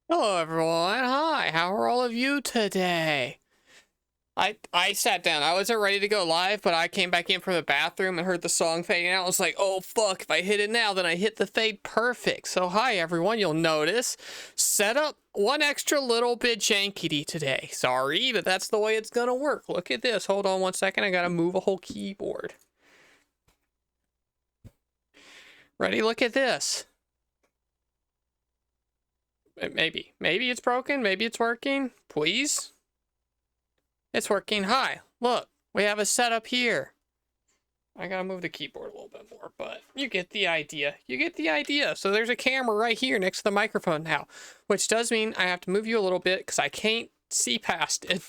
Hello everyone, hi, how are all of you today? I sat down, I wasn't ready to go live, but I came back in from the bathroom and heard the song fading out. I was like, oh fuck, if I hit it now, then I hit the fade perfect. So hi everyone, you'll notice, set up one extra little bit jankety today. Sorry, but that's the way it's gonna work. Look at this, hold on one second, I gotta move a whole keyboard. Ready, look at this. Maybe it's broken, maybe it's working, please? It's working. Hi, look, we have a setup here. I gotta move the keyboard a little bit more, but you get the idea. You get the idea. So there's a camera right here next to the microphone now, which does mean I have to move you a little bit because I can't see past it.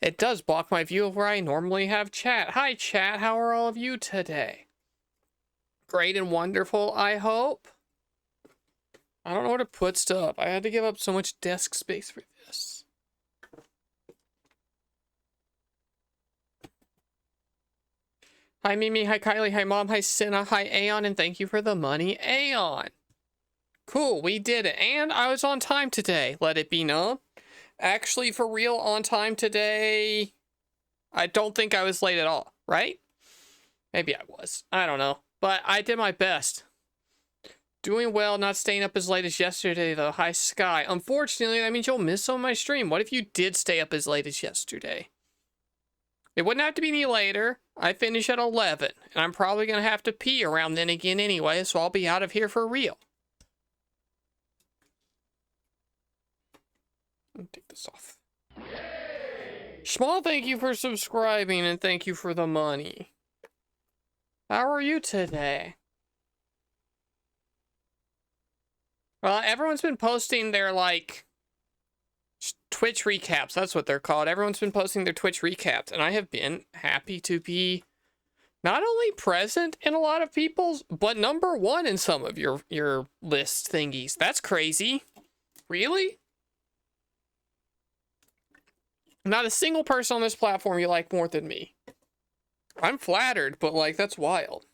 It does block my view of where I normally have chat. Hi, chat. How are all of you today? Great and wonderful, I hope. I don't know where to put stuff. I had to give up so much desk space for this. Hi, Mimi. Hi, Kylie. Hi, Mom. Hi, Senna. Hi, Aeon. And thank you for the money, Aeon. Cool. We did it. And I was on time today. Let it be known. Actually, for real, on time today. I don't think I was late at all, right? Maybe I was. I don't know. But I did my best. Doing well, not staying up as late as yesterday, though. Hi, Sky. Unfortunately, that means you'll miss some of my stream. What if you did stay up as late as yesterday? It wouldn't have to be any later. I finish at 11, and I'm probably going to have to pee around then again anyway, so I'll be out of here for real. Let me take this off. Small, thank you for subscribing, and thank you for the money. How are you today? Well, everyone's been posting their, like, Twitch recaps. That's what they're called. Everyone's been posting their Twitch recaps, and I have been happy to be not only present in a lot of people's, but #1 in some of your list thingies. That's crazy. Really? Not a single person on this platform you like more than me. I'm flattered, but like, that's wild.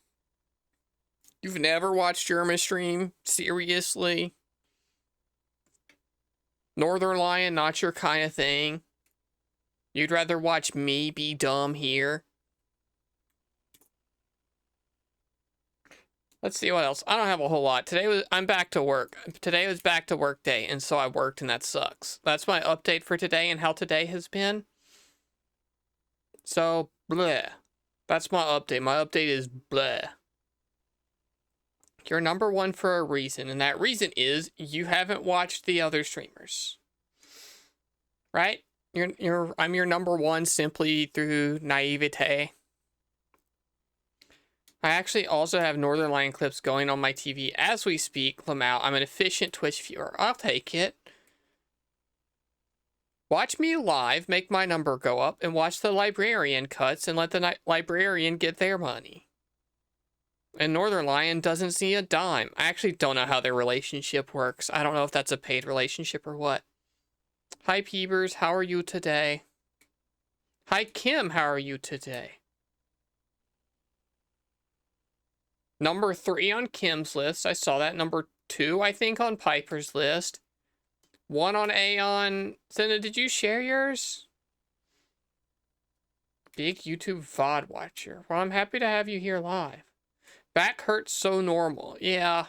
You've never watched German stream? Seriously? Northern Lion, not your kind of thing. You'd rather watch me be dumb here? Let's see what else. I don't have a whole lot. I'm back to work. Today was back to work day, and so I worked, and that sucks. That's my update for today and how today has been. So, bleh. That's my update. My update is bleh. You're #1 for a reason, and that reason is you haven't watched the other streamers. Right? I'm your #1 simply through naivete. I actually also have Northern Lion clips going on my TV as we speak, Lamau. I'm an efficient Twitch viewer. I'll take it. Watch me live, make my number go up, and watch the librarian cuts and let the librarian get their money. And Northern Lion doesn't see a dime. I actually don't know how their relationship works. I don't know if that's a paid relationship or what. Hi, Peebers. How are you today? Hi, Kim. How are you today? #3 on Kim's list. I saw that. #2, I think, on Piper's list. 1 on Aeon. Senna, did you share yours? Big YouTube VOD watcher. Well, I'm happy to have you here live. Back hurts so normal. Yeah.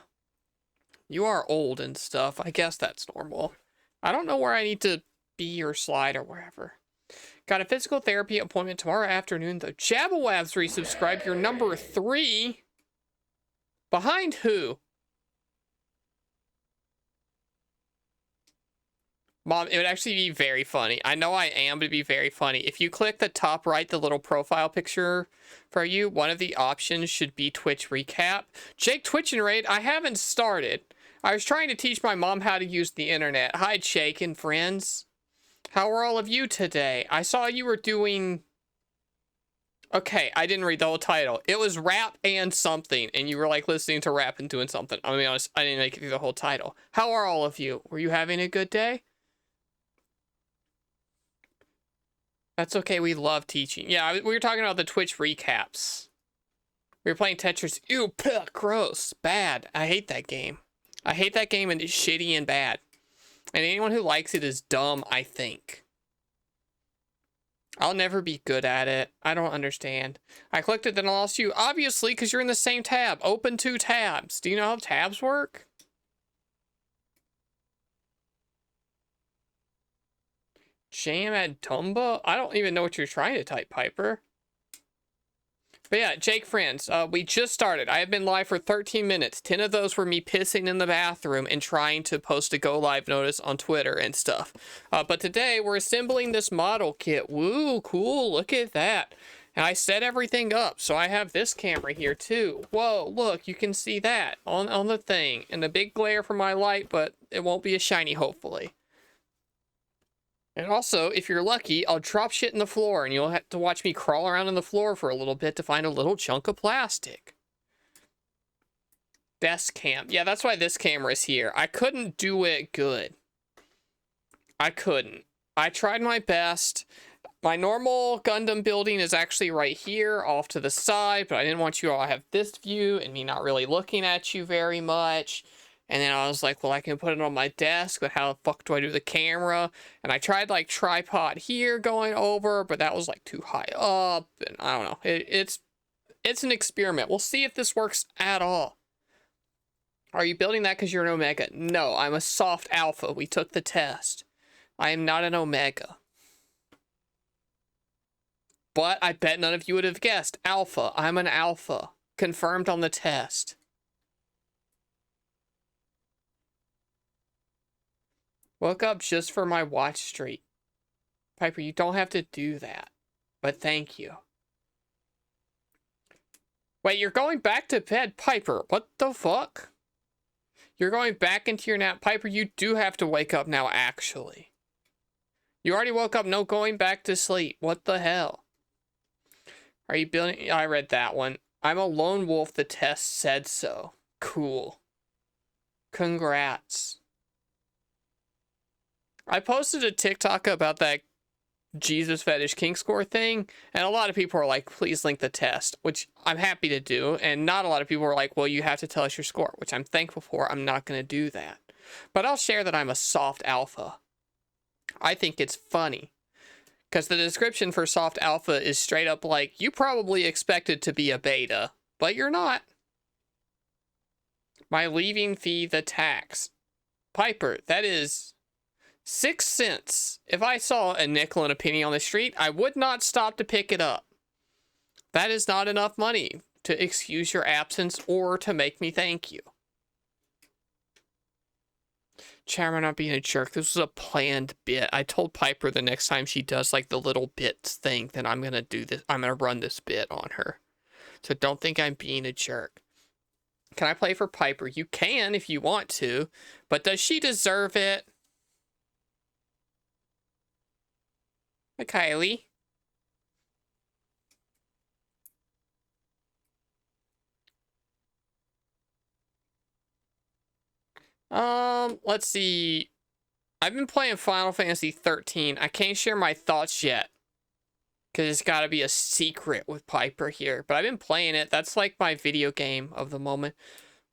You are old and stuff. I guess that's normal. I don't know where I need to be or slide or wherever. Got a physical therapy appointment tomorrow afternoon, though. Jabawabs resubscribed. You're #3. Behind who? Mom, it would actually be very funny. I know I am, but it'd be very funny. If you click the top right, the little profile picture for you, one of the options should be Twitch recap. Jake Twitch and Raid, I haven't started. I was trying to teach my mom how to use the internet. Hi, Jake and friends. How are all of you today? I saw you were doing... Okay, I didn't read the whole title. It was rap and something, and you were like listening to rap and doing something. I'm gonna be honest, I didn't make it through the whole title. How are all of you? Were you having a good day? That's okay, we love teaching. Yeah, we were talking about the Twitch recaps. We were playing Tetris. Ew, gross, bad. I hate that game. I hate that game, and it's shitty and bad. And anyone who likes it is dumb, I think. I'll never be good at it. I don't understand. I clicked it, then I lost you. Obviously, because you're in the same tab. Open 2 tabs. Do you know how tabs work? Jam at Tumba? I don't even know what you're trying to type, Piper. But yeah, Jake friends, we just started. I have been live for 13 minutes. 10 of those were me pissing in the bathroom and trying to post a go live notice on Twitter and stuff. But today we're assembling this model kit. Woo, cool, look at that. And I set everything up, so I have this camera here too. Whoa, look, you can see that on the thing. And a big glare from my light, but it won't be as shiny, hopefully. And also, if you're lucky, I'll drop shit in the floor and you'll have to watch me crawl around on the floor for a little bit to find a little chunk of plastic. Desk cam. Yeah, that's why this camera is here. I couldn't do it good. I couldn't. I tried my best. My normal Gundam building is actually right here off to the side, but I didn't want you all to have this view and me not really looking at you very much. And then I was like, well, I can put it on my desk, but how the fuck do I do the camera? And I tried like tripod here going over, but that was like too high up. And I don't know. It's an experiment. We'll see if this works at all. Are you building that because you're an Omega? No, I'm a soft alpha. We took the test. I am not an Omega. But I bet none of you would have guessed. Alpha. I'm an alpha. Confirmed on the test. Woke up just for my watch streak. Piper, you don't have to do that. But thank you. Wait, you're going back to bed, Piper. What the fuck? You're going back into your nap. Piper, you do have to wake up now, actually. You already woke up, no going back to sleep. What the hell? Are you building? I read that one. I'm a lone wolf, the test said so. Cool. Congrats. I posted a TikTok about that Jesus fetish king score thing, and a lot of people are like, please link the test, which I'm happy to do, and not a lot of people are like, well, you have to tell us your score, which I'm thankful for. I'm not going to do that. But I'll share that I'm a soft alpha. I think it's funny, because the description for soft alpha is straight up like, you probably expected to be a beta, but you're not. My leaving fee the tax. Piper, that is 6 cents. If I saw a nickel and a penny on the street, I would not stop to pick it up. That is not enough money to excuse your absence or to make me thank you. Chairman not being a jerk. This was a planned bit. I told Piper the next time she does like the little bits thing, then I'm going to do this. I'm going to run this bit on her. So don't think I'm being a jerk. Can I play for Piper? You can if you want to, but does she deserve it? Hi, Kylie. Let's see. I've been playing Final Fantasy 13. I can't share my thoughts yet, because it's got to be a secret with Piper here. But I've been playing it. That's like my video game of the moment.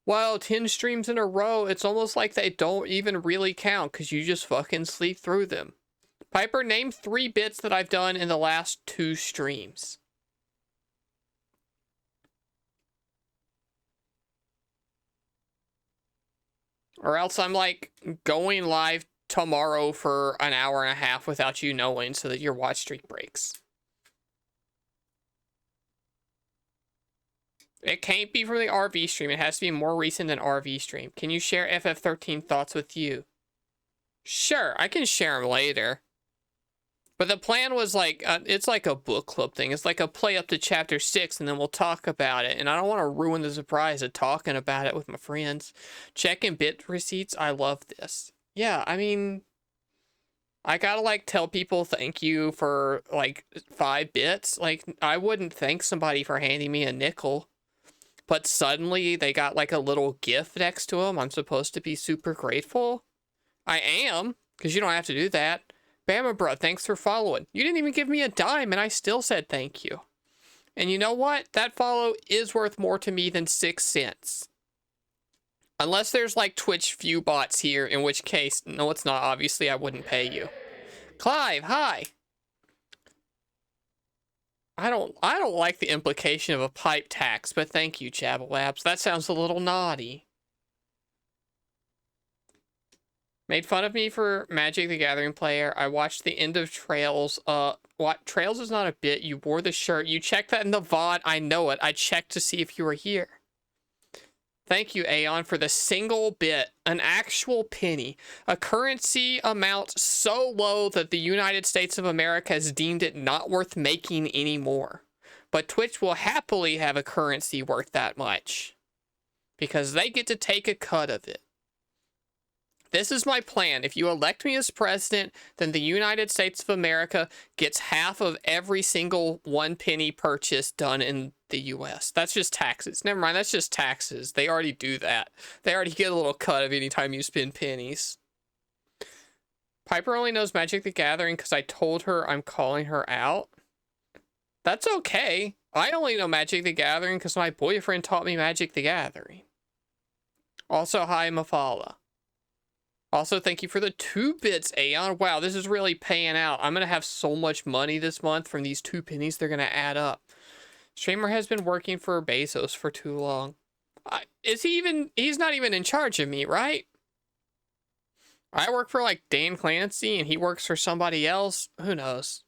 Wow, 10 streams in a row. It's almost like they don't even really count, because you just fucking sleep through them. Piper, name 3 bits that I've done in the last 2 streams. Or else I'm like going live tomorrow for an hour and a half without you knowing so that your watch streak breaks. It can't be from the RV stream. It has to be more recent than RV stream. Can you share FF13 thoughts with you? Sure, I can share them later. But the plan was like, it's like a book club thing. It's like a play up to chapter 6 and then we'll talk about it. And I don't want to ruin the surprise of talking about it with my friends. Checking bit receipts. I love this. Yeah, I mean, I gotta like tell people thank you for like 5 bits. Like, I wouldn't thank somebody for handing me a nickel. But suddenly they got like a little gift next to them. I'm supposed to be super grateful. I am, because you don't have to do that. Bama bro, thanks for following. You didn't even give me a dime and I still said thank you. And you know what? That follow is worth more to me than 6 cents. Unless there's like Twitch view bots here, in which case, no, it's not. Obviously, I wouldn't pay you. Clive, hi. I don't like the implication of a pipe tax, but thank you, Jabba Labs. That sounds a little naughty. Made fun of me for Magic the Gathering player. I watched the end of Trails. What? Trails is not a bit. You wore the shirt. You checked that in the VOD. I know it. I checked to see if you were here. Thank you, Aeon, for the single bit. An actual penny. A currency amount so low that the United States of America has deemed it not worth making anymore. But Twitch will happily have a currency worth that much, because they get to take a cut of it. This is my plan. If you elect me as president, then the United States of America gets half of every single 1 penny purchase done in the US. That's just taxes. Never mind, that's just taxes. They already do that. They already get a little cut of any time you spend pennies. Piper only knows Magic the Gathering because I told her I'm calling her out. That's okay. I only know Magic the Gathering because my boyfriend taught me Magic the Gathering. Also, hi, Mafala. Also, thank you for the 2 bits, Aeon. Wow, this is really paying out. I'm going to have so much money this month from these 2 pennies. They're going to add up. Streamer has been working for Bezos for too long. He's not even in charge of me, right? I work for, like, Dan Clancy, and he works for somebody else. Who knows?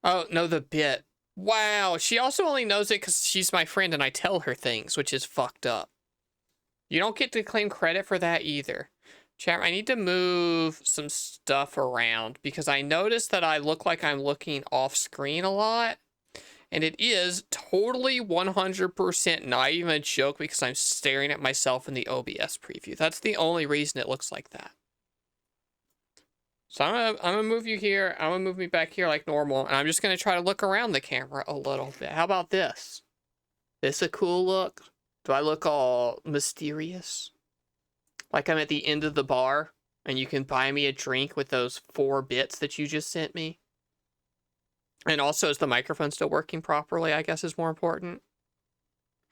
Oh, no, the bit. Wow, she also only knows it because she's my friend and I tell her things, which is fucked up. You don't get to claim credit for that either. Chat, I need to move some stuff around because I noticed that I look like I'm looking off screen a lot. And it is totally 100% not even a joke because I'm staring at myself in the OBS preview. That's the only reason it looks like that. So I'm gonna move you here. I'm gonna move me back here like normal. And I'm just gonna try to look around the camera a little bit. How about this? This a cool look? Do I look all mysterious? Like I'm at the end of the bar and you can buy me a drink with those 4 bits that you just sent me? And also, is the microphone still working properly, I guess is more important.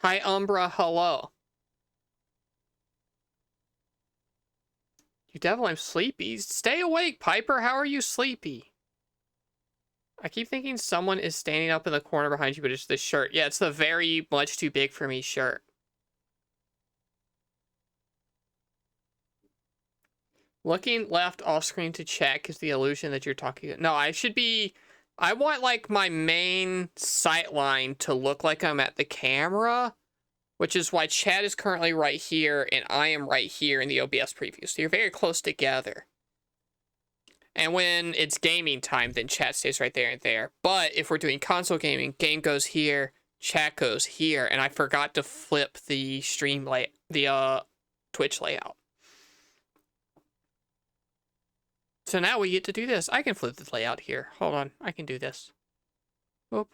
Hi, Umbra, hello. You devil, I'm sleepy. Stay awake, Piper. How are you sleepy? I keep thinking someone is standing up in the corner behind you, but it's the shirt. Yeah, it's the very much too big for me shirt. Looking left off screen to check is the illusion that you're talking. No, I want like my main sight line to look like I'm at the camera, which is why chat is currently right here and I am right here in the OBS preview. So you're very close together. And when it's gaming time, then chat stays right there and there. But if we're doing console gaming, game goes here, chat goes here, and I forgot to flip the Twitch layout. So now we get to do this. I can flip the layout here. Hold on, I can do this. Oop.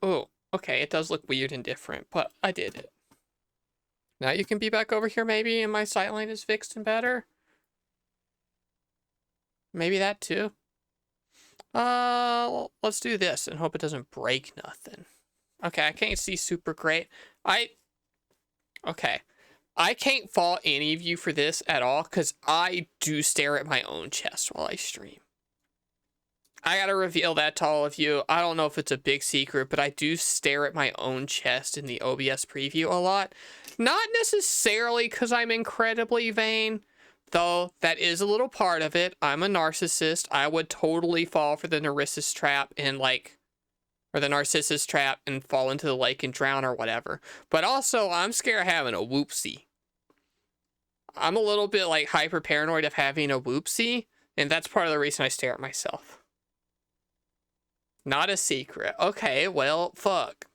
Oh, okay, it does look weird and different, but I did it. Now you can be back over here maybe, and my sightline is fixed and better. Maybe that too. Let's do this and hope it doesn't break nothing. Okay, I can't see super great. Okay. I can't fault any of you for this at all, because I do stare at my own chest while I stream. I gotta reveal that to all of you. I don't know if it's a big secret, but I do stare at my own chest in the OBS preview a lot. Not necessarily because I'm incredibly vain, though that is a little part of it. I'm a narcissist. I would totally fall for the Narcissus trap and or the Narcissus trap and fall into the lake and drown or whatever. But also, I'm scared of having a whoopsie. I'm a little bit like hyper paranoid of having a whoopsie, and that's part of the reason I stare at myself. Not a secret. Okay, well, fuck.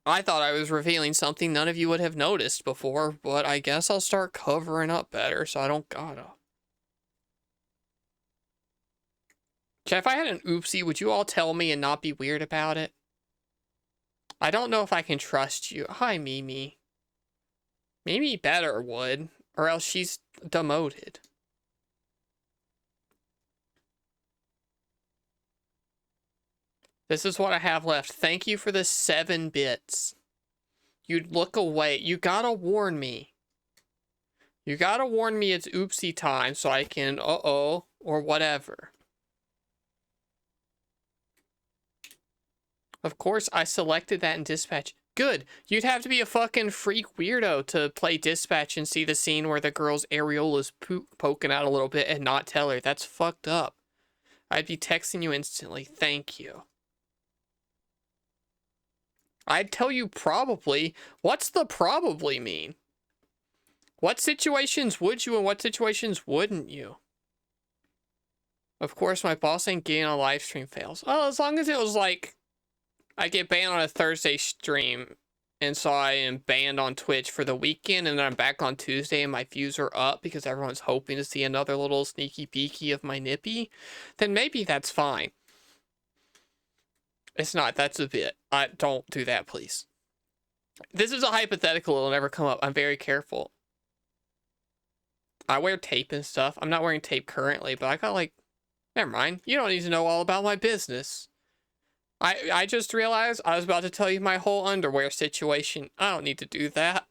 I thought I was revealing something none of you would have noticed before, but I guess I'll start covering up better so I don't gotta. Chat, if I had an oopsie, would you all tell me and not be weird about it? I don't know if I can trust you. Hi, Mimi. Mimi better would, or else she's demoted. This is what I have left. Thank you for the 7 bits. You'd look away. You gotta warn me. You gotta warn me it's oopsie time so I can uh-oh or whatever. Of course, I selected that in Dispatch. Good. You'd have to be a fucking freak weirdo to play Dispatch and see the scene where the girl's areola's poking out a little bit and not tell her. That's fucked up. I'd be texting you instantly. Thank you. I'd tell you probably. What's the probably mean? What situations would you and what situations wouldn't you? Of course, my boss ain't getting on live stream fails. Oh, as long as it was like, I get banned on a Thursday stream, and so I am banned on Twitch for the weekend, and then I'm back on Tuesday, and my views are up because everyone's hoping to see another little sneaky peeky of my nippy, then maybe that's fine. It's not. That's a bit. Don't do that, please. This is a hypothetical. It'll never come up. I'm very careful. I wear tape and stuff. I'm not wearing tape currently, but I got like... Never mind. You don't need to know all about my business. I just realized I was about to tell you my whole underwear situation. I don't need to do that.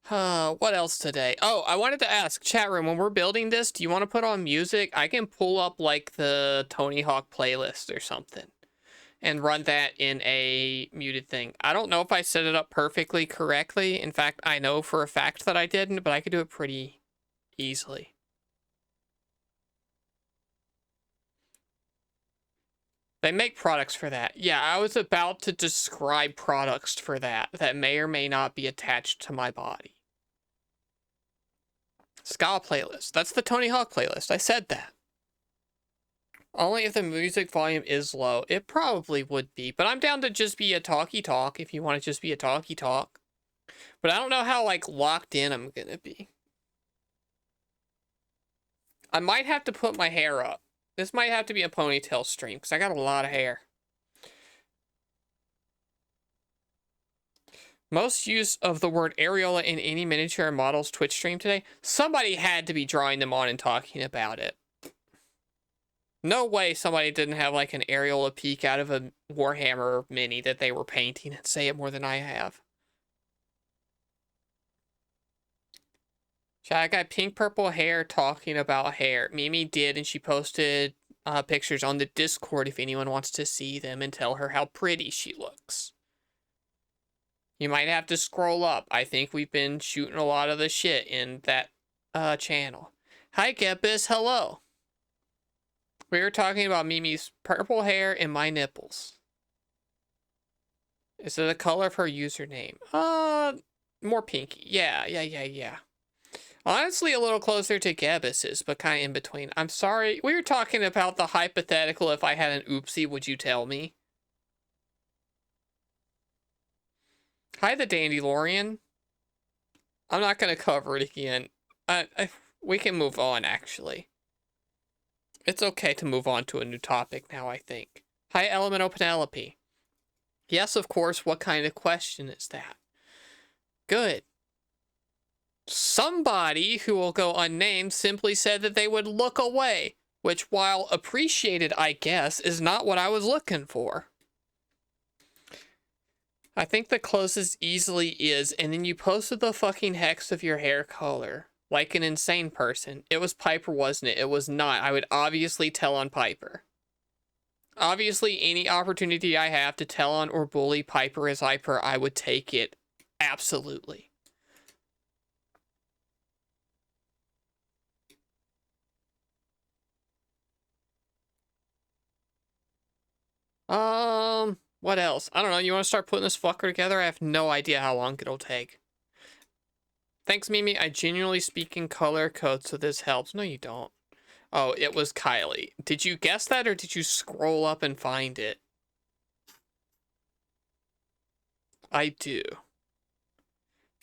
What else today? Oh, I wanted to ask, chat room, when we're building this, do you want to put on music? I can pull up, like, the Tony Hawk playlist or something and run that in a muted thing. I don't know if I set it up perfectly correctly. In fact, I know for a fact that I didn't, but I could do it pretty easily. They make products for that. Yeah, I was about to describe products for that may or may not be attached to my body. Ska playlist. That's the Tony Hawk playlist. I said that. Only if the music volume is low. It probably would be, but I'm down to just be a talkie talk if you want to just be a talkie talk. But I don't know how, like, locked in I'm gonna be. I might have to put my hair up. This might have to be a ponytail stream, because I got a lot of hair. Most use of the word areola in any miniature model's Twitch stream today. Somebody had to be drawing them on and talking about it. No way somebody didn't have like an areola peek out of a Warhammer mini that they were painting and say it more than I have. I got pink purple hair talking about hair. Mimi did, and she posted pictures on the Discord if anyone wants to see them and tell her how pretty she looks. You might have to scroll up. I think we've been shooting a lot of the shit in that channel. Hi, Gebis. Hello. We were talking about Mimi's purple hair and my nipples. Is it the color of her username? More pinky. Yeah. Honestly, a little closer to Gebis's, but kind of in between. I'm sorry. We were talking about the hypothetical. If I had an oopsie, would you tell me? Hi, the Dandelion. I'm not going to cover it again. We can move on, actually. It's okay to move on to a new topic now, I think. Hi, Elemental Penelope. Yes, of course. What kind of question is that? Good. Somebody who will go unnamed simply said that they would look away, which, while appreciated, I guess, is not what I was looking for. I think the closest easily is, and then you posted the fucking hex of your hair color. Like an insane person. It was Piper, wasn't it? It was not. I would obviously tell on Piper. Obviously, any opportunity I have to tell on or bully Piper as Hyper, I would take it. Absolutely. What else? I don't know. You want to start putting this fucker together? I have no idea how long it'll take. Thanks, Mimi. I genuinely speak in color code, so this helps. No, you don't. Oh, it was Kylie. Did you guess that, or did you scroll up and find it? I do.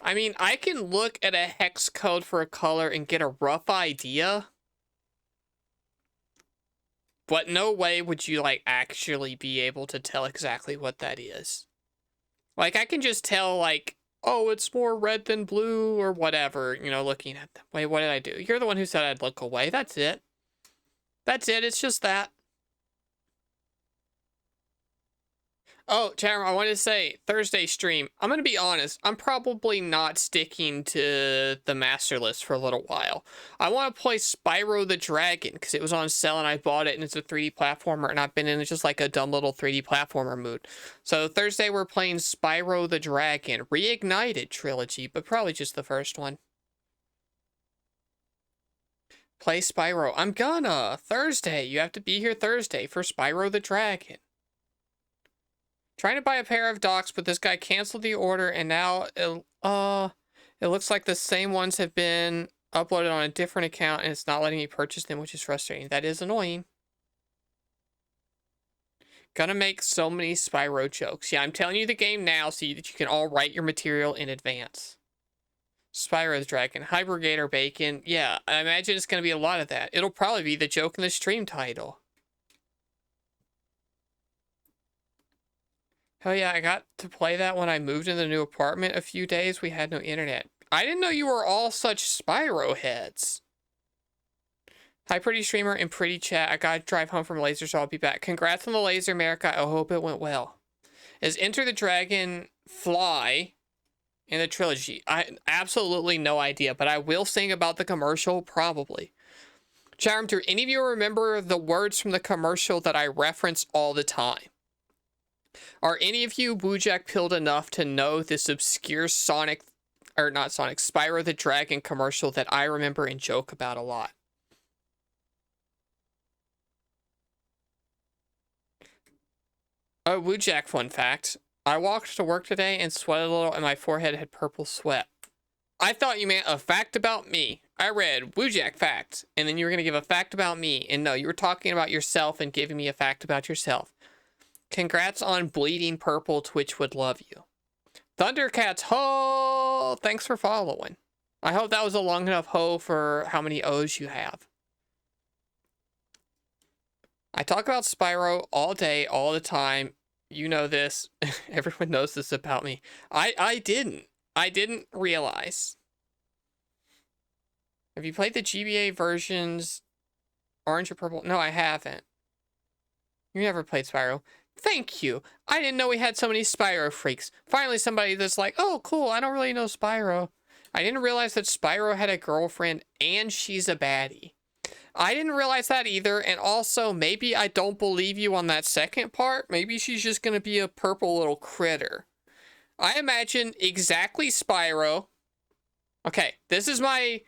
I mean, I can look at a hex code for a color and get a rough idea. But no way would you, like, actually be able to tell exactly what that is. Like, I can just tell, like, oh, it's more red than blue or whatever, you know, looking at them. Wait, what did I do? You're the one who said I'd look away. That's it. That's it. It's just that. Oh, Chairman, I wanted to say, Thursday stream. I'm going to be honest. I'm probably not sticking to the master list for a little while. I want to play Spyro the Dragon because it was on sale and I bought it and it's a 3D platformer and I've been in just like a dumb little 3D platformer mood. So Thursday we're playing Spyro the Dragon Reignited trilogy, but probably just the first one. Play Spyro. I'm gonna. Thursday. You have to be here Thursday for Spyro the Dragon. Trying to buy a pair of docks, but this guy canceled the order, and now it looks like the same ones have been uploaded on a different account, and it's not letting me purchase them, which is frustrating. That is annoying. Gonna make so many Spyro jokes. Yeah, I'm telling you the game now so that you can all write your material in advance. Spyro the Dragon, Hybrigator Bacon. Yeah, I imagine it's gonna be a lot of that. It'll probably be the joke in the stream title. Hell yeah, I got to play that when I moved into the new apartment a few days. We had no internet. I didn't know you were all such Spyro heads. Hi, pretty streamer and pretty chat. I gotta drive home from laser, so I'll be back. Congrats on the laser, America. I hope it went well. Is Enter the Dragon Fly in the trilogy? I absolutely no idea, but I will sing about the commercial, probably. Charm, do any of you remember the words from the commercial that I reference all the time? Are any of you wujak pilled enough to know this obscure Spyro the Dragon commercial that I remember and joke about a lot? A wujak fun fact. I walked to work today and sweated a little and my forehead had purple sweat. I thought you meant a fact about me. I read wujak facts and then you were going to give a fact about me. And no, you were talking about yourself and giving me a fact about yourself. Congrats on bleeding purple. Twitch would love you. Thundercats, ho! Thanks for following. I hope that was a long enough ho for how many O's you have. I talk about Spyro all day, all the time. You know this. Everyone knows this about me. I didn't realize. Have you played the GBA versions? Orange or purple? No, I haven't. You never played Spyro. Thank you. I didn't know we had so many Spyro freaks. Finally, somebody that's like, oh, cool, I don't really know Spyro. I didn't realize that Spyro had a girlfriend and she's a baddie. I didn't realize that either, and also, maybe I don't believe you on that second part. Maybe she's just gonna be a purple little critter. I imagine exactly Spyro. Okay, this is my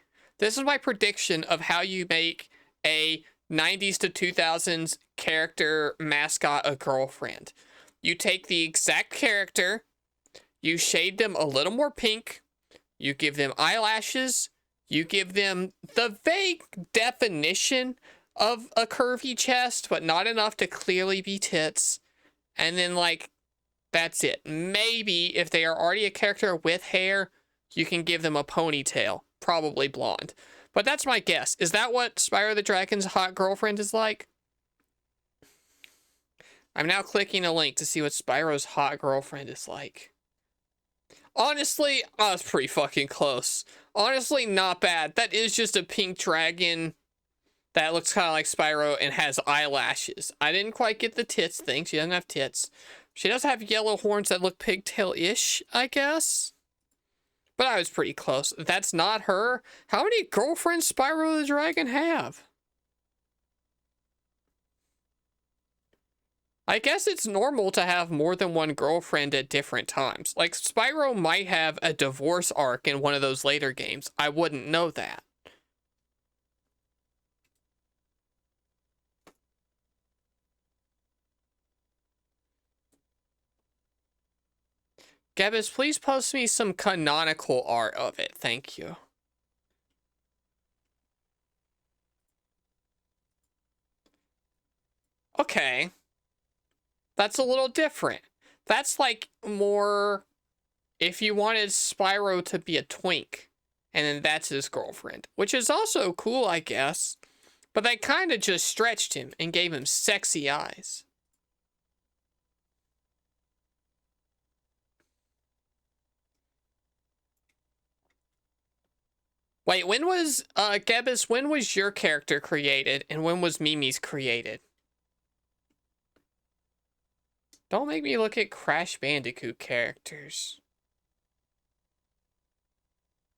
prediction of how you make a 90s to 2000s character mascot a girlfriend. You take the exact character, you shade them a little more pink, you give them eyelashes, you give them the vague definition of a curvy chest, but not enough to clearly be tits, and then, like, that's it. Maybe if they are already a character with hair, you can give them a ponytail, probably blonde. But that's my guess. Is that what Spyro the Dragon's hot girlfriend is like? I'm now clicking a link to see what Spyro's hot girlfriend is like. Honestly, I was pretty fucking close. Honestly, not bad. That is just a pink dragon that looks kind of like Spyro and has eyelashes. I didn't quite get the tits thing. She doesn't have tits. She does have yellow horns that look pigtail-ish, I guess. But I was pretty close. That's not her. How many girlfriends Spyro the Dragon have? I guess it's normal to have more than one girlfriend at different times. Like, Spyro might have a divorce arc in one of those later games. I wouldn't know that. Gebbis, please post me some canonical art of it. Thank you. Okay. That's a little different. That's like more if you wanted Spyro to be a twink, and then that's his girlfriend, which is also cool, I guess. But they kind of just stretched him and gave him sexy eyes. Wait, when was, Gebis, when was your character created, and when was Mimi's created? Don't make me look at Crash Bandicoot characters.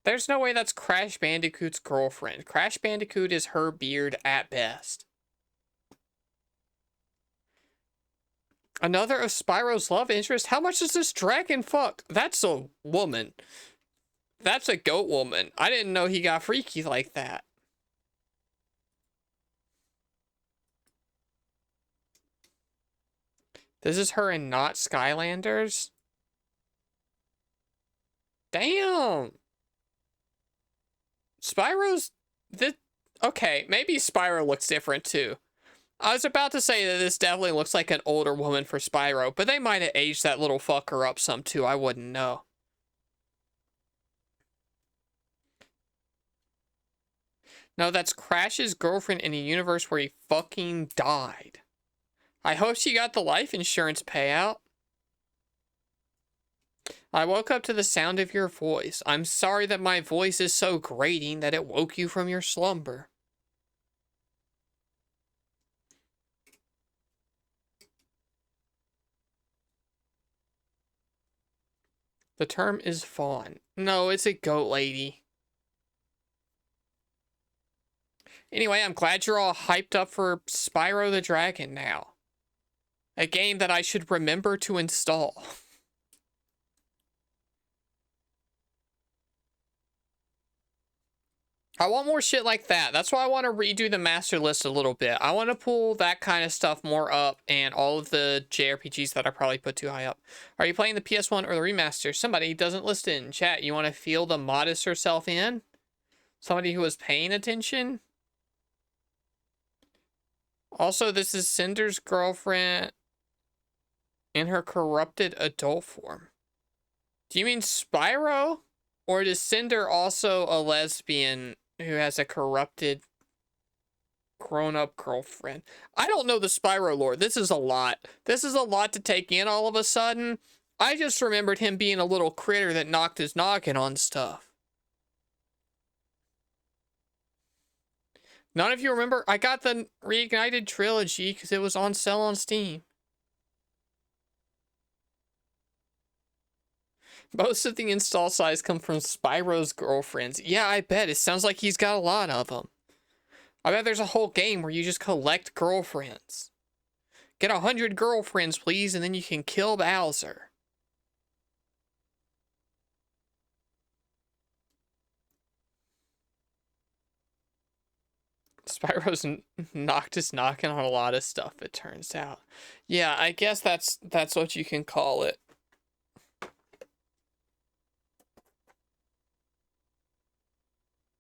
There's no way that's Crash Bandicoot's girlfriend. Crash Bandicoot is her beard at best. Another of Spyro's love interest? How much does this dragon fuck? That's a woman. That's a goat woman. I didn't know he got freaky like that. This is her and not Skylanders? Damn! Spyro's... Okay, maybe Spyro looks different too. I was about to say that this definitely looks like an older woman for Spyro, but they might have aged that little fucker up some too, I wouldn't know. No, that's Crash's girlfriend in a universe where he fucking died. I hope she got the life insurance payout. I woke up to the sound of your voice. I'm sorry that my voice is so grating that it woke you from your slumber. The term is fawn. No, it's a goat lady. Anyway, I'm glad you're all hyped up for Spyro the Dragon now. A game that I should remember to install. I want more shit like that. That's why I want to redo the master list a little bit. I want to pull that kind of stuff more up and all of the JRPGs that I probably put too high up. Are you playing the PS1 or the remaster? Somebody doesn't listen. Chat, you want to feel the modest herself in? Somebody who was paying attention? Also, this is Cinder's girlfriend in her corrupted adult form. Do you mean Spyro? Or is Cinder also a lesbian who has a corrupted grown-up girlfriend? I don't know the Spyro lore. This is a lot. This is a lot to take in all of a sudden. I just remembered him being a little critter that knocked his noggin on stuff. None of you remember? I got the Reignited trilogy because it was on sale on Steam. Most of the install size come from Spyro's girlfriends. Yeah, I bet. It sounds like he's got a lot of them. I bet there's a whole game where you just collect girlfriends. Get 100 girlfriends, please, and then you can kill Bowser. Spyro's knocked his knocking on a lot of stuff, it turns out. Yeah, I guess that's what you can call it.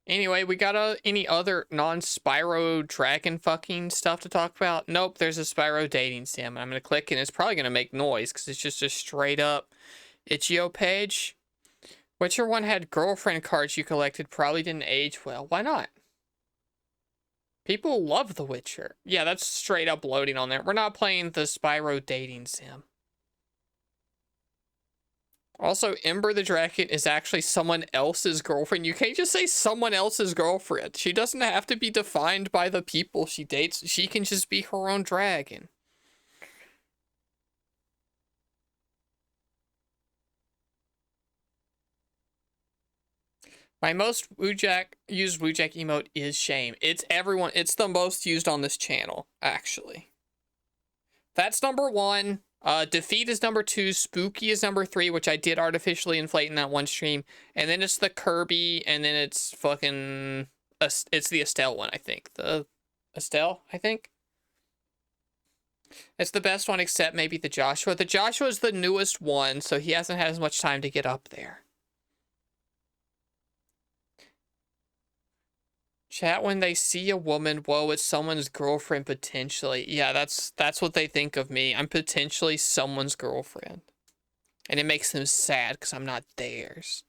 Anyway, we got any other non-Spyro dragon fucking stuff to talk about? Nope, there's a Spyro dating sim. I'm gonna click and it's probably gonna make noise because it's just a straight up itch.io page. Witcher 1 had girlfriend cards you collected, probably didn't age well. Why not? People love The Witcher. Yeah, that's straight up loading on there. We're not playing the Spyro dating sim. Also, Ember the Dragon is actually someone else's girlfriend. You can't just say someone else's girlfriend. She doesn't have to be defined by the people she dates. She can just be her own dragon. My most used wujak emote is shame. It's everyone. It's the most used on this channel, actually. That's number 1. Defeat is number 2, Spooky is number 3, which I did artificially inflate in that one stream, and then it's the Kirby, and then it's fucking, it's the Estelle one, I think. The Estelle, I think? It's the best one except maybe the Joshua. The Joshua is the newest one, so he hasn't had as much time to get up there. Chat, when they see a woman, whoa, it's someone's girlfriend potentially. Yeah, that's what they think of me. I'm potentially someone's girlfriend. And it makes them sad because I'm not theirs.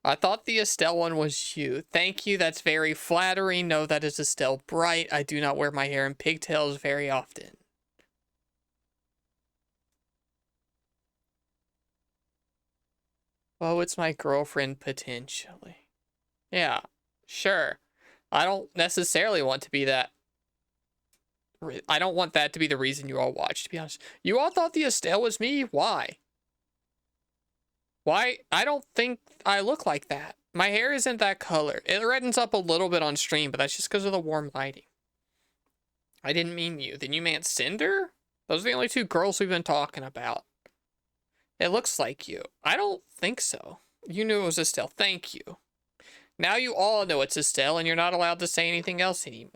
I thought the Estelle one was you. Thank you, that's very flattering. No, that is Estelle Bright. I do not wear my hair in pigtails very often. Oh, it's my girlfriend potentially. Yeah, sure. I don't necessarily want to be that. I don't want that to be the reason you all watch, to be honest. You all thought the Estelle was me? Why? Why? I don't think I look like that. My hair isn't that color. It reddens up a little bit on stream, but that's just because of the warm lighting. I didn't mean you. Then you meant Cinder? Those are the only two girls we've been talking about. It looks like you. I don't think so. You knew it was Estelle. Thank you. Now you all know it's Estelle, and you're not allowed to say anything else anymore.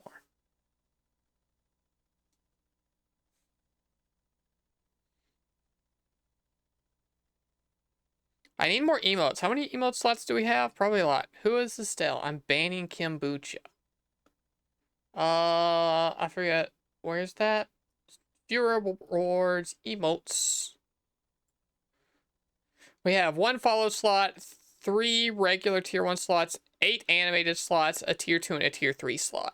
I need more emotes. How many emote slots do we have? Probably a lot. Who is Estelle? I'm banning kombucha. I forget. Where's that? Viewer rewards, emotes. We have 1 follow slot, 3 regular tier 1 slots, 8 animated slots, a tier 2 and a tier 3 slot.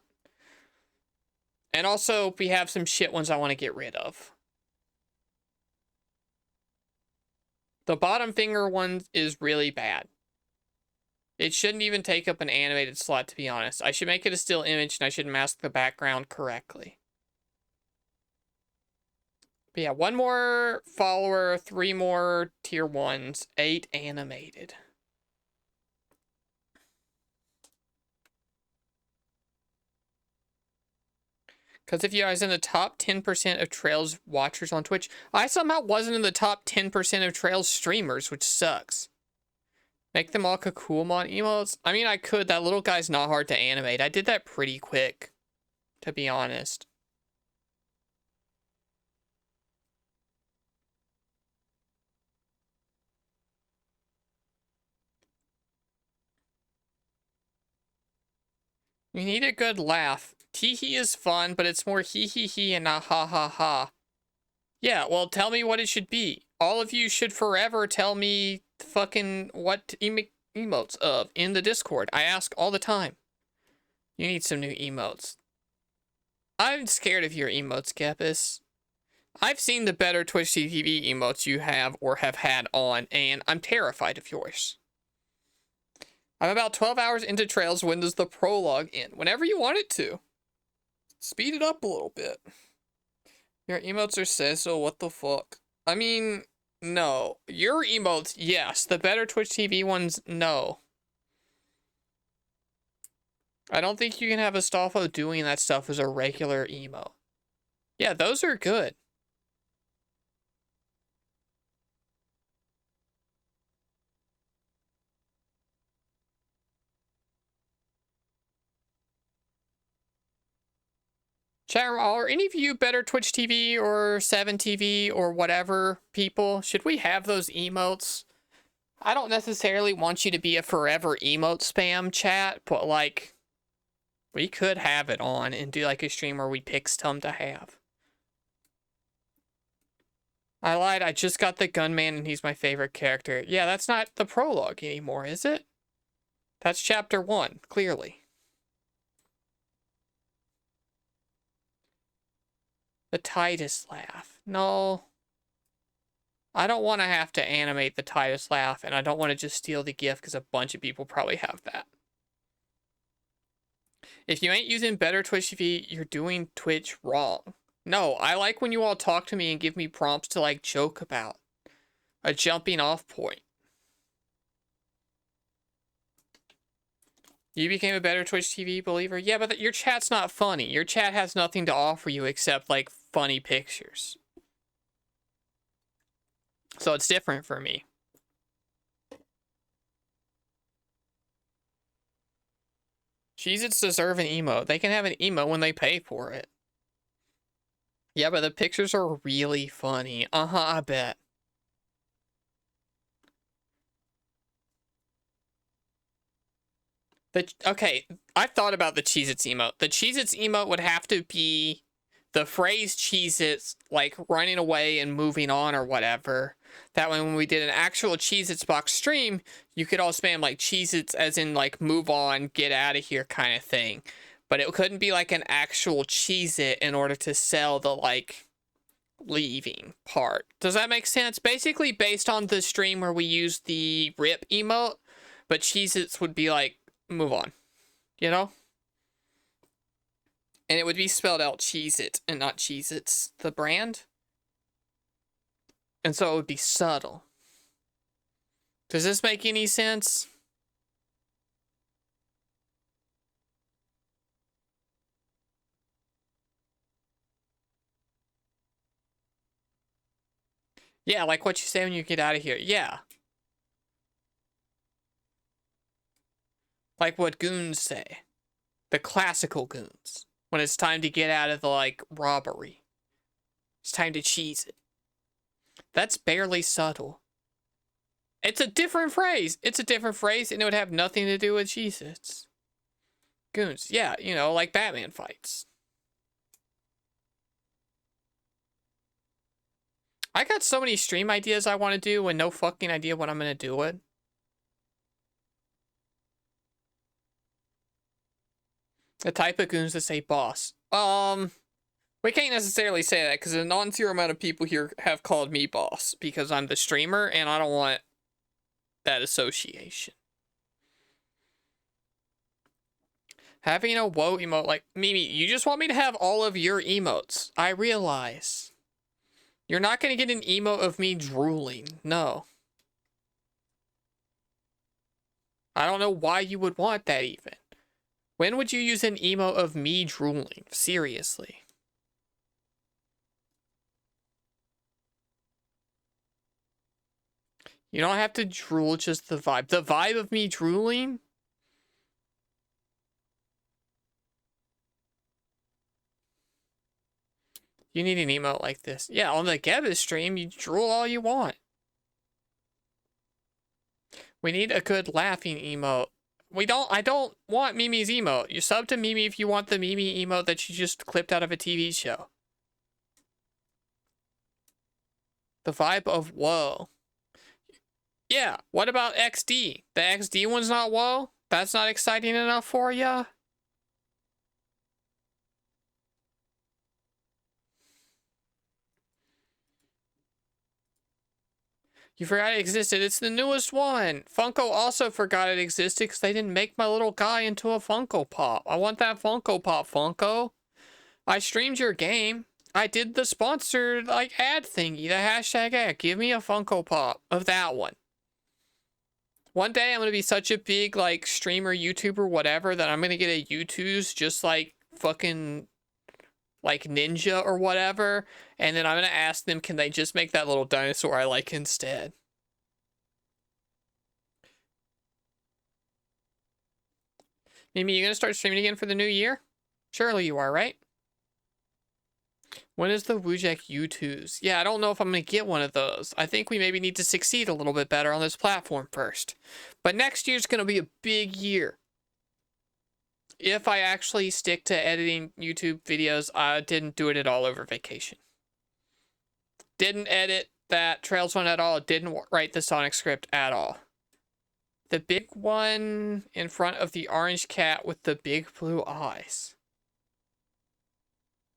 And also, we have some shit ones I want to get rid of. The bottom finger one is really bad. It shouldn't even take up an animated slot, to be honest. I should make it a still image, and I should mask the background correctly. But yeah, 1 more follower, 3 more tier 1s, 8 animated. Because if you guys in the top 10% of Trails watchers on Twitch, I somehow wasn't in the top 10% of Trails streamers, which sucks. Make them all Kakumon emotes? I mean, I could. That little guy's not hard to animate. I did that pretty quick, to be honest. You need a good laugh. Tee-hee is fun, but it's more hee-hee-hee and not ha-ha-ha. Yeah, well, tell me what it should be. All of you should forever tell me fucking what emotes of in the Discord. I ask all the time. You need some new emotes. I'm scared of your emotes, Gepis. I've seen the better Twitch TV emotes you have or have had on, and I'm terrified of yours. I'm about 12 hours into Trails. When does the prologue end? Whenever you want it to. Speed it up a little bit. Your emotes are so what the fuck? I mean, no. Your emotes, yes. The better Twitch TV ones, no. I don't think you can have Astolfo doing that stuff as a regular emote. Yeah, those are good. Chat room, are any of you better Twitch TV or 7 TV or whatever people? Should we have those emotes? I don't necessarily want you to be a forever emote spam chat, but like, we could have it on and do like a stream where we pick some to have. I lied, I just got the gunman and he's my favorite character. Yeah, that's not the prologue anymore, is it? That's chapter 1, clearly. The Titus laugh. No. I don't want to have to animate the Titus laugh, and I don't want to just steal the GIF because a bunch of people probably have that. If you ain't using better Twitch TV, you're doing Twitch wrong. No, I like when you all talk to me and give me prompts to like joke about. A jumping off point. You became a better Twitch TV believer? Yeah, but your chat's not funny. Your chat has nothing to offer you except like funny pictures. So it's different for me. Cheez-Its deserve an emote. They can have an emote when they pay for it. Yeah, but the pictures are really funny. I bet. Okay, I've thought about the Cheez-Its emote. The Cheez-Its emote would have to be the phrase Cheez-Its, like running away and moving on or whatever. That way when we did an actual Cheez-Its box stream, you could all spam like Cheez-Its as in like move on, get out of here kind of thing. But it couldn't be like an actual Cheez-It in order to sell the like leaving part. Does that make sense? Basically based on the stream where we used the rip emote, but Cheez-Its would be like, move on, you know? And it would be spelled out Cheez-It and not Cheez-Its, the brand. And so it would be subtle. Does this make any sense? Yeah, like what you say when you get out of here. Yeah. Like what goons say. The classical goons. When it's time to get out of the, like, robbery. It's time to cheese it. That's barely subtle. It's a different phrase. It's a different phrase, and it would have nothing to do with Cheez-Its. Goons. Yeah, you know, like Batman fights. I got so many stream ideas I want to do and no fucking idea what I'm going to do with. The type of goons that say boss. We can't necessarily say that because a non-zero amount of people here have called me boss because I'm the streamer and I don't want that association. Having a whoa emote, like, Mimi, you just want me to have all of your emotes. I realize. You're not going to get an emote of me drooling. No. I don't know why you would want that even. When would you use an emote of me drooling? Seriously. You don't have to drool, just the vibe. The vibe of me drooling? You need an emote like this. Yeah, on the Gebba stream, you drool all you want. We need a good laughing emote. I don't want Mimi's emote. You sub to Mimi if you want the Mimi emote that you just clipped out of a TV show. The vibe of whoa. Yeah, what about XD? The XD one's not whoa? That's not exciting enough for ya? You forgot it existed. It's the newest one. Funko also forgot it existed because they didn't make my little guy into a Funko Pop. I want that Funko Pop, Funko. I streamed your game. I did the sponsored, like, ad thingy, the hashtag ad. Give me a Funko Pop of that one. One day I'm going to be such a big, like, streamer, YouTuber, whatever, that I'm going to get a YouTube's just, like, fucking, like, Ninja or whatever. And then I'm going to ask them, can they just make that little dinosaur I like instead? Mimi, you going to start streaming again for the new year? Surely you are, right? When is the wujak U2s? Yeah, I don't know if I'm going to get one of those. I think we maybe need to succeed a little bit better on this platform first. But next year's going to be a big year. If I actually stick to editing YouTube videos, I didn't do it at all over vacation. Didn't edit that Trails one at all. Didn't write the Sonic script at all. The big one in front of the orange cat with the big blue eyes.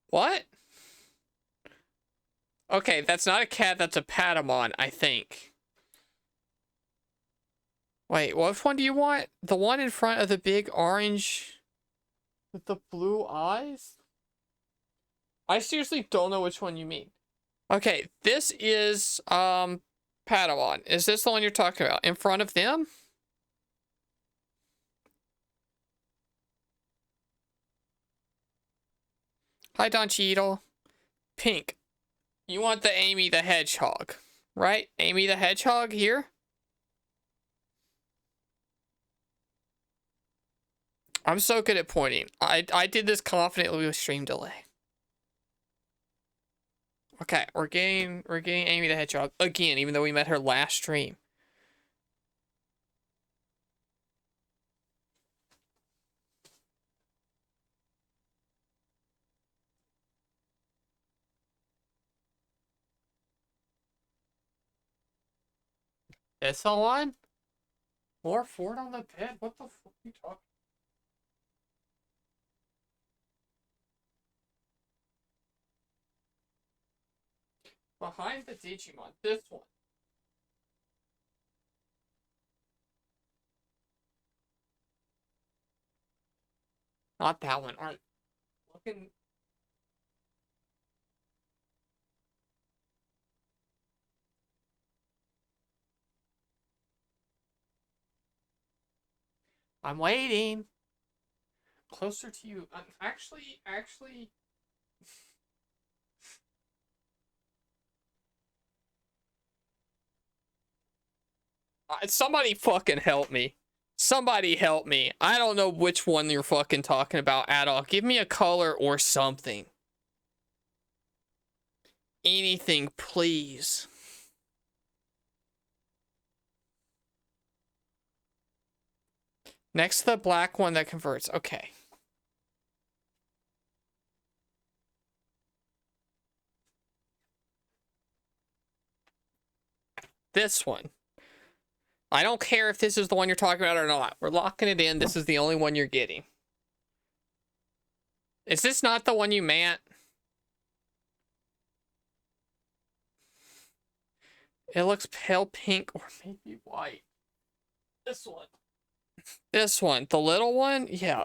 What? Okay, that's not a cat, that's a Patamon, I think. Wait, which one do you want? The one in front of the big orange with the blue eyes? I seriously don't know which one you mean. Okay, this is, Patamon. Is this the one you're talking about? In front of them? Hi, Don Cheadle. Pink. You want the Amy the Hedgehog, right? Amy the Hedgehog here? I'm so good at pointing. I did this confidently with stream delay. Okay, we're getting Amy the Hedgehog again, even though we met her last stream. This the one? More Ford on the bed? What the fuck are you talking? Behind the Digimon, this one. Not that one. Alright. Looking. I'm waiting. Closer to you. Actually. Somebody fucking help me. Somebody help me. I don't know which one you're fucking talking about at all. Give me a color or something. Anything, please. Next to the black one that converts. Okay. This one. I don't care if this is the one you're talking about or not. We're locking it in. This is the only one you're getting. Is this not the one you meant? It looks pale pink or maybe white. This one. This one. The little one? Yeah.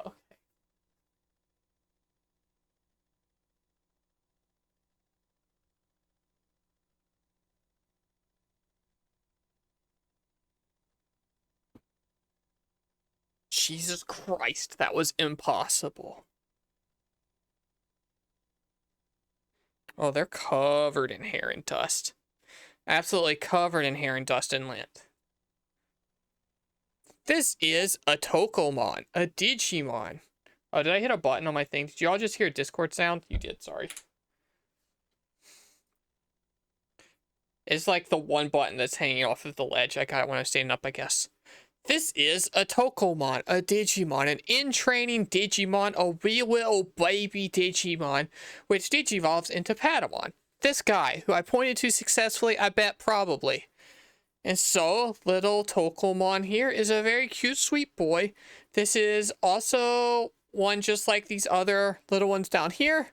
Jesus Christ, that was impossible. Oh, they're covered in hair and dust. Absolutely covered in hair and dust and lint. This is a Tokomon, a Digimon. Oh, did I hit a button on my thing? Did y'all just hear a Discord sound? You did, sorry. It's like the one button that's hanging off of the ledge. I got it when I was standing up, I guess. This is a Tokomon, a Digimon, an in-training Digimon, a wee little baby Digimon, which digivolves into Patamon. This guy, who I pointed to successfully, I bet probably. And so, little Tokomon here is a very cute, sweet boy. This is also one just like these other little ones down here.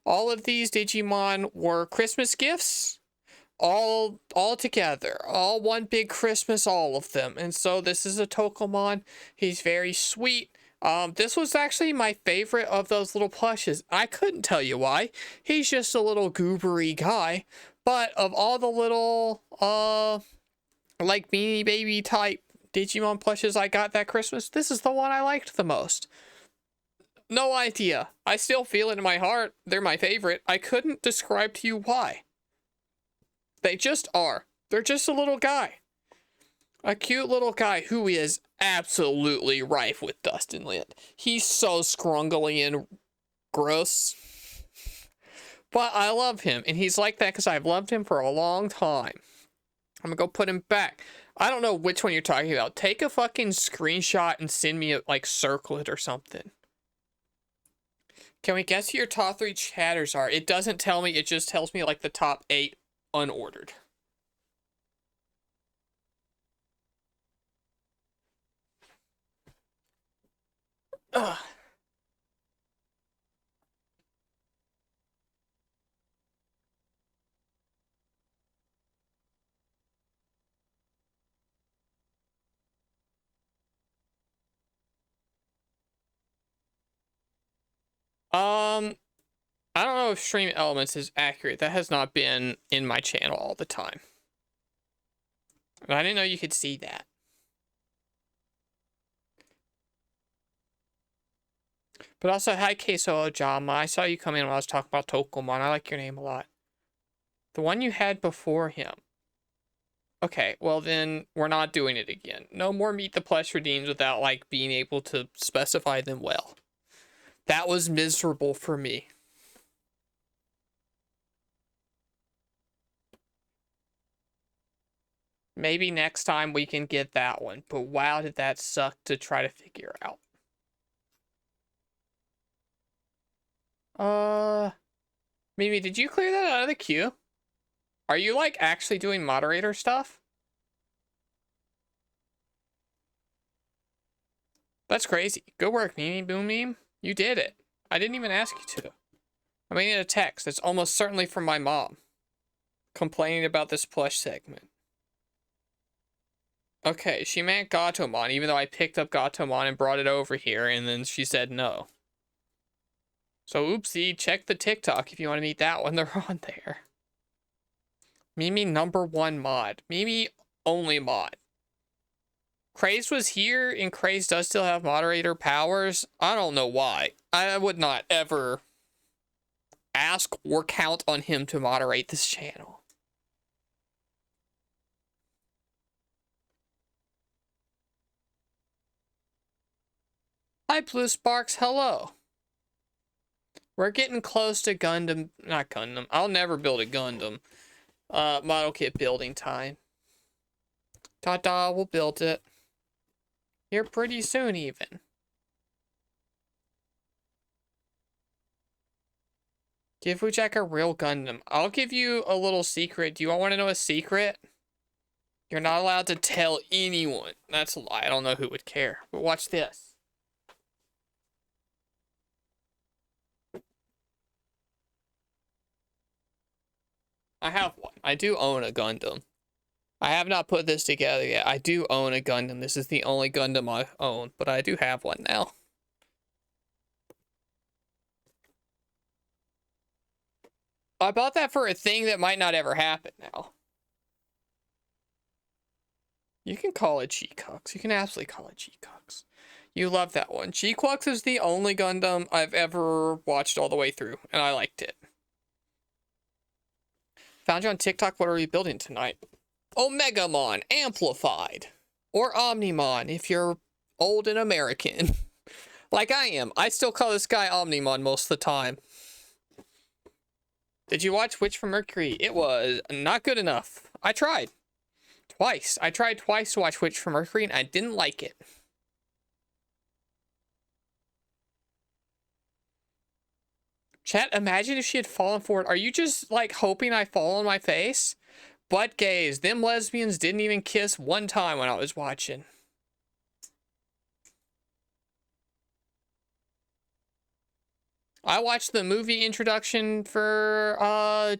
All of these Digimon were Christmas gifts. All together, all one big Christmas, all of them. And so this is a Tokomon. He's very sweet. This was actually my favorite of those little plushes. I couldn't tell you why. He's just a little goobery guy. But of all the little, like Beanie Baby type Digimon plushes I got that Christmas, this is the one I liked the most. No idea. I still feel it in my heart. They're my favorite. I couldn't describe to you why. They just are. They're just a little guy. A cute little guy who is absolutely rife with dust and lint. He's so scrungly and gross. But I love him. And he's like that because I've loved him for a long time. I'm going to go put him back. I don't know which one you're talking about. Take a fucking screenshot and send me, like, circle it or something. Can we guess who your top 3 chatters are? It doesn't tell me. It just tells me, like, the top 8 unordered. Ugh. I don't know if Stream Elements is accurate. That has not been in my channel all the time. I didn't know you could see that. But also, hi Queso Ojama. I saw you come in when I was talking about Tokomon. I like your name a lot. The one you had before him. Okay, well then, we're not doing it again. No more Meet the Plush redeems without, like, being able to specify them well. That was miserable for me. Maybe next time we can get that one. But wow, did that suck to try to figure out. Mimi, did you clear that out of the queue? Are you, like, actually doing moderator stuff? That's crazy. Good work, Mimi Boom Meme. You did it. I didn't even ask you to. I'm getting a text. It's almost certainly from my mom. complaining about this plush segment. Okay, she meant Gatomon, even though I picked up Gatomon and brought it over here, and then she said no. So oopsie, check the TikTok if you want to meet that one. They're on there. Mimi #1 mod. Mimi only mod. Craze was here, and Craze does still have moderator powers. I don't know why. I would not ever ask or count on him to moderate this channel. Hi, Blue Sparks. Hello. We're getting close to Gundam. Not Gundam. I'll never build a Gundam. Model kit building time. Ta-da, we'll build it. Here pretty soon, even. Give wujak a real Gundam. I'll give you a little secret. Do you want to know a secret? You're not allowed to tell anyone. That's a lie. I don't know who would care. But watch this. I have one. I do own a Gundam. I have not put this together yet. I do own a Gundam. This is the only Gundam I own, but I do have one now. I bought that for a thing that might not ever happen now. You can call it G-Cux. You can absolutely call it G-Cux. You love that one. G-Cux is the only Gundam I've ever watched all the way through, and I liked it. Found you on TikTok. What are we building tonight? Omegamon Amplified. Or Omnimon, if you're old and American. Like I am. I still call this guy Omnimon most of the time. Did you watch Witch from Mercury? It was not good enough. I tried. Twice. I tried twice to watch Witch from Mercury, and I didn't like it. Chat, imagine if she had fallen for it. Are you just, like, hoping I fall on my face? Butt gays. Them lesbians didn't even kiss one time when I was watching. I watched the movie introduction for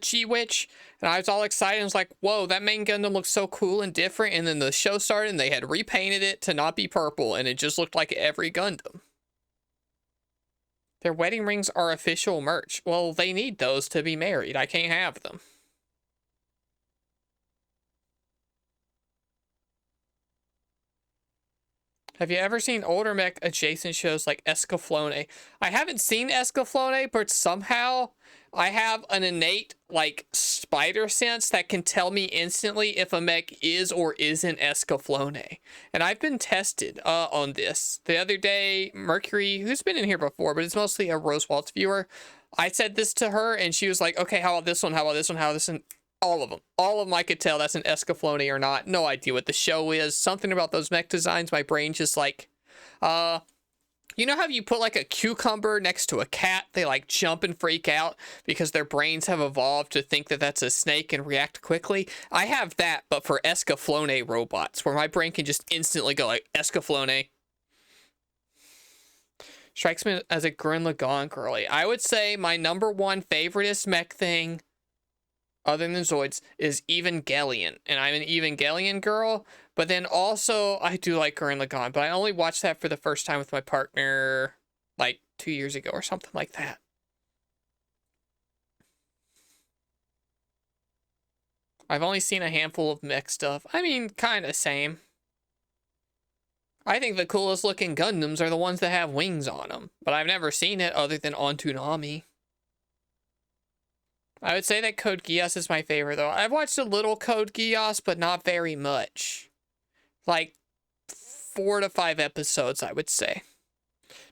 G-Witch, and I was all excited. I was like, whoa, that main Gundam looks so cool and different. And then the show started, and they had repainted it to not be purple, and it just looked like every Gundam. Their wedding rings are official merch. Well, they need those to be married. I can't have them. Have you ever seen older mech adjacent shows like Escaflowne? I haven't seen Escaflowne, but somehow I have an innate, like, spider sense that can tell me instantly if a mech is or isn't Escaflowne. And I've been tested on this. The other day, Mercury, who's been in here before, but it's mostly a Rose Waltz viewer, I said this to her, and she was like, okay, how about this one, how about this one, how about this one? All of them. All of them I could tell that's an Escaflowne or not. No idea what the show is. Something about those mech designs, my brain just like, you know how you put like a cucumber next to a cat? They like jump and freak out because their brains have evolved to think that that's a snake and react quickly. I have that, but for Escaflowne robots, where my brain can just instantly go like, Escaflowne. Strikes me as a Gurren Lagann girly. I would say my #1 favoriteest mech thing, other than Zoids, is Evangelion. And I'm an Evangelion girl. But then also, I do like Gurren Lagann. But I only watched that for the first time with my partner, like, 2 years ago or something like that. I've only seen a handful of mech stuff. I mean, kind of same. I think the coolest looking Gundams are the ones that have wings on them. But I've never seen it other than on Toonami. I would say that Code Geass is my favorite, though. I've watched a little Code Geass, but not very much. Like, 4 to 5 episodes, I would say.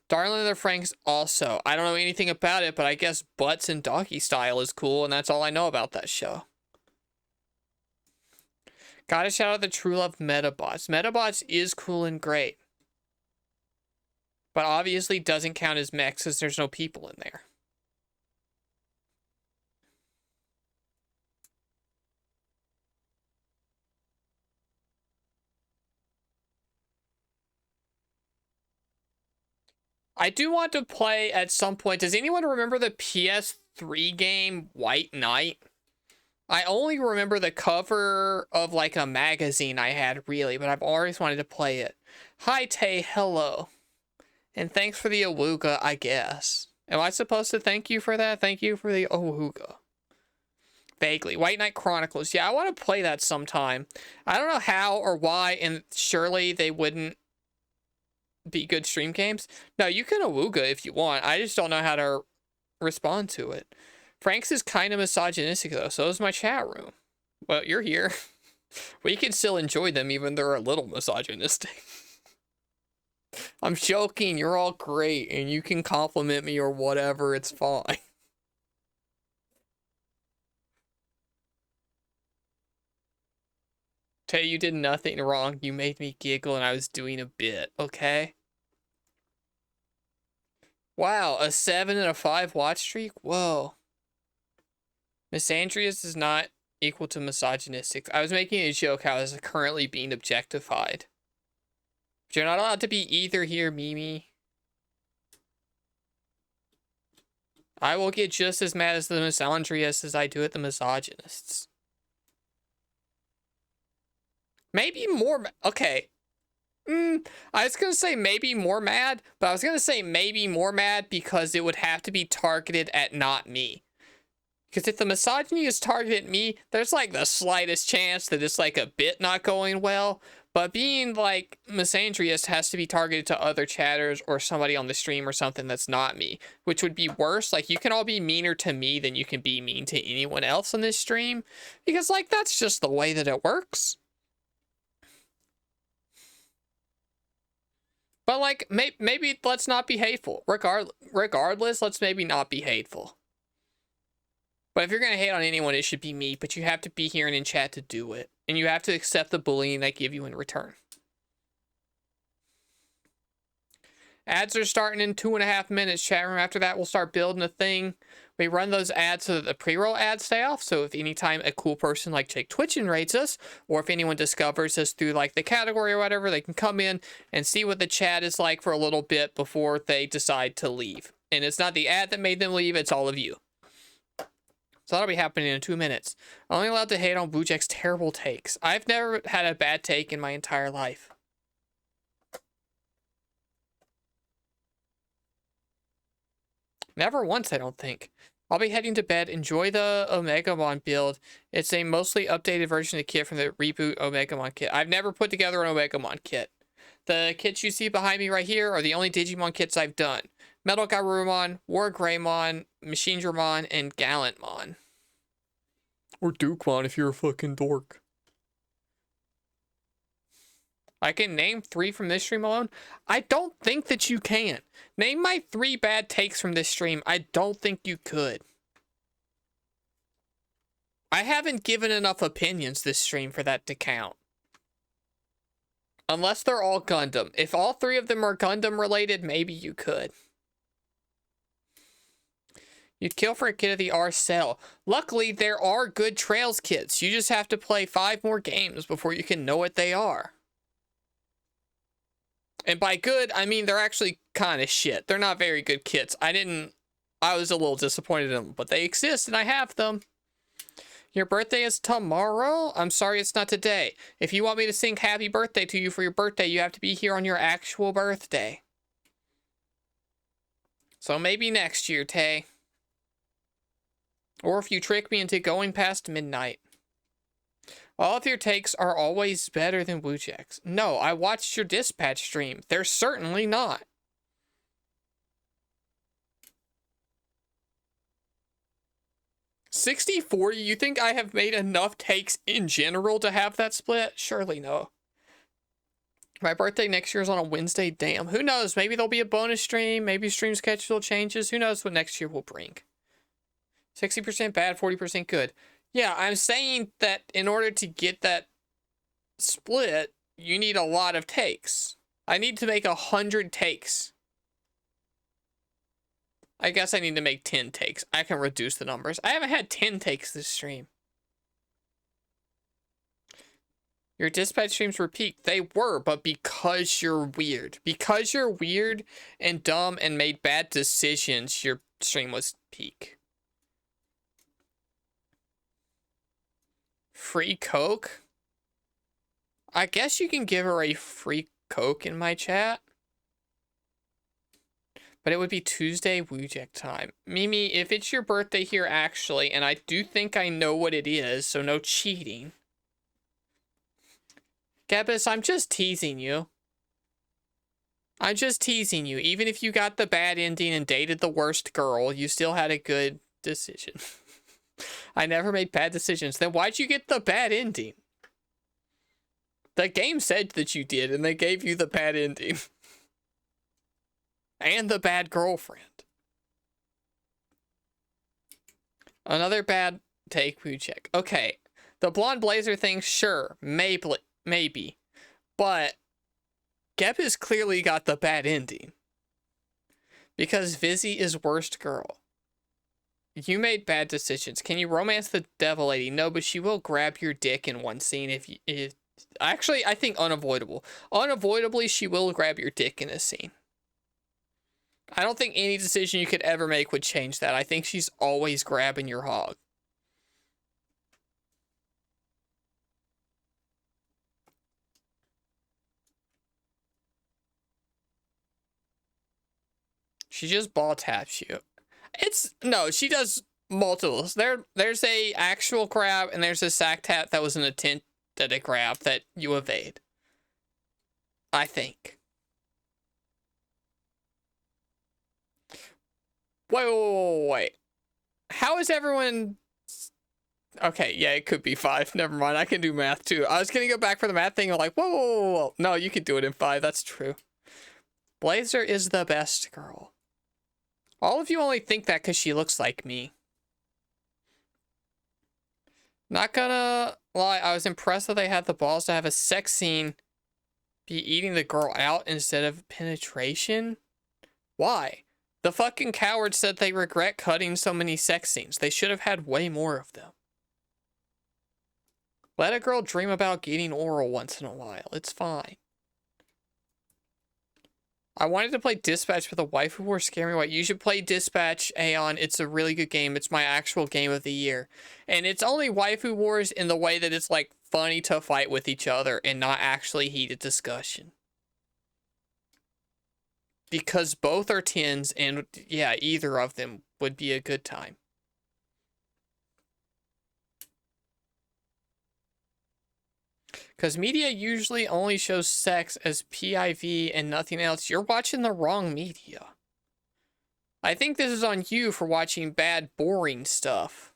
Darling of the Franxx also. I don't know anything about it, but I guess butts and doggy style is cool, and that's all I know about that show. Gotta shout out the True Love Metabots. Metabots is cool and great. But obviously doesn't count as mechs, because there's no people in there. I do want to play at some point. Does anyone remember the PS3 game White Knight? I only remember the cover of like a magazine I had, really, but I've always wanted to play it. Hi, Tay, hello. And thanks for the awooga, I guess. Am I supposed to thank you for that? Thank you for the awooga. Vaguely. White Knight Chronicles. Yeah, I want to play that sometime. I don't know how or why, and surely they wouldn't be good stream games. No, you can awooga if you want. I just don't know how to respond to it. Frank's is kind of misogynistic, though. So is my chat room. Well, you're here. We can still enjoy them, even though they're a little misogynistic. I'm joking. You're all great, and you can compliment me or whatever. It's fine. Tay, you did nothing wrong. You made me giggle, and I was doing a bit. Okay. Wow, a 7 and a 5 watch streak. Whoa. Misandrious is not equal to misogynistic. I was making a joke how it's currently being objectified. But you're not allowed to be either here, Mimi. I will get just as mad as the misandrious as I do at the misogynists. Maybe more. Okay. I was going to say maybe more mad, but I was going to say maybe more mad because it would have to be targeted at not me. Because if the misogyny is targeted at me, there's like the slightest chance that it's like a bit not going well. But being like misandrious has to be targeted to other chatters or somebody on the stream or something that's not me, which would be worse. Like, you can all be meaner to me than you can be mean to anyone else on this stream. Because like, that's just the way that it works. But like, maybe let's not be hateful. Regardless, let's maybe not be hateful. But if you're going to hate on anyone, it should be me. But you have to be here and in chat to do it. And you have to accept the bullying I give you in return. Ads are starting in 2.5 minutes, chat room. After that, we'll start building a thing. We run those ads so that the pre-roll ads stay off. So if anytime a cool person like Jake Twitchin rates us, or if anyone discovers us through like the category or whatever, they can come in and see what the chat is like for a little bit before they decide to leave. And it's not the ad that made them leave, it's all of you. So that'll be happening in 2 minutes. I'm only allowed to hate on wujak's terrible takes. I've never had a bad take in my entire life. Never once, I don't think. I'll be heading to bed. Enjoy the Omegamon build. It's a mostly updated version of the kit from the reboot Omegamon kit. I've never put together an Omegamon kit. The kits you see behind me right here are the only Digimon kits I've done. Metal Garurumon, War Greymon, Machinedramon, and Gallantmon. Or Dukemon if you're a fucking dork. I can name 3 from this stream alone? I don't think that you can. Name my 3 bad takes from this stream. I don't think you could. I haven't given enough opinions this stream for that to count. Unless they're all Gundam. If all 3 of them are Gundam related, maybe you could. You'd kill for a kit of the R cell. Luckily, there are good Trails kits. You just have to play 5 more games before you can know what they are. And by good, I mean they're actually kind of shit. They're not very good kits. I was a little disappointed in them, but they exist and I have them. Your birthday is tomorrow? I'm sorry it's not today. If you want me to sing happy birthday to you for your birthday, you have to be here on your actual birthday. So maybe next year, Tay. Or if you trick me into going past midnight. All of your takes are always better than wujak's. No, I watched your dispatch stream. They're certainly not. $60-40, you think I have made enough takes in general to have that split? Surely no. My birthday next year is on a Wednesday. Damn, who knows? Maybe there'll be a bonus stream. Maybe stream schedule changes. Who knows what next year will bring? 60% bad, 40% good. Yeah, I'm saying that in order to get that split, you need a lot of takes. I need to make 100 takes. I guess I need to make 10 takes. I can reduce the numbers. I haven't had 10 takes this stream. Your dispatch streams were peaked. They were, but because you're weird. Because you're weird and dumb and made bad decisions, your stream was peak. Free Coke? I guess you can give her a free Coke in my chat. But it would be Tuesday wujak time. Mimi, if it's your birthday here actually, and I do think I know what it is, so no cheating. Gebis, I'm just teasing you. I'm just teasing you. Even if you got the bad ending and dated the worst girl, you still had a good decision. I never made bad decisions. Then why'd you get the bad ending? The game said that you did, and they gave you the bad ending. And the bad girlfriend. Another bad take, wujak. Okay, the blonde blazer thing, sure, maybe. But Geb has clearly got the bad ending. Because Vizzy is worst girl. You made bad decisions. Can you romance the devil lady? No, but she will grab your dick in one scene if actually, I think unavoidable. Unavoidably, she will grab your dick in a scene. I don't think any decision you could ever make would change that. I think she's always grabbing your hog. She just ball taps you. No, she does multiples. There's a actual grab and there's a sack tap that was an attempt at a grab that you evade. I think. Wait. How is everyone... Okay, yeah, it could be 5. Never mind, I can do math too. I was gonna go back for the math thing. I'm like, whoa. No, you could do it in 5. That's true. Blazer is the best girl. All of you only think that because she looks like me. Not gonna lie, I was impressed that they had the balls to have a sex scene be eating the girl out instead of penetration. Why? The fucking cowards said they regret cutting so many sex scenes. They should have had way more of them. Let a girl dream about getting oral once in a while. It's fine. I wanted to play Dispatch, but the waifu war scared me. What? You should play Dispatch, Aeon. It's a really good game. It's my actual game of the year. And it's only waifu wars in the way that it's like funny to fight with each other and not actually heated discussion. Because both are 10s, and yeah, either of them would be a good time. Because media usually only shows sex as PIV and nothing else. You're watching the wrong media. I think this is on you for watching bad, boring stuff.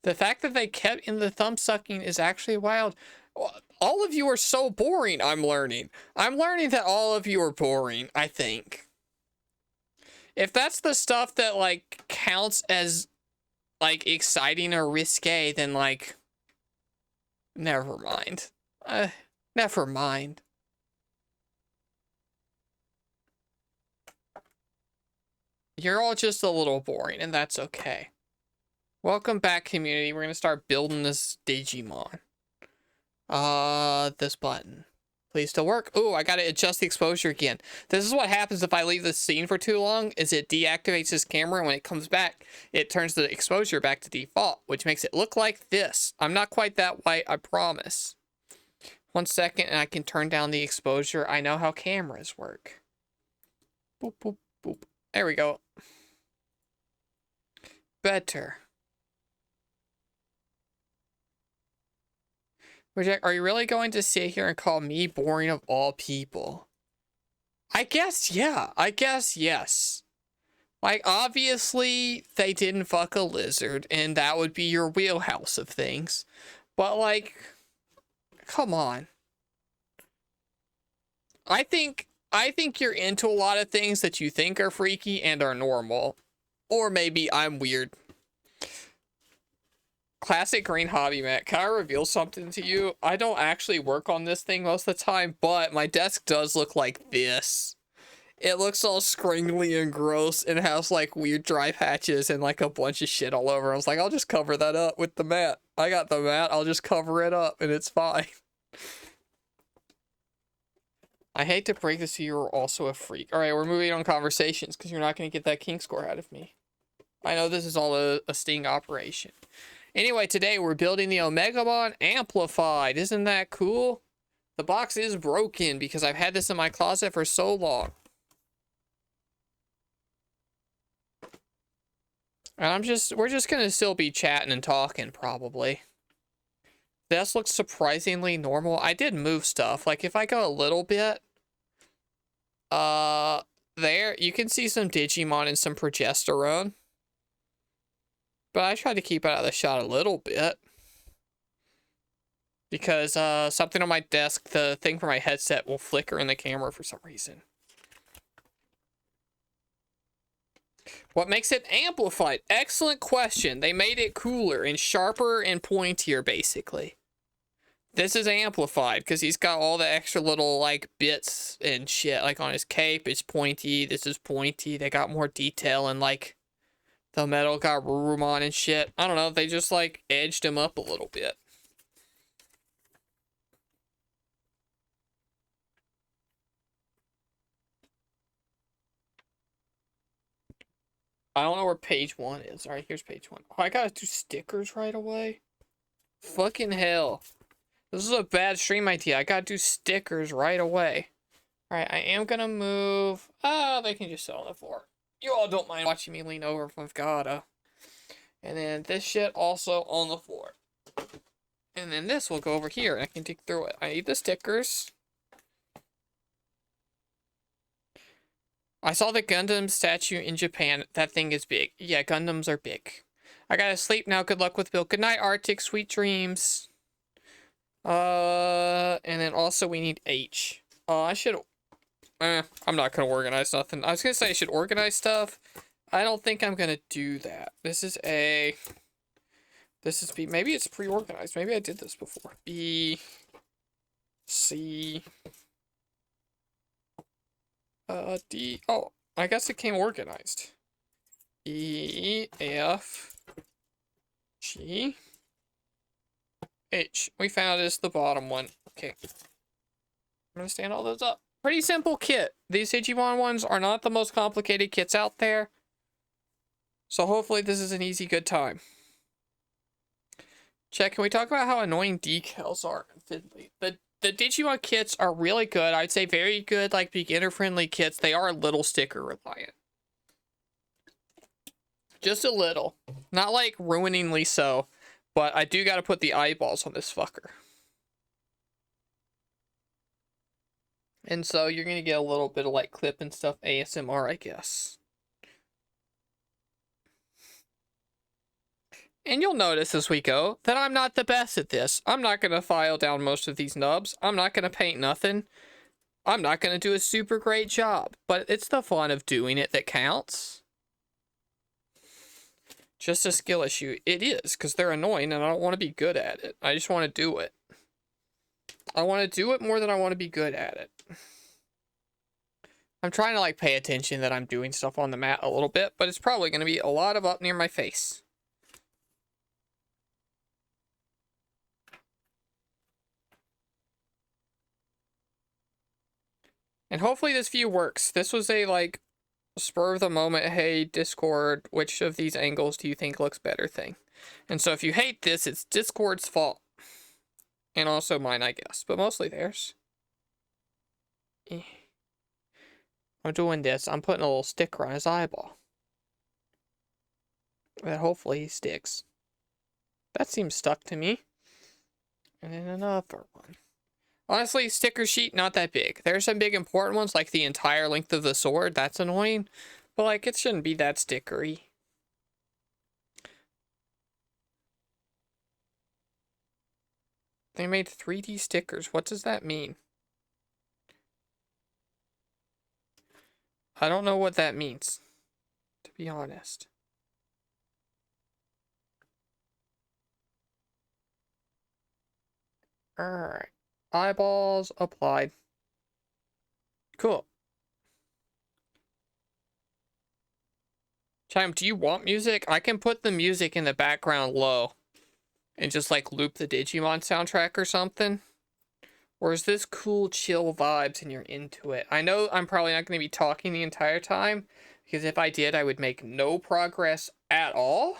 The fact that they kept in the thumb sucking is actually wild. All of you are so boring, I'm learning. I'm learning that all of you are boring, I think. If that's the stuff that, like, counts as, like, exciting or risque, then, like, never mind. Never mind. You're all just a little boring, and that's okay. Welcome back, community. We're gonna start building this digimon. This button. Please still work. Oh, I gotta adjust the exposure again. This is what happens if I leave this scene for too long, is it deactivates this camera, and when it comes back, it turns the exposure back to default, which makes it look like this. I'm not quite that white, I promise. 1 second, and I can turn down the exposure. I know how cameras work. Boop, boop, boop. There we go. Better. Wujak, are you really going to sit here and call me boring of all people? I guess, yeah. I guess, yes. Like, obviously, they didn't fuck a lizard, and that would be your wheelhouse of things. But, like, come on. I think you're into a lot of things that you think are freaky and are normal. Or maybe I'm weird. Classic green hobby, Matt. Can I reveal something to you? I don't actually work on this thing most of the time, but my desk does look like this. It looks all scringly and gross and has like weird dry patches and like a bunch of shit all over. I was like, I'll just cover that up with the mat. I got the mat. I'll just cover it up and it's fine. I hate to break this to you, you're also a freak. All right, we're moving on conversations because you're not going to get that king score out of me. I know this is all a sting operation. Anyway, today we're building the Omegamon Amplified. Isn't that cool? The box is broken because I've had this in my closet for so long. And we're just gonna still be chatting and talking, probably. This looks surprisingly normal. I did move stuff. Like, if I go a little bit, there, you can see some Digimon and some progesterone. But I tried to keep it out of the shot a little bit. Because, something on my desk, the thing for my headset will flicker in the camera for some reason. What makes it amplified? Excellent question. They made it cooler and sharper and pointier, basically. This is amplified because he's got all the extra little, like, bits and shit. Like, on his cape, it's pointy. This is pointy. They got more detail and, like, the metal got Rurumon and shit. I don't know. They just, like, edged him up a little bit. I don't know where page 1 is. Alright, here's page 1. Oh, I gotta do stickers right away? Fucking hell. This is a bad stream idea. I gotta do stickers right away. Alright, I am gonna move... they can just sit on the floor. You all don't mind watching me lean over if I've gotta. And then this shit also on the floor. And then this will go over here and I can dig through it. I need the stickers. I saw the Gundam statue in Japan. That thing is big. Yeah, Gundams are big. I gotta sleep now. Good luck with Bill. Good night, Arctic. Sweet dreams. And then also we need H. I should... I'm not gonna organize nothing. I was gonna say I should organize stuff. I don't think I'm gonna do that. This is A. This is B. Maybe it's pre-organized. Maybe I did this before. B. C. D. Oh, I guess it came organized. E. F. G. H. We found it's the bottom one. Okay. I'm gonna stand all those up. Pretty simple kit. These Digimon ones are not the most complicated kits out there. So hopefully this is an easy, good time. Check, can we talk about how annoying decals are in Fiddly? The Digimon kits are really good. I'd say very good, like, beginner-friendly kits. They are a little sticker reliant. Just a little. Not, like, ruiningly so. But I do gotta put the eyeballs on this fucker. And so you're gonna get a little bit of, like, clip and stuff ASMR, I guess. And you'll notice as we go that I'm not the best at this. I'm not gonna file down most of these nubs. I'm not gonna paint nothing. I'm not gonna do a super great job. But it's the fun of doing it that counts. Just a skill issue. It is, because they're annoying and I don't want to be good at it. I just want to do it. I want to do it more than I want to be good at it. I'm trying to, like, pay attention that I'm doing stuff on the mat a little bit, but it's probably going to be a lot of up near my face. And hopefully this view works. This was a, like, spur of the moment, hey, Discord, which of these angles do you think looks better thing? And so if you hate this, it's Discord's fault. And also mine, I guess. But mostly theirs. I'm doing this. I'm putting a little sticker on his eyeball. That hopefully he sticks. That seems stuck to me. And then another one. Honestly, sticker sheet, not that big. There's some big important ones, like the entire length of the sword. That's annoying. But, like, it shouldn't be that stickery. They made 3D stickers. What does that mean? I don't know what that means, to be honest. Alright. Eyeballs applied. Cool. Chime, do you want music? I can put the music in the background low. And just, like, loop the Digimon soundtrack or something. Or is this cool, chill vibes and you're into it? I know I'm probably not going to be talking the entire time, because if I did, I would make no progress at all.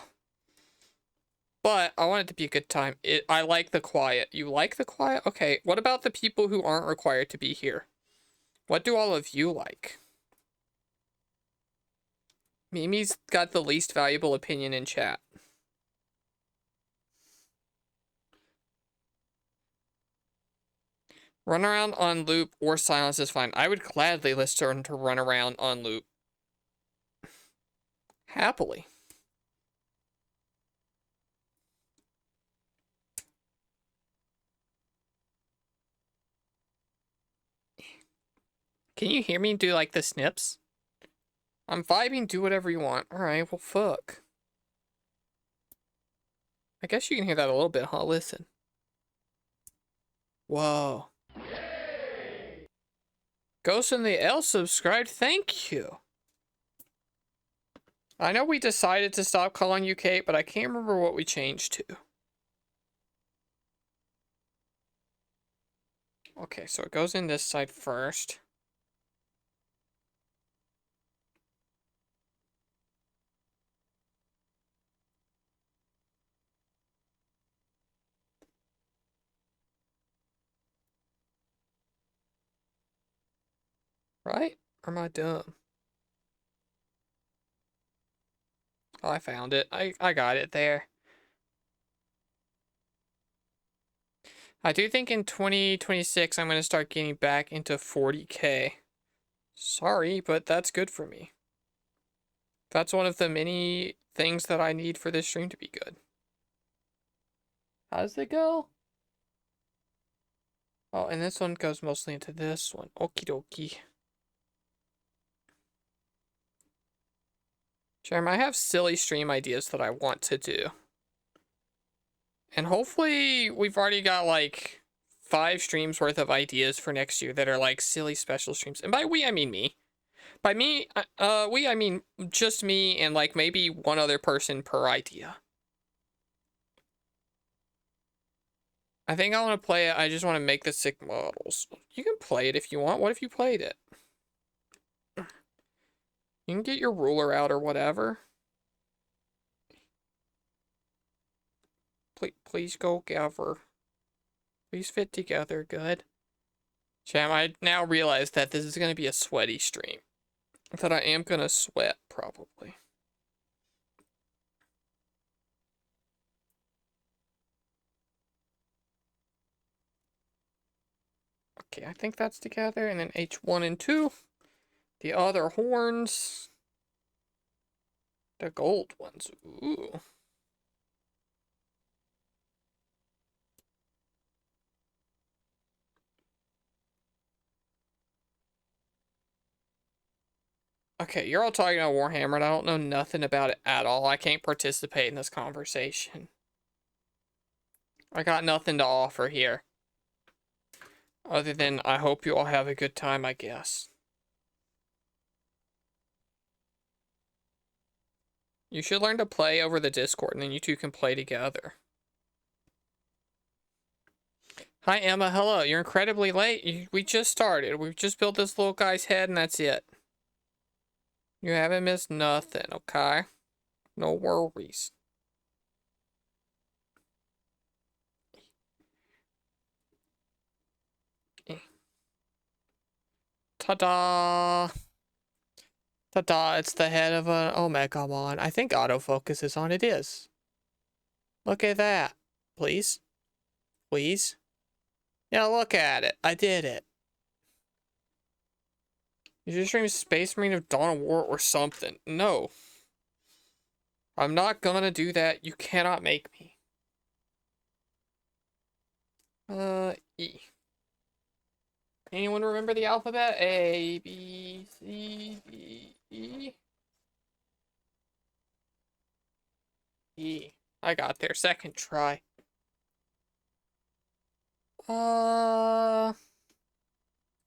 But I want it to be a good time. I like the quiet. You like the quiet? Okay, what about the people who aren't required to be here? What do all of you like? Mimi's got the least valuable opinion in chat. Run around on loop or silence is fine. I would gladly listen to run around on loop. Happily. Can you hear me do like the snips? I'm vibing, do whatever you want. Alright, well fuck. I guess you can hear that a little bit, huh? Listen. Whoa. Ghost in the L subscribed, thank you. I know we decided to stop calling you Kate, but I can't remember what we changed to. Okay, so it goes in this side first. Right? Or am I dumb? Oh, I found it. I got it there. I do think in 2026 I'm going to start getting back into 40K. Sorry, but that's good for me. That's one of the many things that I need for this stream to be good. How does it go? Oh, and this one goes mostly into this one. Okie dokie. Jeremy, I have silly stream ideas that I want to do. And hopefully we've already got like 5 streams worth of ideas for next year that are like silly special streams. And by we, I mean me. By me, I mean just me and like maybe one other person per idea. I think I want to play it. I just want to make the sick models. You can play it if you want. What if you played it? You can get your ruler out or whatever. Please go together. Please fit together. Good. Cham, I now realize that this is going to be a sweaty stream. That I am going to sweat, probably. Okay, I think that's together. And then H1 and 2. The other horns. The gold ones. Ooh. Okay, you're all talking about Warhammer, and I don't know nothing about it at all. I can't participate in this conversation. I got nothing to offer here. Other than, I hope you all have a good time, I guess. You should learn to play over the Discord, and then you two can play together. Hi, Emma. Hello. You're incredibly late. We just started. We've just built this little guy's head, and that's it. You haven't missed nothing, okay? No worries. Ta-da! Ta-da, it's the head of an Omegamon. I think autofocus is on. It is. Look at that. Please? Please? Yeah, look at it. I did it. You just stream Space Marine of Dawn of War or something. No. I'm not gonna do that. You cannot make me. E. Anyone remember the alphabet? A, B, C, D, E. E. I got there. Second try.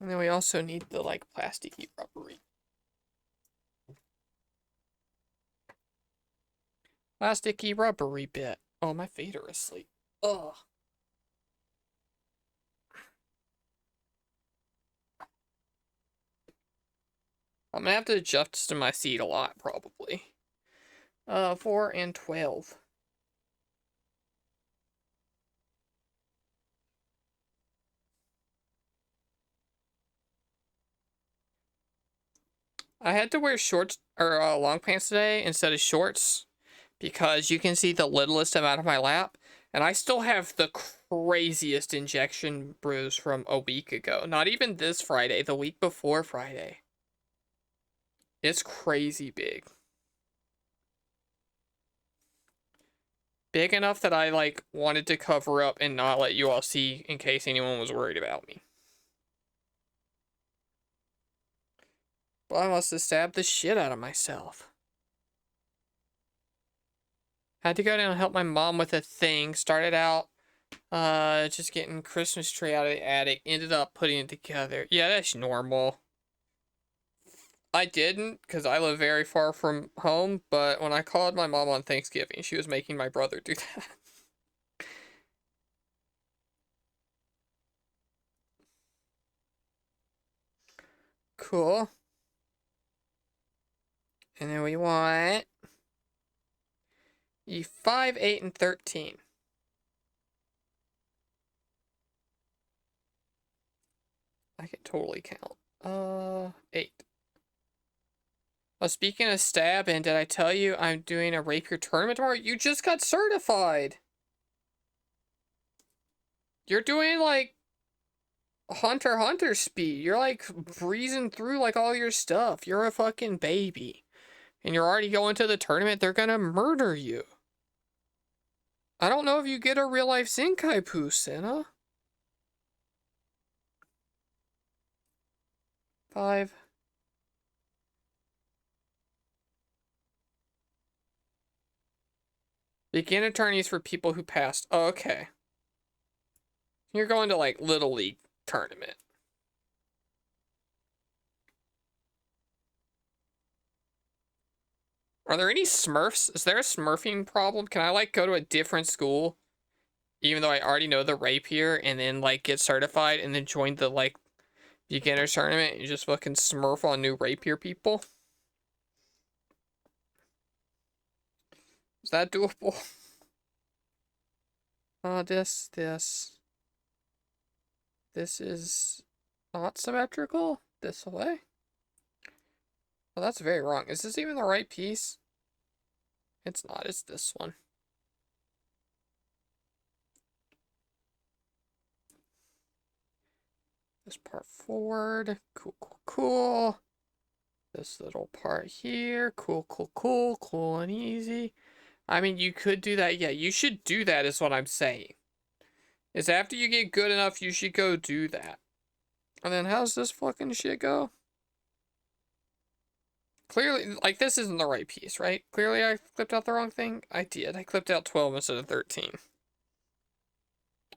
And then we also need the, like, plasticky rubbery. Plasticky rubbery bit. Oh, my feet are asleep. Ugh. I'm gonna have to adjust to my seat a lot, probably. 4 and 12. I had to wear shorts or long pants today instead of shorts because you can see the littlest amount of my lap, and I still have the craziest injection bruise from a week ago. Not even this Friday, the week before Friday. It's crazy big. Big enough that I, like, wanted to cover up and not let you all see in case anyone was worried about me. But I must have stabbed the shit out of myself. Had to go down and help my mom with a thing. Started out, just getting Christmas tree out of the attic. Ended up putting it together. Yeah, that's normal. I didn't, because I live very far from home, but when I called my mom on Thanksgiving, she was making my brother do that. Cool. And then we want you 5, 8, and 13. I can totally count. 8. Oh, speaking of stabbing, did I tell you I'm doing a rapier tournament tomorrow? You just got certified. You're doing, like, Hunter speed. You're, like, breezing through, like, all your stuff. You're a fucking baby. And you're already going to the tournament. They're gonna murder you. I don't know if you get a real-life Zinkaipu, Senna. 5. Begin attorneys for people who passed. Oh, okay. You're going to, like, Little League tournament. Are there any Smurfs? Is there a Smurfing problem? Can I, like, go to a different school, even though I already know the rapier, and then, like, get certified, and then join the, like, beginner tournament, and just fucking Smurf on new rapier people? Is that doable? This is not symmetrical? This way? Oh, that's very wrong. Is this even the right piece? It's not, it's this one. This part forward. Cool, cool, cool. This little part here. Cool, cool, cool. Cool and easy. I mean, you could do that. Yeah, you should do that is what I'm saying. Is after you get good enough, you should go do that. And then how's this fucking shit go? Clearly, like, this isn't the right piece, right? Clearly I clipped out the wrong thing. I did. I clipped out 12 instead of 13.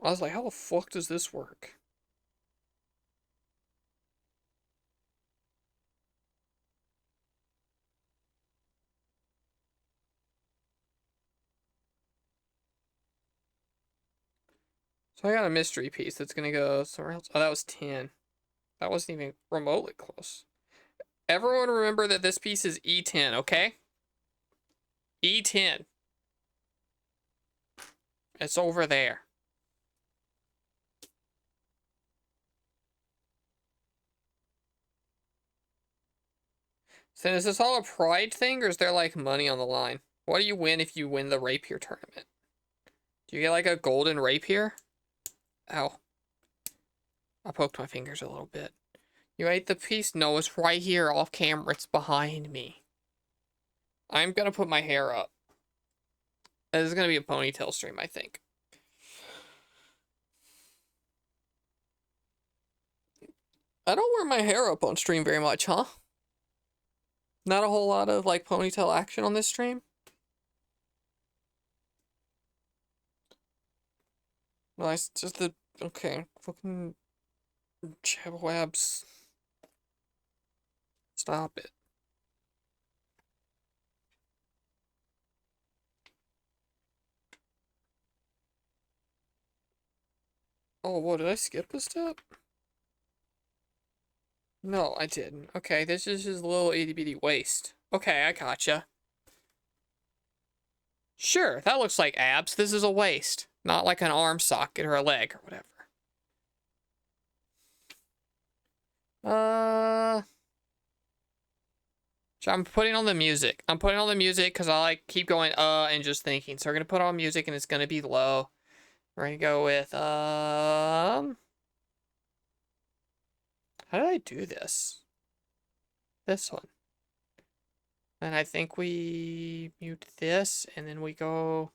I was like, how the fuck does this work? So I got a mystery piece that's gonna go somewhere else. Oh, that was 10. That wasn't even remotely close. Everyone remember that this piece is E10, okay? E10. It's over there. So is this all a pride thing, or is there, like, money on the line? What do you win if you win the rapier tournament? Do you get, like, a golden rapier? Ow. I poked my fingers a little bit. You ate the piece? No, it's right here off camera. It's behind me. I'm gonna put my hair up. This is gonna be a ponytail stream, I think. I don't wear my hair up on stream very much, huh? Not a whole lot of, like, ponytail action on this stream. Nice, just the, okay, fucking webs. Stop it. Oh, what, did I skip a step? No, I didn't. Okay, this is his little itty bitty waist. Okay, I gotcha. Sure, that looks like abs. This is a waist, not like an arm socket or a leg or whatever. So I'm putting on the music. I'm putting on the music because I like keep going and just thinking. So we're gonna put on music and it's gonna be low. We're gonna go with how did I do this? This one. And I think we mute this and then we go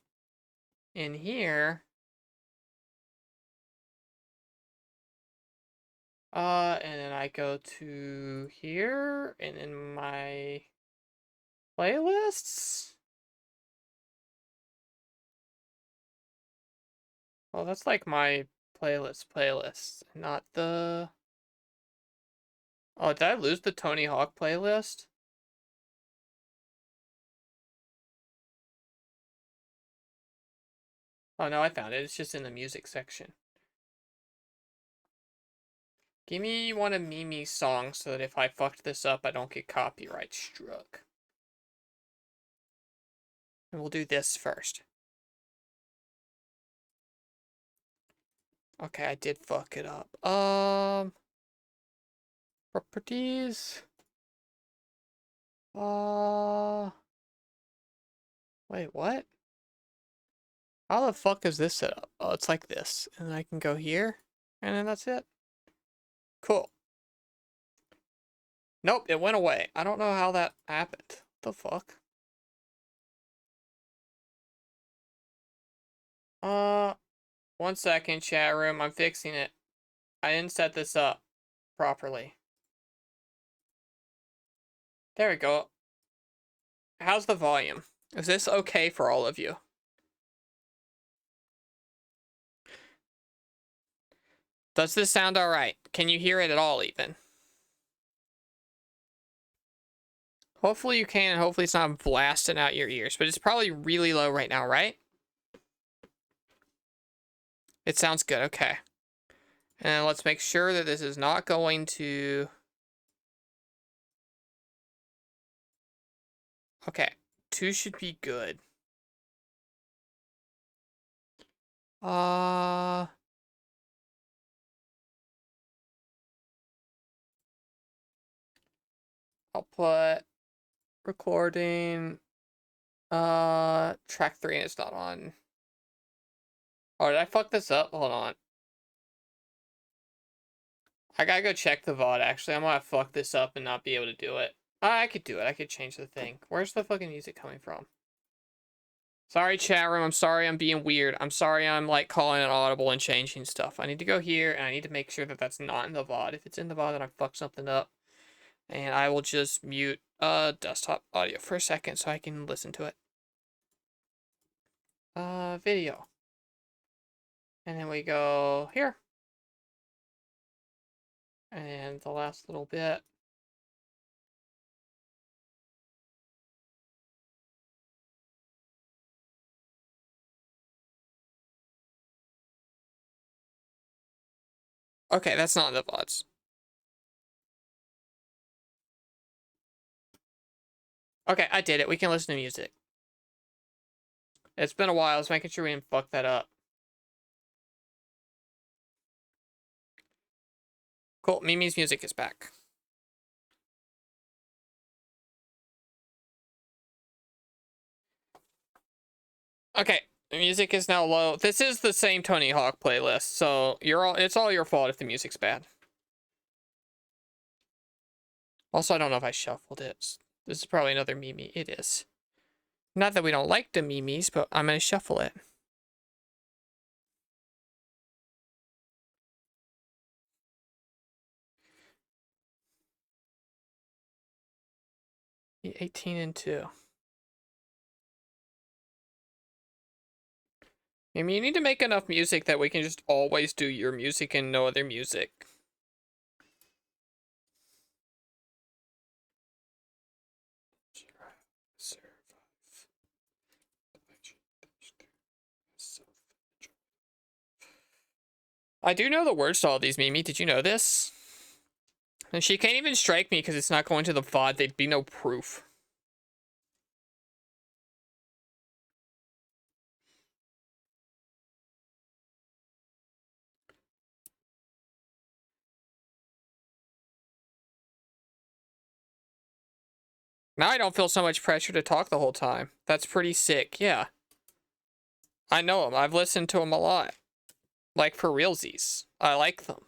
in here. And then I go to here and in my playlists. Well, that's like my playlist, not the. Oh, did I lose the Tony Hawk playlist? Oh no, I found it. It's just in the music section. Give me one of Mimi's songs so that if I fucked this up, I don't get copyright struck. And we'll do this first. Okay, I did fuck it up. Properties. Wait, what? How the fuck is this set up? Oh, it's like this. And I can go here, and then that's it. Cool. Nope, it went away. I don't know how that happened. What the fuck? One second, chat room. I'm fixing it. I didn't set this up properly. There we go. How's the volume? Is this okay for all of you? Does this sound alright? Can you hear it at all, even? Hopefully you can, and hopefully it's not blasting out your ears, but it's probably really low right now, right? It sounds good, okay. And let's make sure that this is not going to... Okay, 2 should be good. I'll put recording, track 3 and it's not on. Oh, did I fuck this up? Hold on. I gotta go check the VOD, actually. I'm gonna fuck this up and not be able to do it. I could do it. I could change the thing. Where's the fucking music coming from? Sorry, chat room. I'm sorry I'm being weird. I'm sorry I'm, like, calling it audible and changing stuff. I need to go here, and I need to make sure that that's not in the VOD. If it's in the VOD, then I fucked something up. And I will just mute desktop audio for a second so I can listen to it. Video. And then we go here. And the last little bit. Okay, that's not in the VODs. Okay, I did it. We can listen to music. It's been a while. I was making sure we didn't fuck that up. Cool. Mimi's music is back. Okay, the music is now low. This is the same Tony Hawk playlist, so it's all your fault if the music's bad. Also, I don't know if I shuffled it. This is probably another Mimi. It is. Not that we don't like the Mimis, but I'm gonna shuffle it. The 18 and 2. Mimi, you need to make enough music that we can just always do your music and no other music. I do know the words to all these, Mimi. Did you know this? And she can't even strike me because it's not going to the VOD. There'd be no proof. Now I don't feel so much pressure to talk the whole time. That's pretty sick, yeah. I know them. I've listened to them a lot. Like, for realsies. I like them.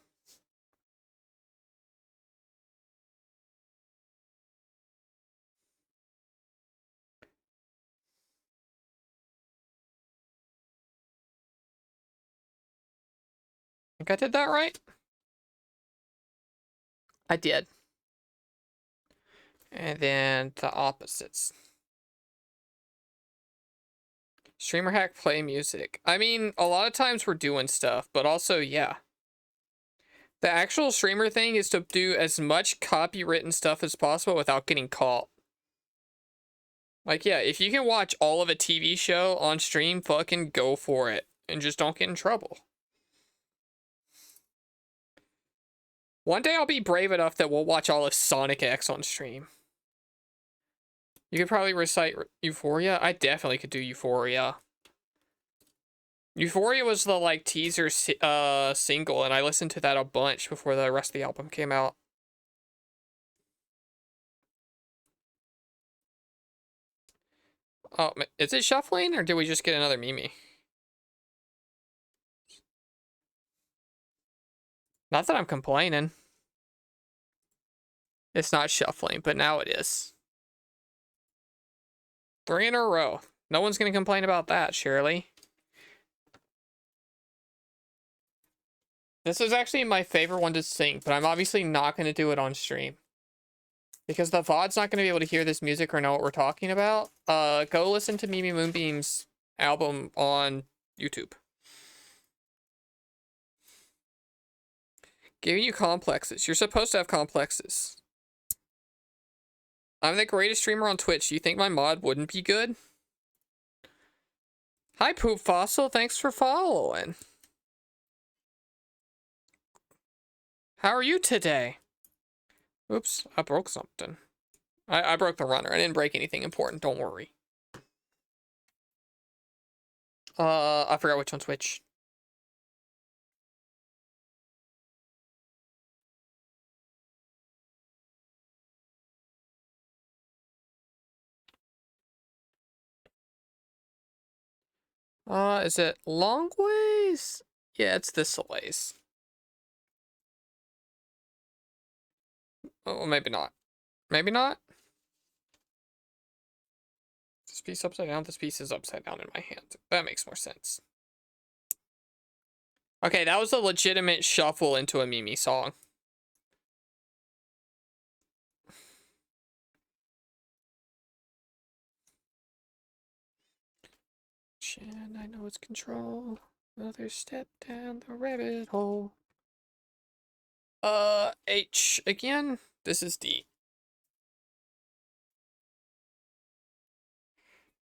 Think I did that right? I did. And then the opposites. Streamer hack, play music. I mean, a lot of times we're doing stuff, but also, yeah. The actual streamer thing is to do as much copywritten stuff as possible without getting caught. Like, yeah, if you can watch all of a TV show on stream, fucking go for it. And just don't get in trouble. One day I'll be brave enough that we'll watch all of Sonic X on stream. You could probably recite Euphoria. I definitely could do Euphoria. Euphoria was the, like, teaser single, and I listened to that a bunch before the rest of the album came out. Oh, is it shuffling, or did we just get another Mimi? Not that I'm complaining. It's not shuffling, but now it is. 3 in a row. No one's gonna complain about that, surely. This is actually my favorite one to sing, but I'm obviously not gonna do it on stream. Because the VOD's not gonna be able to hear this music or know what we're talking about. Go listen to Mimi Moonbeam's album on YouTube. Giving you complexes. You're supposed to have complexes. I'm the greatest streamer on Twitch. Do you think my mod wouldn't be good? Hi, Poop Fossil. Thanks for following. How are you today? Oops, I broke something. I broke the runner. I didn't break anything important. Don't worry. I forgot which one's which. Is it long ways? Yeah, it's this a ways. Oh, maybe not. Maybe not? This piece upside down, this piece is upside down in my hand. That makes more sense. Okay, that was a legitimate shuffle into a Mimi song. And I know it's control. Another step down the rabbit hole. H again. This is D.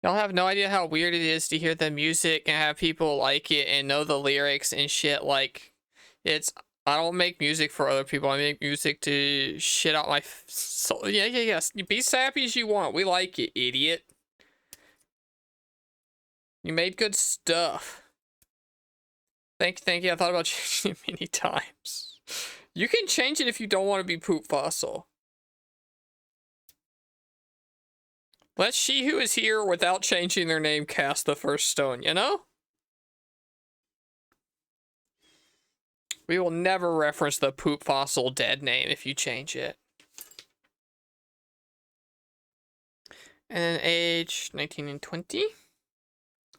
Y'all have no idea how weird it is to hear the music and have people like it and know the lyrics and shit. Like, I don't make music for other people. I make music to shit out my soul. Yeah. You be sappy as you want. We like it, idiot. You made good stuff. Thank you. I thought about changing it many times. You can change it if you don't want to be Poop Fossil. Let she who is here without changing their name cast the first stone, you know? We will never reference the Poop Fossil dead name if you change it. And then age 19 and 20.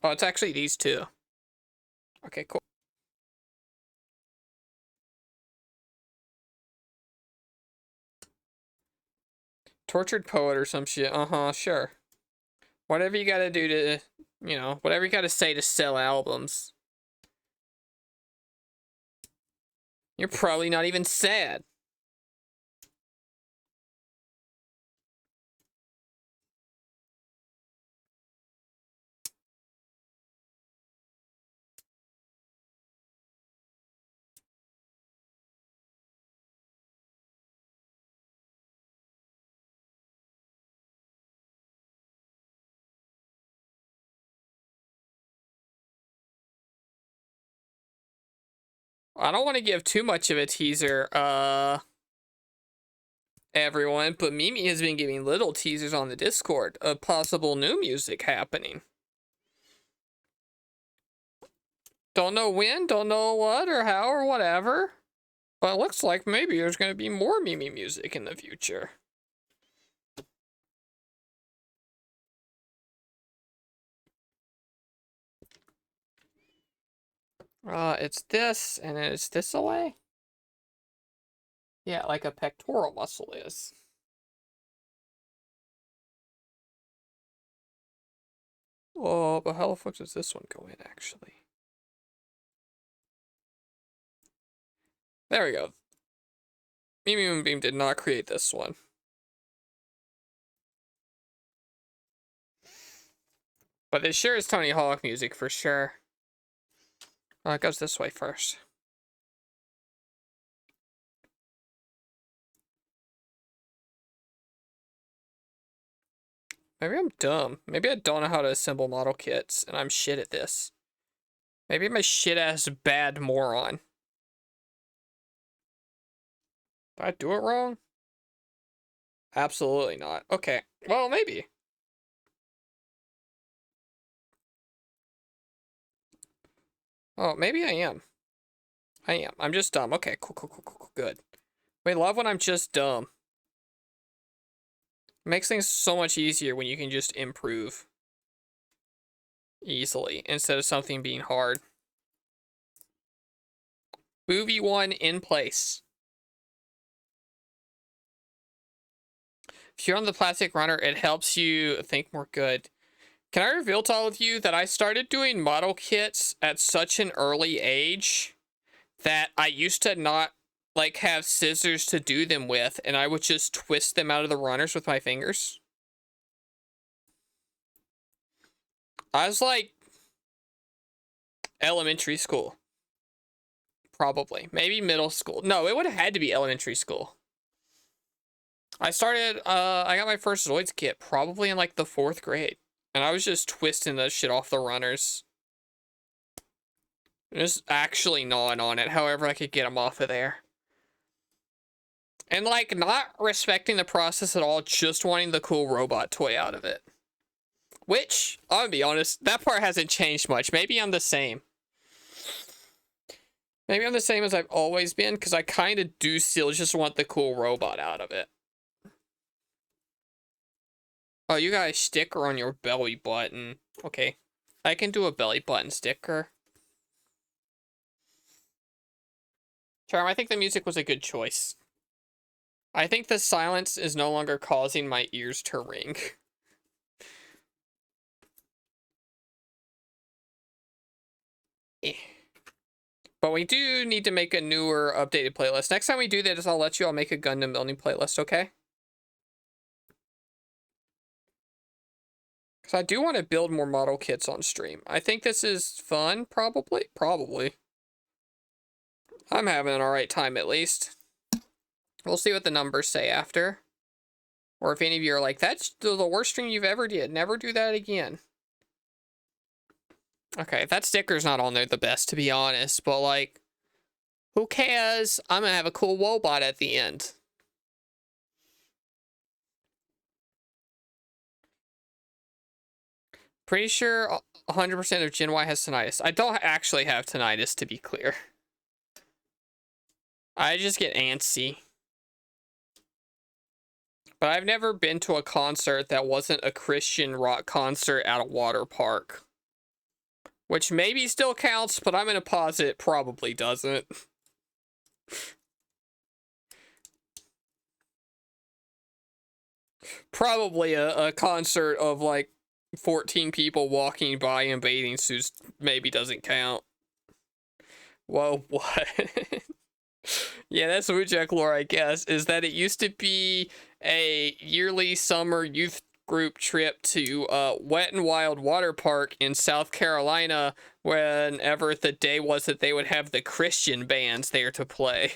Oh, it's actually these two. Okay, cool. Tortured poet or some shit. Sure. Whatever you gotta do to, you know, whatever you gotta say to sell albums. You're probably not even sad. I don't want to give too much of a teaser, everyone, but Mimi has been giving little teasers on the Discord of possible new music happening. Don't know when, don't know what or how or whatever, but it looks like maybe there's going to be more Mimi music in the future. It's this, and then it's this away? Yeah, like a pectoral muscle is. Oh, but how the fuck does this one go in, actually? There we go. Mimi Moonbeam did not create this one. But it sure is Tony Hawk music for sure. It goes this way first. Maybe I'm dumb. Maybe I don't know how to assemble model kits, and I'm shit at this. Maybe I'm a shit-ass bad moron. Did I do it wrong? Absolutely not. Okay, well, maybe. Oh, maybe I am. I am. I'm just dumb. Okay, cool, good. We love when I'm just dumb. It makes things so much easier when you can just improve easily instead of something being hard. Movie 1 in place. If you're on the plastic runner, it helps you think more good. Can I reveal to all of you that I started doing model kits at such an early age that I used to not like have scissors to do them with, and I would just twist them out of the runners with my fingers? I was like elementary school. Probably. Maybe middle school. No, it would have had to be elementary school. I got my first Zoids kit probably in like the 4th grade. And I was just twisting that shit off the runners. Just actually gnawing on it, however I could get them off of there. And like not respecting the process at all, just wanting the cool robot toy out of it. Which, I'm gonna be honest, that part hasn't changed much. Maybe I'm the same. Maybe I'm the same as I've always been, because I kind of do still just want the cool robot out of it. Oh, you got a sticker on your belly button. Okay. I can do a belly button sticker. Charm, I think the music was a good choice. I think the silence is no longer causing my ears to ring. But we do need to make a newer, updated playlist. Next time we do that, I'll let you all make a Gundam building playlist, okay? Because I do want to build more model kits on stream. I think this is fun, probably. Probably. I'm having an alright time, at least. We'll see what the numbers say after. Or if any of you are like, that's the worst stream you've ever did. Never do that again. Okay, that sticker's not on there the best, to be honest. But, like, who cares? I'm gonna have a cool Wobot at the end. Pretty sure 100% of Gen Y has tinnitus. I don't actually have tinnitus, to be clear. I just get antsy. But I've never been to a concert that wasn't a Christian rock concert at a water park. Which maybe still counts, but I'm gonna posit it probably doesn't. Probably a concert of like 14 people walking by in bathing suits maybe doesn't count. Whoa, what? Yeah, that's wujak lore, I guess, is that it used to be a yearly summer youth group trip to Wet and Wild Water Park in South Carolina whenever the day was that they would have the Christian bands there to play.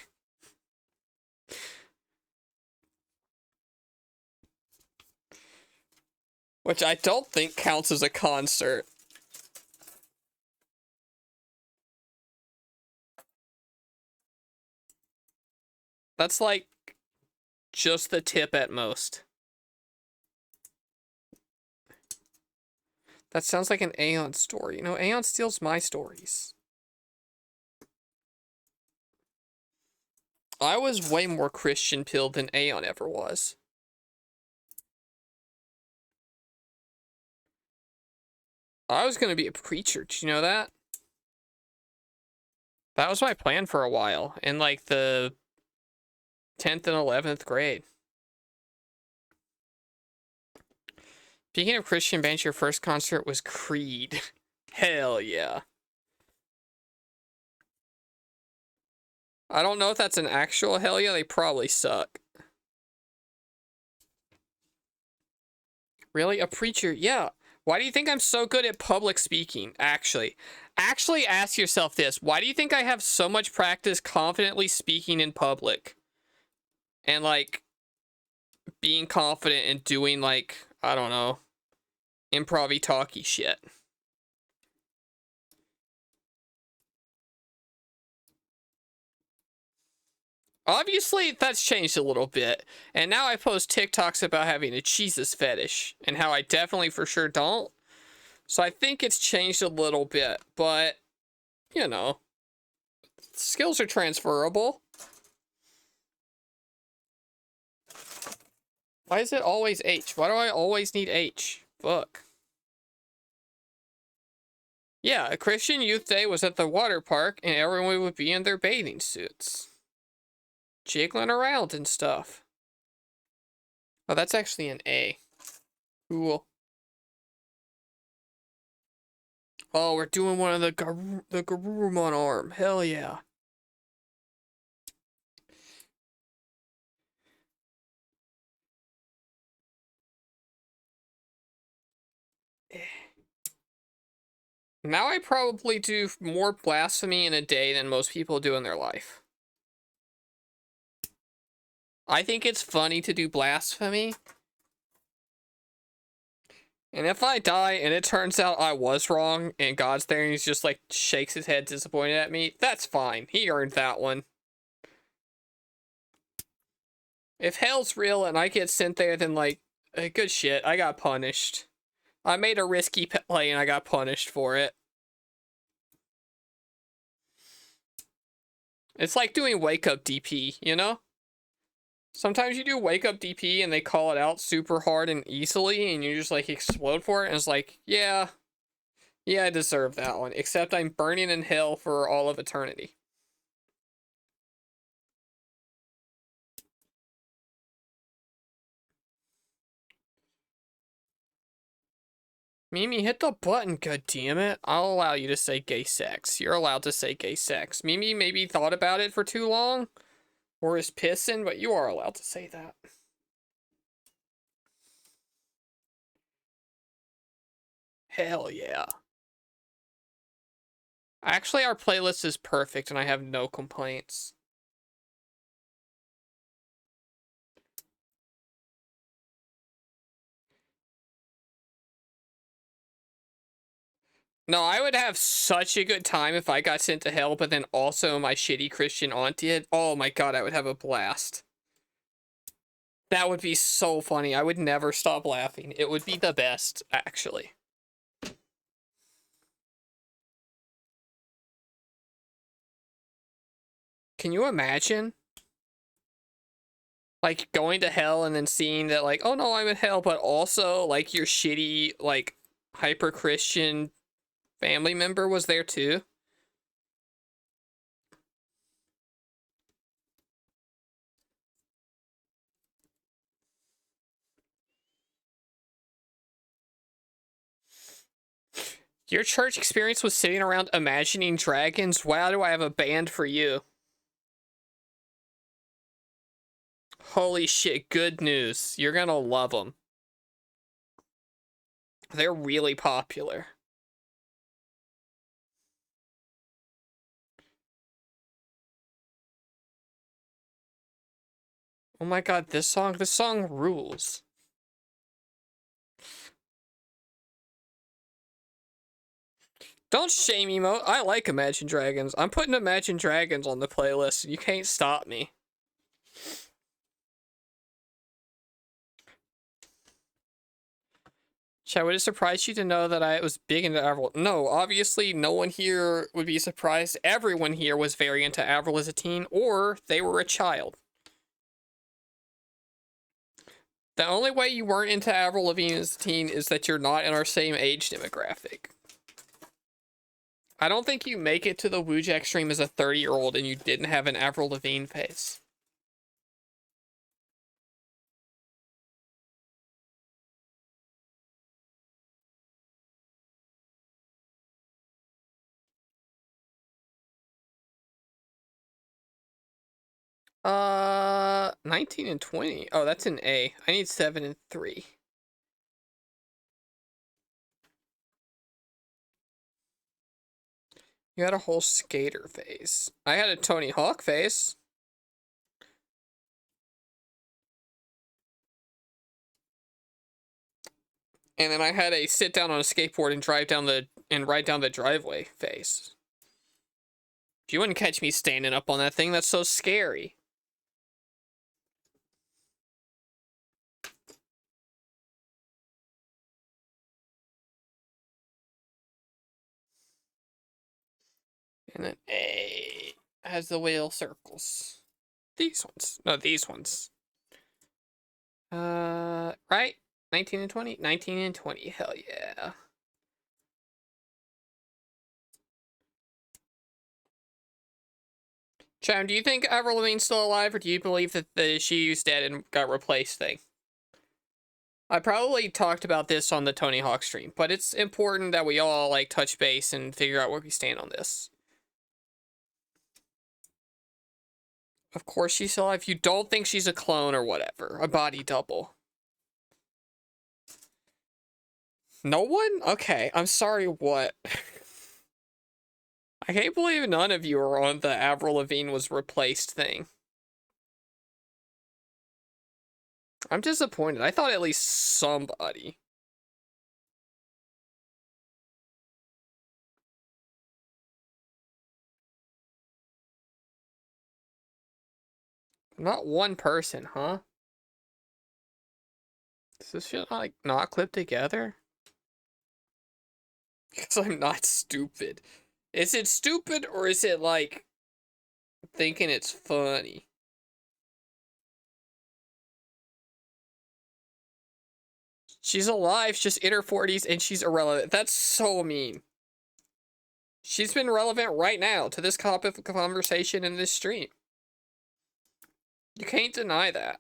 Which I don't think counts as a concert. That's like just the tip at most. That sounds like an Aeon story. You know, Aeon steals my stories. I was way more Christian pilled than Aeon ever was. I was gonna be a preacher. Did you know that? That was my plan for a while, in like the 10th and 11th grade. Speaking of Christian bands, your first concert was Creed. Hell yeah. I don't know if that's an actual hell yeah, they probably suck. Really? A preacher? Yeah. Why do you think I'm so good at public speaking, actually? Actually ask yourself this. Why do you think I have so much practice confidently speaking in public? And, like, being confident and doing, like, I don't know, improv-y talky shit. Obviously, that's changed a little bit. And now I post TikToks about having a Jesus fetish, and how I definitely for sure don't. So I think it's changed a little bit, but, you know, skills are transferable. Why is it always H? Why do I always need H? Fuck. Yeah, a Christian Youth Day was at the water park, and everyone would be in their bathing suits, jiggling around and stuff. Oh, that's actually an A. Cool. Oh, we're doing one of the Garurumon arm. Hell yeah. Now I probably do more blasphemy in a day than most people do in their life. I think it's funny to do blasphemy. And if I die and it turns out I was wrong and God's there and he's just like shakes his head disappointed at me, that's fine. He earned that one. If hell's real and I get sent there, then like, good shit, I got punished. I made a risky play and I got punished for it. It's like doing wake up DP, you know? Sometimes you do wake up DP and they call it out super hard and easily and you just like explode for it and it's like, yeah, I deserve that one. Except I'm burning in hell for all of eternity. Mimi, hit the button, goddammit. I'll allow you to say gay sex. You're allowed to say gay sex. Mimi maybe thought about it for too long or is pissing, but you are allowed to say that. Hell yeah. Actually, our playlist is perfect and I have no complaints. No, I would have such a good time if I got sent to hell, but then also my shitty Christian aunt did. Oh my god, I would have a blast. That would be so funny. I would never stop laughing. It would be the best, actually. Can you imagine? Like, going to hell and then seeing that, like, oh no, I'm in hell, but also, like, your shitty, like, hyper-Christian family member was there too? Your church experience was sitting around imagining dragons? Wow, do I have a band for you. Holy shit, good news. You're gonna love them. They're really popular. Oh my god, this song rules. Don't shame me, Mo. I like Imagine Dragons. I'm putting Imagine Dragons on the playlist, and you can't stop me. Chad, would it surprise you to know that I was big into Avril? No, obviously no one here would be surprised. Everyone here was very into Avril as a teen, or they were a child. The only way you weren't into Avril Lavigne as a teen is that you're not in our same age demographic. I don't think you make it to the wujak stream as a 30-year-old and you didn't have an Avril Lavigne face. Uh, 19 and 20. Oh, that's an A. I need 7 and 3. You had a whole skater face. I had a Tony Hawk face. And then I had a sit down on a skateboard and ride down the driveway face. You wouldn't catch me standing up on that thing. That's so scary. And then A has the wheel circles. These ones. No, these ones. Right? 19 and 20? 19 and 20. Hell yeah. Cham, do you think Avril Lavigne's still alive, or do you believe that she's dead and got replaced thing? I probably talked about this on the Tony Hawk stream, but it's important that we all, like, touch base and figure out where we stand on this. Of course she's still alive. You don't think she's a clone or whatever. A body double. No one? Okay, I'm sorry, what? I can't believe none of you are on the Avril Lavigne was replaced thing. I'm disappointed. I thought at least somebody. Not one person, huh? Does this shit like not clip together? Because I'm not stupid. Is it stupid or is it like thinking it's funny? She's alive, she's in her 40s, and she's irrelevant. That's so mean. She's been relevant right now to this topic of conversation in this stream. You can't deny that.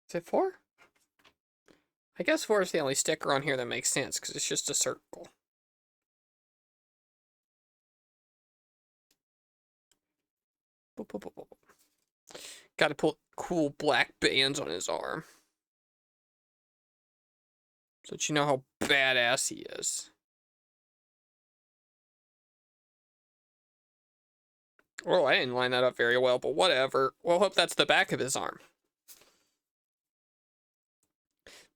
Is it 4? I guess 4 is the only sticker on here that makes sense, because it's just a circle. Boop, boop, boop, boop. Gotta put cool black bands on his arm. So that you know how badass he is. Oh, I didn't line that up very well, but whatever. We'll hope that's the back of his arm.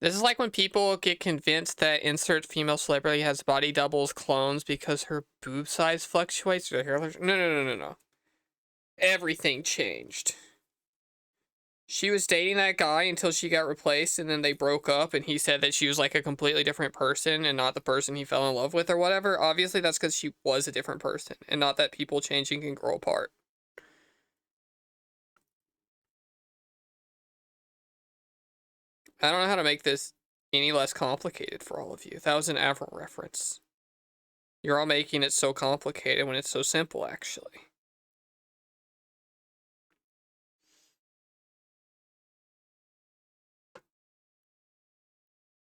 This is like when people get convinced that insert female celebrity has body doubles clones because her boob size fluctuates. Or hair. No. Everything changed. She was dating that guy until she got replaced, and then they broke up, and he said that she was like a completely different person and not the person he fell in love with or whatever. Obviously, that's because she was a different person, and not that people changing can grow apart. I don't know how to make this any less complicated for all of you. That was an Avril reference. You're all making it so complicated when it's so simple, actually.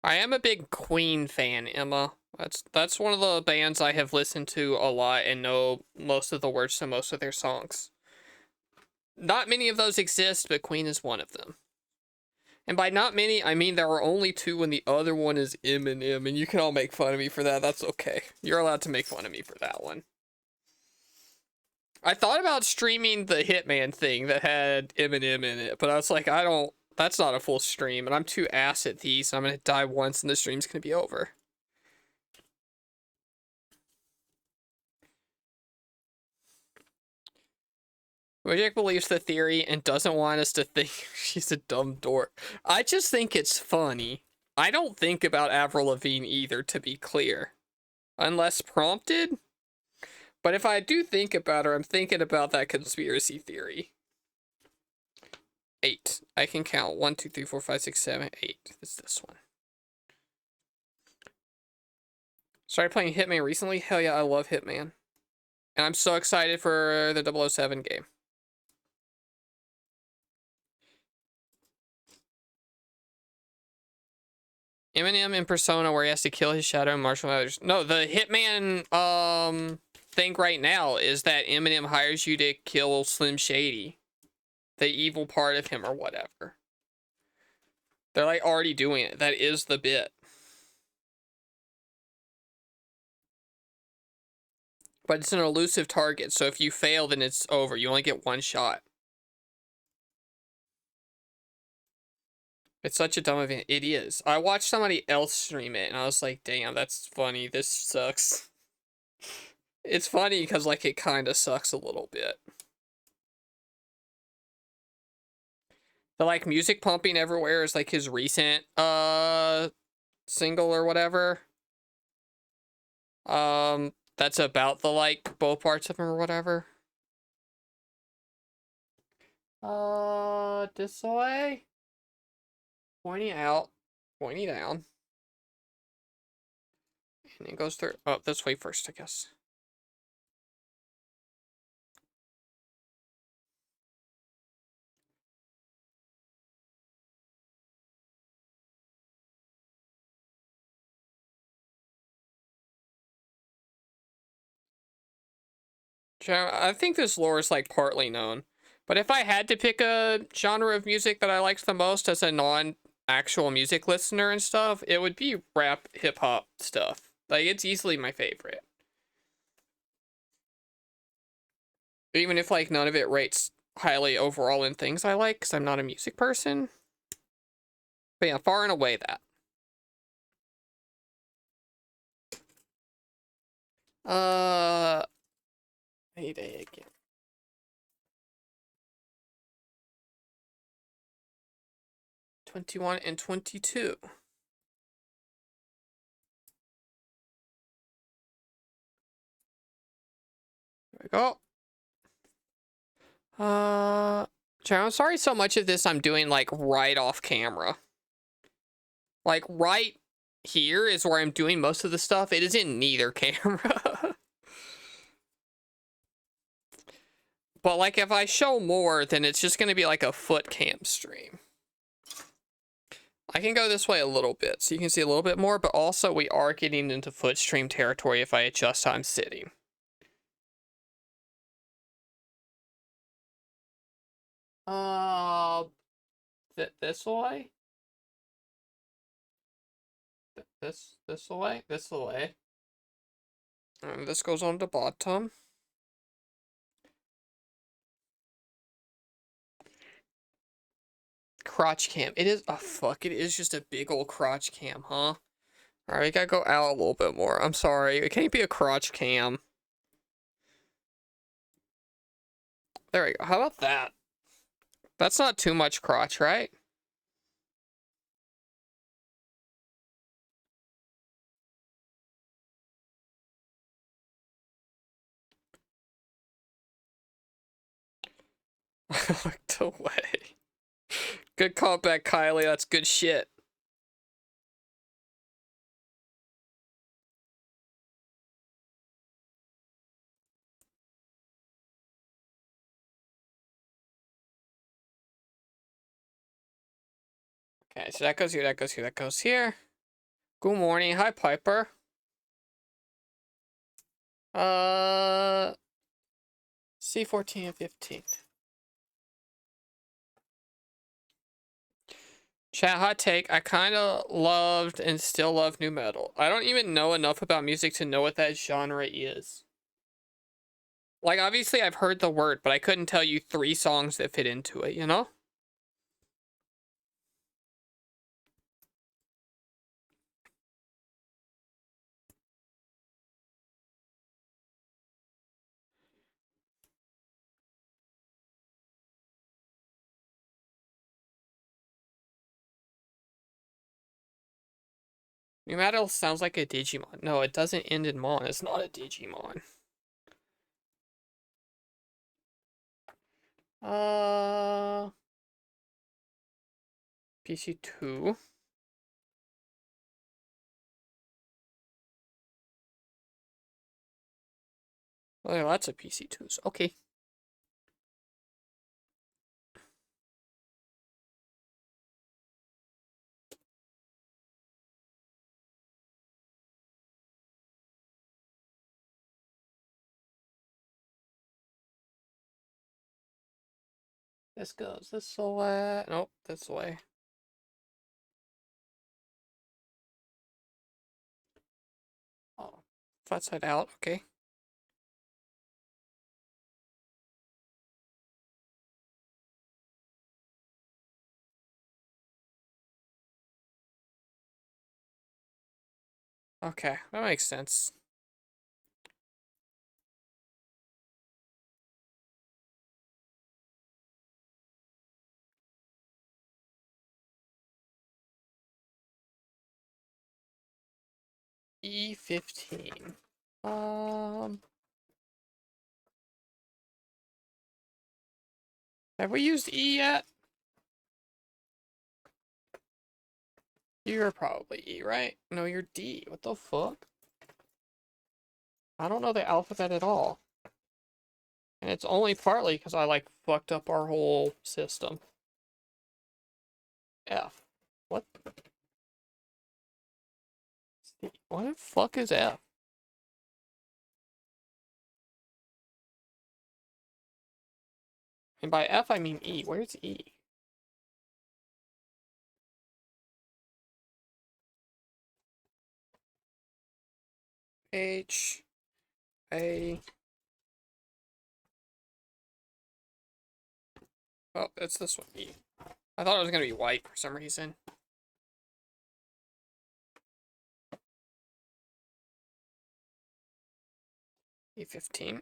I am a big Queen fan, Emma. That's one of the bands I have listened to a lot and know most of the words to most of their songs. Not many of those exist, but Queen is one of them. And by not many, I mean there are only 2 and the other one is Eminem, and you can all make fun of me for that. That's okay. You're allowed to make fun of me for that one. I thought about streaming the Hitman thing that had Eminem in it, but I was like, that's not a full stream, and I'm too ass at these, and I'm gonna die once and the stream's gonna be over. Wujak believes the theory and doesn't want us to think she's a dumb dork. I just think it's funny. I don't think about Avril Lavigne either, to be clear. Unless prompted. But if I do think about her, I'm thinking about that conspiracy theory. 8. I can count. 1, 2, 3, 4, 5, 6, 7, 8. It's this one. Started playing Hitman recently. Hell yeah, I love Hitman. And I'm so excited for the 007 game. Eminem in Persona where he has to kill his shadow and marshal others. No, the Hitman thing right now is that Eminem hires you to kill Slim Shady. The evil part of him or whatever. They're like already doing it. That is the bit. But it's an elusive target, so if you fail, then it's over. You only get one shot. It's such a dumb event. It is. I watched somebody else stream it, and I was like, damn, that's funny. This sucks. It's funny because, like, it kind of sucks a little bit. The, like, music pumping everywhere is, like, his recent, single or whatever. That's about the, like, both parts of him or whatever. This way? Pointing out. Pointing down. And it goes through. Oh, this way first, I guess. I think this lore is, like, partly known. But if I had to pick a genre of music that I liked the most as a non-actual music listener and stuff, it would be rap, hip-hop stuff. Like, it's easily my favorite. Even if, like, none of it rates highly overall in things I like, because I'm not a music person. But yeah, far and away that. Heyday again. 21 and 22. There we go. I'm sorry so much of this I'm doing, like, right off camera. Like, right here is where I'm doing most of the stuff. It is in neither camera. But, like, if I show more, then it's just going to be like a foot cam stream. I can go this way a little bit, so you can see a little bit more, but also we are getting into foot stream territory if I adjust how I'm sitting. This way? This way? This way. And this goes on the bottom. Crotch cam. It is, oh fuck, it is just a big old crotch cam, huh? Alright, we gotta go out a little bit more. I'm sorry, it can't be a crotch cam. There we go. How about that? That's not too much crotch, right? I looked away. Good callback, Kylie. That's good shit. Okay, so that goes here, that goes here, that goes here. Good morning. Hi, Piper. C14 and 15. Chat hot take. I kind of loved and still love new metal. I don't even know enough about music to know what that genre is. Like, obviously, I've heard the word, but I couldn't tell you 3 songs that fit into it, you know? Pneumatil sounds like a Digimon. No, it doesn't end in Mon. It's not a Digimon. PC2. Oh, yeah, lots of PC2s. Okay. This goes this way. Nope, this way. Oh, flat side out. Okay. Okay, that makes sense. E15. Have we used E yet? You're probably E, right? No, you're D. What the fuck? I don't know the alphabet at all. And it's only partly because I, like, fucked up our whole system. F. What? What the fuck is F? And by F, I mean E. Where's E? H. A. Oh, it's this one. E. I thought it was going to be white for some reason. E15.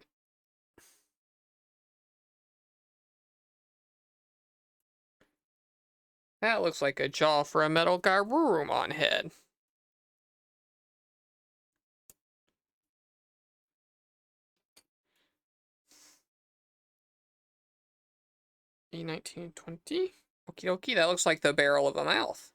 That looks like a jaw for a metal Garurumon head. E1920. Okie dokie, that looks like the barrel of a mouth.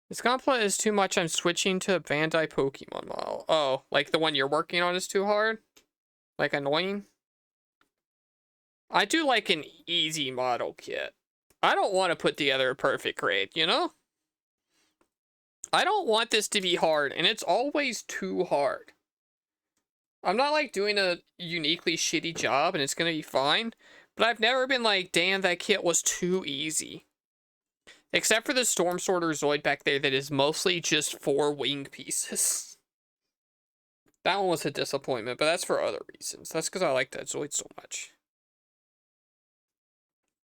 This gauntlet is too much. I'm switching to Bandai Pokemon model. Oh, like the one you're working on is too hard? Like annoying? I do like an easy model kit. I don't want to put together a perfect grade, you know? I don't want this to be hard, and it's always too hard. I'm not like doing a uniquely shitty job and it's gonna be fine, but I've never been like, damn, that kit was too easy. Except for the Storm Sorter Zoid back there that is mostly just 4 wing pieces. That one was a disappointment, but that's for other reasons. That's because I like that Zoid so much.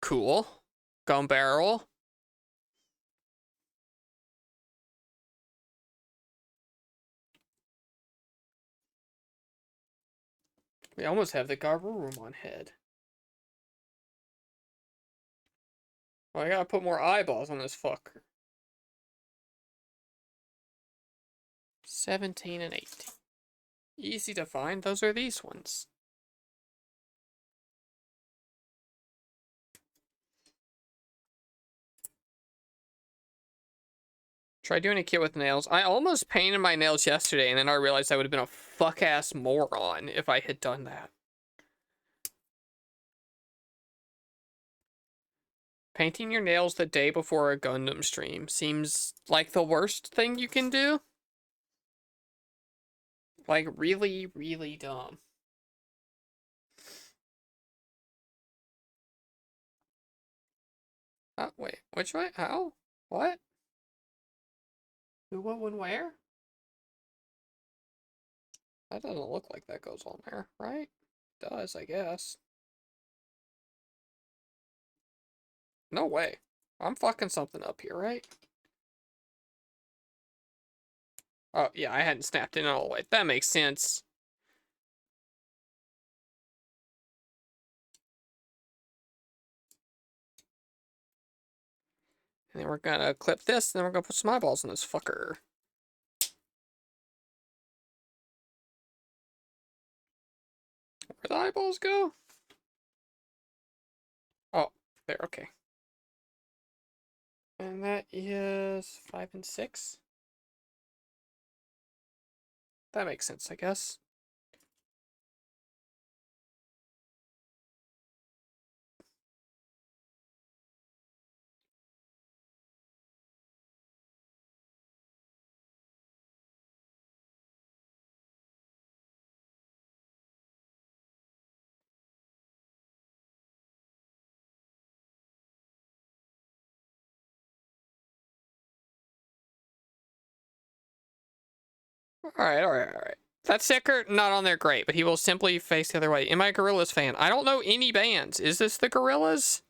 Cool. Gun barrel. We almost have the Garurumon head. Well, I gotta put more eyeballs on this fucker. 17 and 18. Easy to find. Those are these ones. Try doing a kit with nails. I almost painted my nails yesterday, and then I realized I would have been a fuck-ass moron if I had done that. Painting your nails the day before a Gundam stream seems like the worst thing you can do. Like, really, really dumb. Wait, which way? How? What? Who, what, when, where? That doesn't look like that goes on there, right? It does, I guess. No way. I'm fucking something up here, right? Oh, yeah, I hadn't snapped in all the way. That makes sense. And then we're gonna clip this, and then we're gonna put some eyeballs on this fucker. Where'd the eyeballs go? Oh, there, okay. And that is 5 and 6. That makes sense, I guess. Alright. That sticker, not on there, great, but he will simply face the other way. Am I a Gorillaz fan? I don't know any bands. Is this the Gorillaz?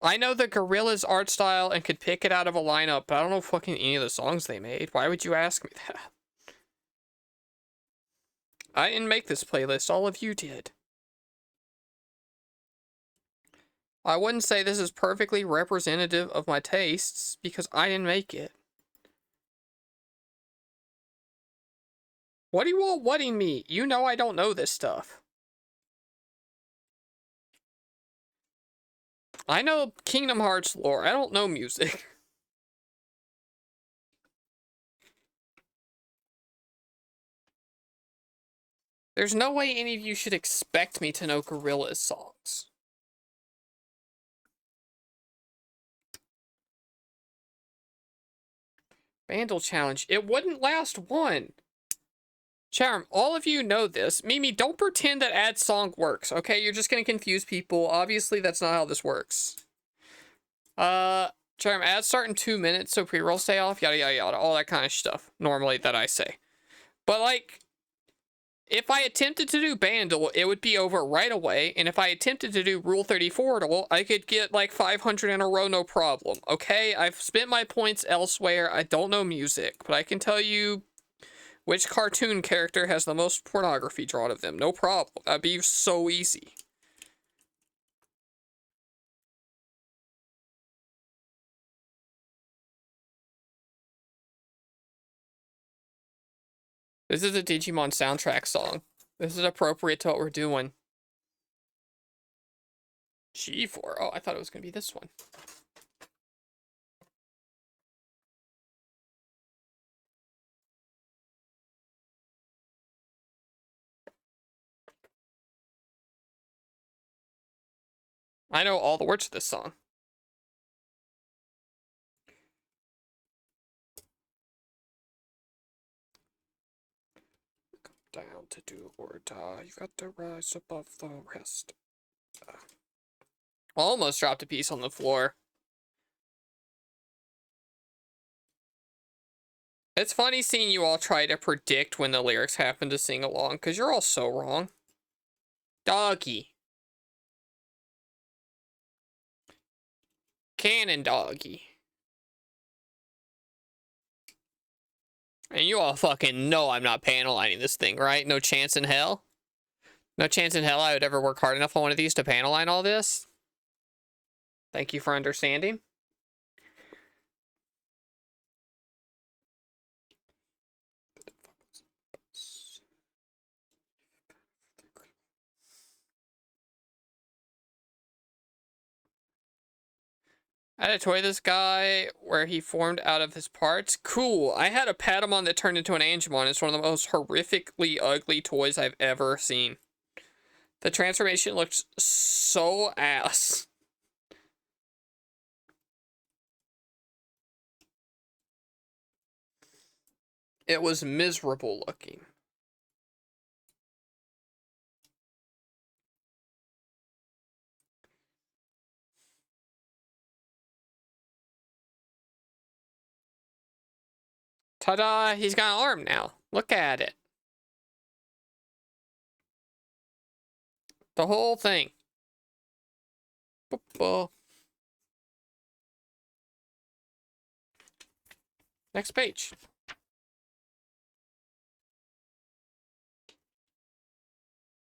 I know the Gorillaz art style and could pick it out of a lineup, but I don't know fucking any of the songs they made. Why would you ask me that? I didn't make this playlist, all of you did. I wouldn't say this is perfectly representative of my tastes, because I didn't make it. What are you all whatting me? You know I don't know this stuff. I know Kingdom Hearts lore, I don't know music. There's no way any of you should expect me to know Gorillaz songs. Vandal challenge. It wouldn't last one. Charm, all of you know this. Mimi, don't pretend that add song works, okay? You're just gonna confuse people. Obviously, that's not how this works. Charm, ads start in 2 minutes, so pre-roll stay off, yada yada yada, all that kind of stuff, normally, that I say. But, like, if I attempted to do Bandle, it would be over right away, and if I attempted to do Rule 34, I could get, like, 500 in a row, no problem, okay? I've spent my points elsewhere, I don't know music, but I can tell you which cartoon character has the most pornography drawn of them, no problem. That'd be so easy. This is a Digimon soundtrack song. This is appropriate to what we're doing. G4. Oh, I thought it was going to be this one. I know all the words to this song. Come down to do or die. You got to rise above the rest. Almost dropped a piece on the floor. It's funny seeing you all try to predict when the lyrics happen to sing along, because you're all so wrong. Doggy. Cannon doggy. And you all fucking know I'm not panelining this thing, right? No chance in hell? No chance in hell I would ever work hard enough on one of these to paneline all this? Thank you for understanding. I had a toy of this guy where he formed out of his parts. Cool. I had a Patamon that turned into an Angemon. It's one of the most horrifically ugly toys I've ever seen. The transformation looked so ass. It was miserable looking. Ta-da! He's got an arm now. Look at it. The whole thing. Next page.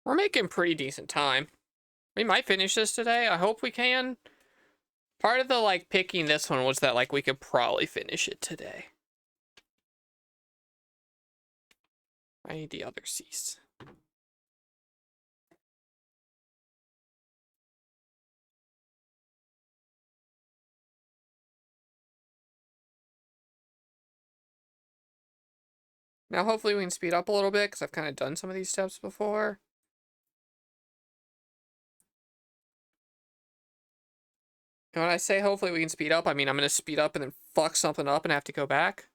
We're making pretty decent time. We might finish this today. I hope we can. Part of the, like, picking this one was that, like, we could probably finish it today. I need the other C's. Now, hopefully we can speed up a little bit, because I've kind of done some of these steps before. And when I say hopefully we can speed up, I mean I'm going to speed up and then fuck something up and have to go back.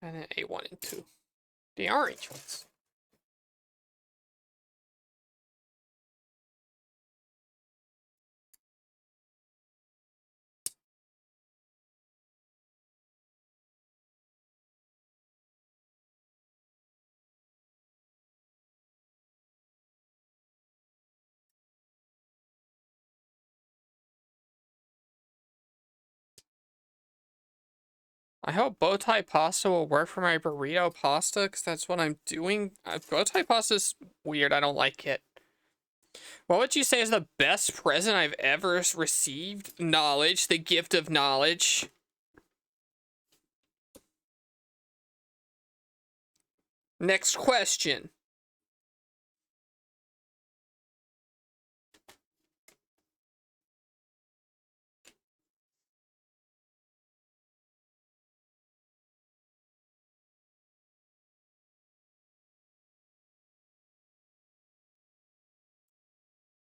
And then A1 and 2. The orange ones. I hope bow tie pasta will work for my burrito pasta, because that's what I'm doing. Bow tie pasta's weird. I don't like it. What would you say is the best present I've ever received? Knowledge, the gift of knowledge. Next question.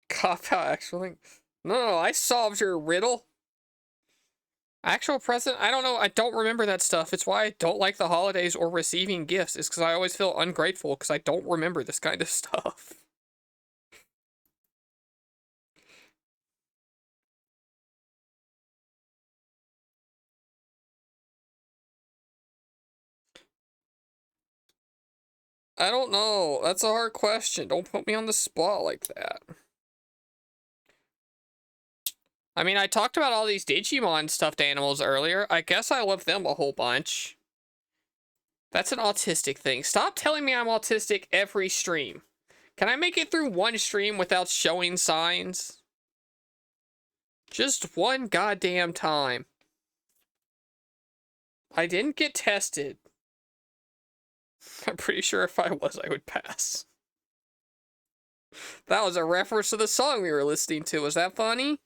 Cop out, actually. No, I solved your riddle. Actual present? I don't know. I don't remember that stuff. It's why I don't like the holidays or receiving gifts. It's because I always feel ungrateful because I don't remember this kind of stuff. I don't know. That's a hard question. Don't put me on the spot like that. I mean, I talked about all these Digimon stuffed animals earlier. I guess I love them a whole bunch. That's an autistic thing. Stop telling me I'm autistic every stream. Can I make it through one stream without showing signs? Just one goddamn time. I didn't get tested. I'm pretty sure if I was, I would pass. That was a reference to the song we were listening to. Was that funny?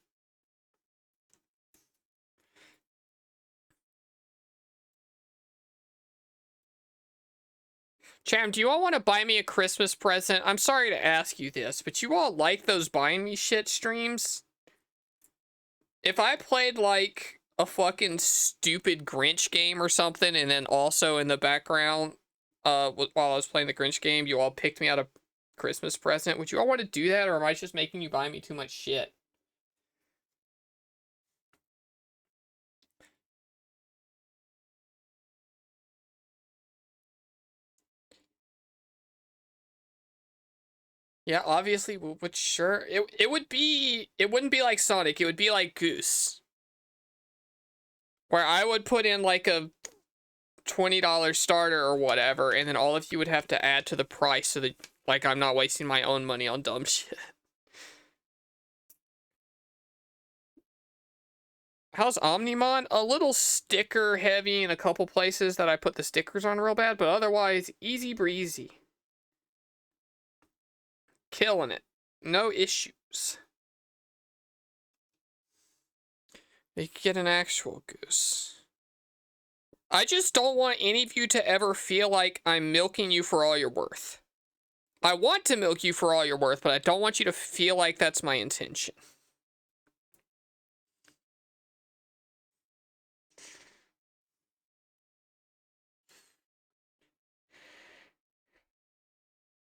Cham, do you all want to buy me a Christmas present? I'm sorry to ask you this, but you all like those buying me shit streams? If I played, like, a fucking stupid Grinch game or something, and then also in the background, while I was playing the Grinch game, you all picked me out a Christmas present, would you all want to do that, or am I just making you buy me too much shit? Yeah, obviously, but sure. It wouldn't be like Sonic, it would be like Goose. Where I would put in like a $20 starter or whatever, and then all of you would have to add to the price so that, like, I'm not wasting my own money on dumb shit. How's Omnimon? A little sticker heavy in a couple places that I put the stickers on real bad, but otherwise, easy breezy. Killing it. No issues. You could get an actual goose. I just don't want any of you to ever feel like I'm milking you for all you're worth. I want to milk you for all you're worth, but I don't want you to feel like that's my intention.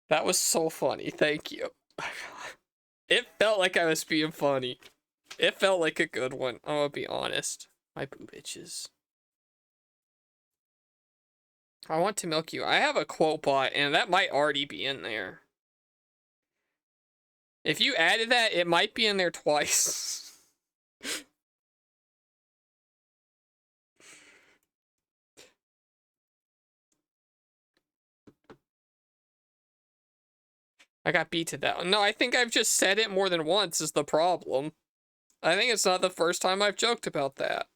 That was so funny. Thank you. It felt like I was being funny. It felt like a good one. I'm gonna be honest. My boo bitches. I want to milk you. I have a quote bot, and that might already be in there. If you added that, it might be in there twice. I got beat to that one. No, I think I've just said it more than once is the problem. I think it's not the first time I've joked about that.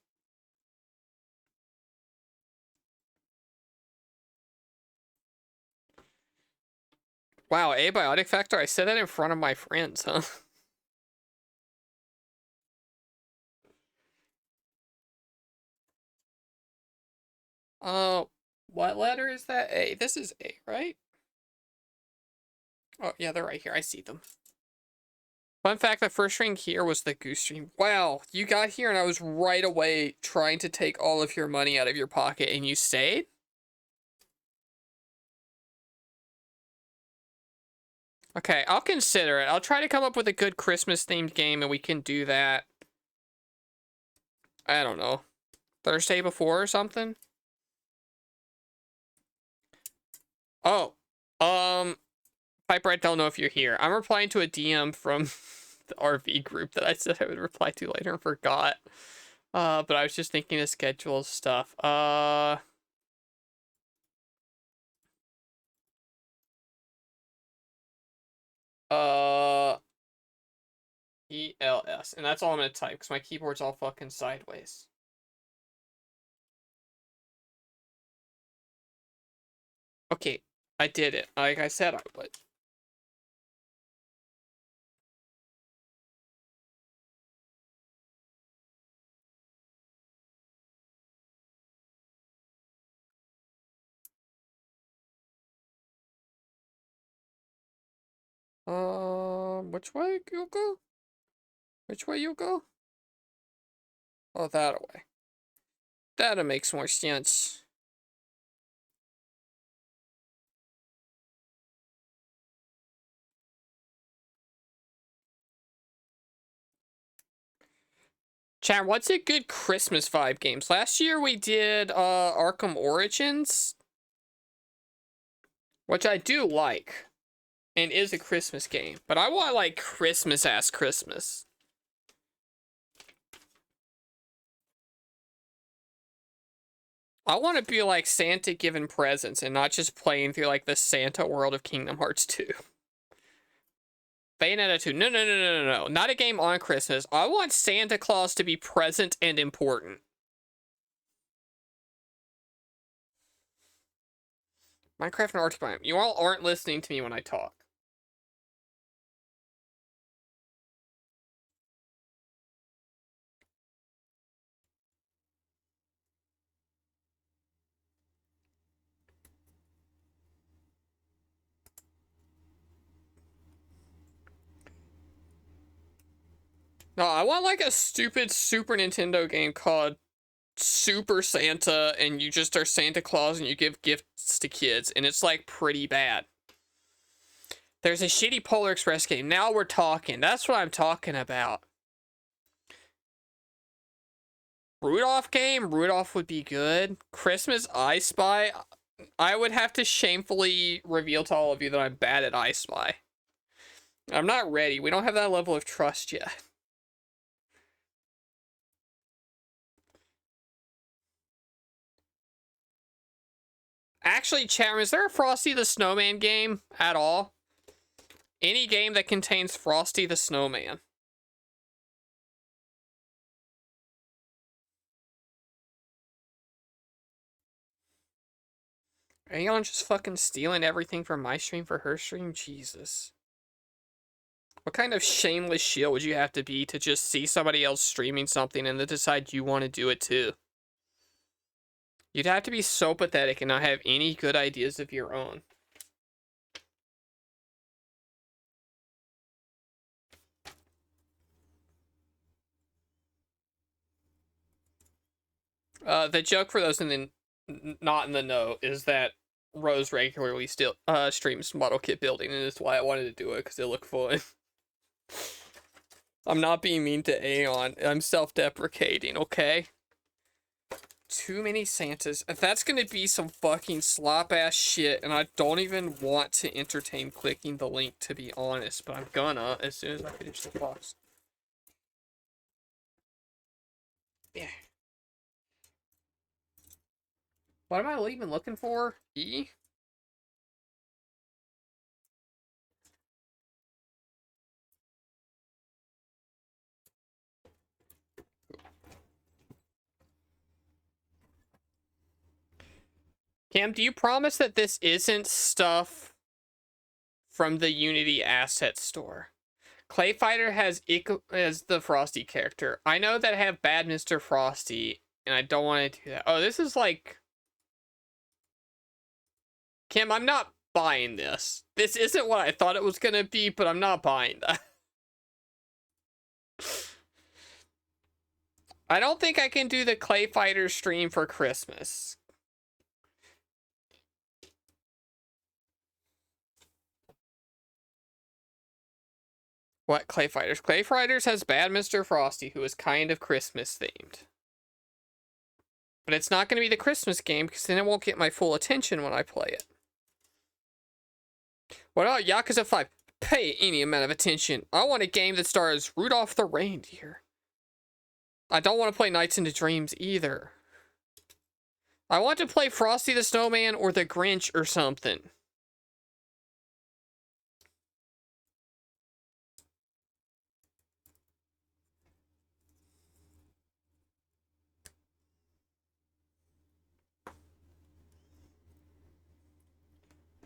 Wow, abiotic factor? I said that in front of my friends, huh? What letter is that? A. This is A, right? Oh, yeah, they're right here. I see them. Fun fact, the first string here was the goose string. Wow, you got here and I was right away trying to take all of your money out of your pocket and you stayed? Okay, I'll consider it. I'll try to come up with a good Christmas-themed game and we can do that. I don't know. Thursday before or something? Oh, Piper, I don't know if you're here. I'm replying to a DM from the RV group that I said I would reply to later and forgot. But I was just thinking of schedule stuff. ELS. And that's all I'm gonna type, because my keyboard's all fucking sideways. Okay, I did it. Like I said I would. Which way you go? Which way you go? Oh, that way. That makes more sense. Chat, what's a good Christmas vibe games? Last year we did Arkham Origins, which I do like, and is a Christmas game. But I want like Christmas-ass Christmas. I want to be like Santa giving presents and not just playing through like the Santa world of Kingdom Hearts 2. Bayonetta 2. No. Not a game on Christmas. I want Santa Claus to be present and important. Minecraft and Arctic Biome. You all aren't listening to me when I talk. No, I want like a stupid Super Nintendo game called Super Santa, and you just are Santa Claus and you give gifts to kids, and it's like pretty bad. There's a shitty Polar Express game. Now we're talking. That's what I'm talking about. Rudolph game? Rudolph would be good. Christmas I Spy? I would have to shamefully reveal to all of you that I'm bad at I Spy. I'm not ready. We don't have that level of trust yet. Actually, chat room, is there a Frosty the Snowman game at all? Any game that contains Frosty the Snowman. Aeon just fucking stealing everything from my stream for her stream? Jesus. What kind of shameless shield would you have to be to just see somebody else streaming something and then decide you want to do it too? You'd have to be so pathetic and not have any good ideas of your own. The joke for those in the not in the know is that Rose regularly still streams model kit building, and that's why I wanted to do it, because it looked fun. I'm not being mean to Aeon. I'm self-deprecating, okay? Too many Santas. If that's gonna be some fucking slop-ass shit, and I don't even want to entertain clicking the link, to be honest, but I'm gonna as soon as I finish the box. Yeah. What am I even looking for? E? Cam, do you promise that this isn't stuff from the Unity asset store? Clay Fighter has the Frosty character. I know that I have bad Mr. Frosty, and I don't want to do that. Oh, this is like... Cam, I'm not buying this. This isn't what I thought it was going to be, but I'm not buying that. I don't think I can do the Clay Fighter stream for Christmas. What Clay Fighters? Clay Fighters has bad Mr. Frosty, who is kind of Christmas themed. But it's not going to be the Christmas game, because then it won't get my full attention when I play it. What about Yakuza 5? Pay any amount of attention. I want a game that stars Rudolph the Reindeer. I don't want to play Nights into Dreams either. I want to play Frosty the Snowman or the Grinch or something.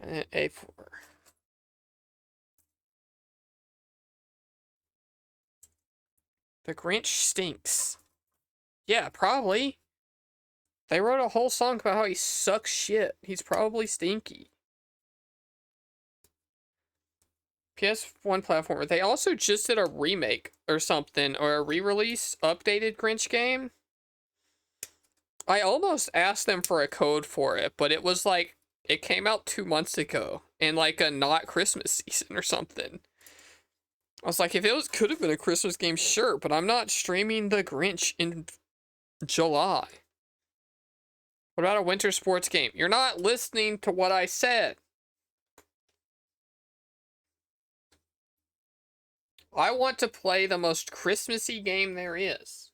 And A4. The Grinch stinks. Yeah, probably. They wrote a whole song about how he sucks shit. He's probably stinky. PS1 platformer. They also just did a remake or something, or a re-release, updated Grinch game. I almost asked them for a code for it, but it was like, it came out 2 months ago in like a not Christmas season or something. I was like, if it could have been a Christmas game, sure, but I'm not streaming the Grinch in July. What about a winter sports game? You're not listening to what I said. I want to play the most Christmassy game there is.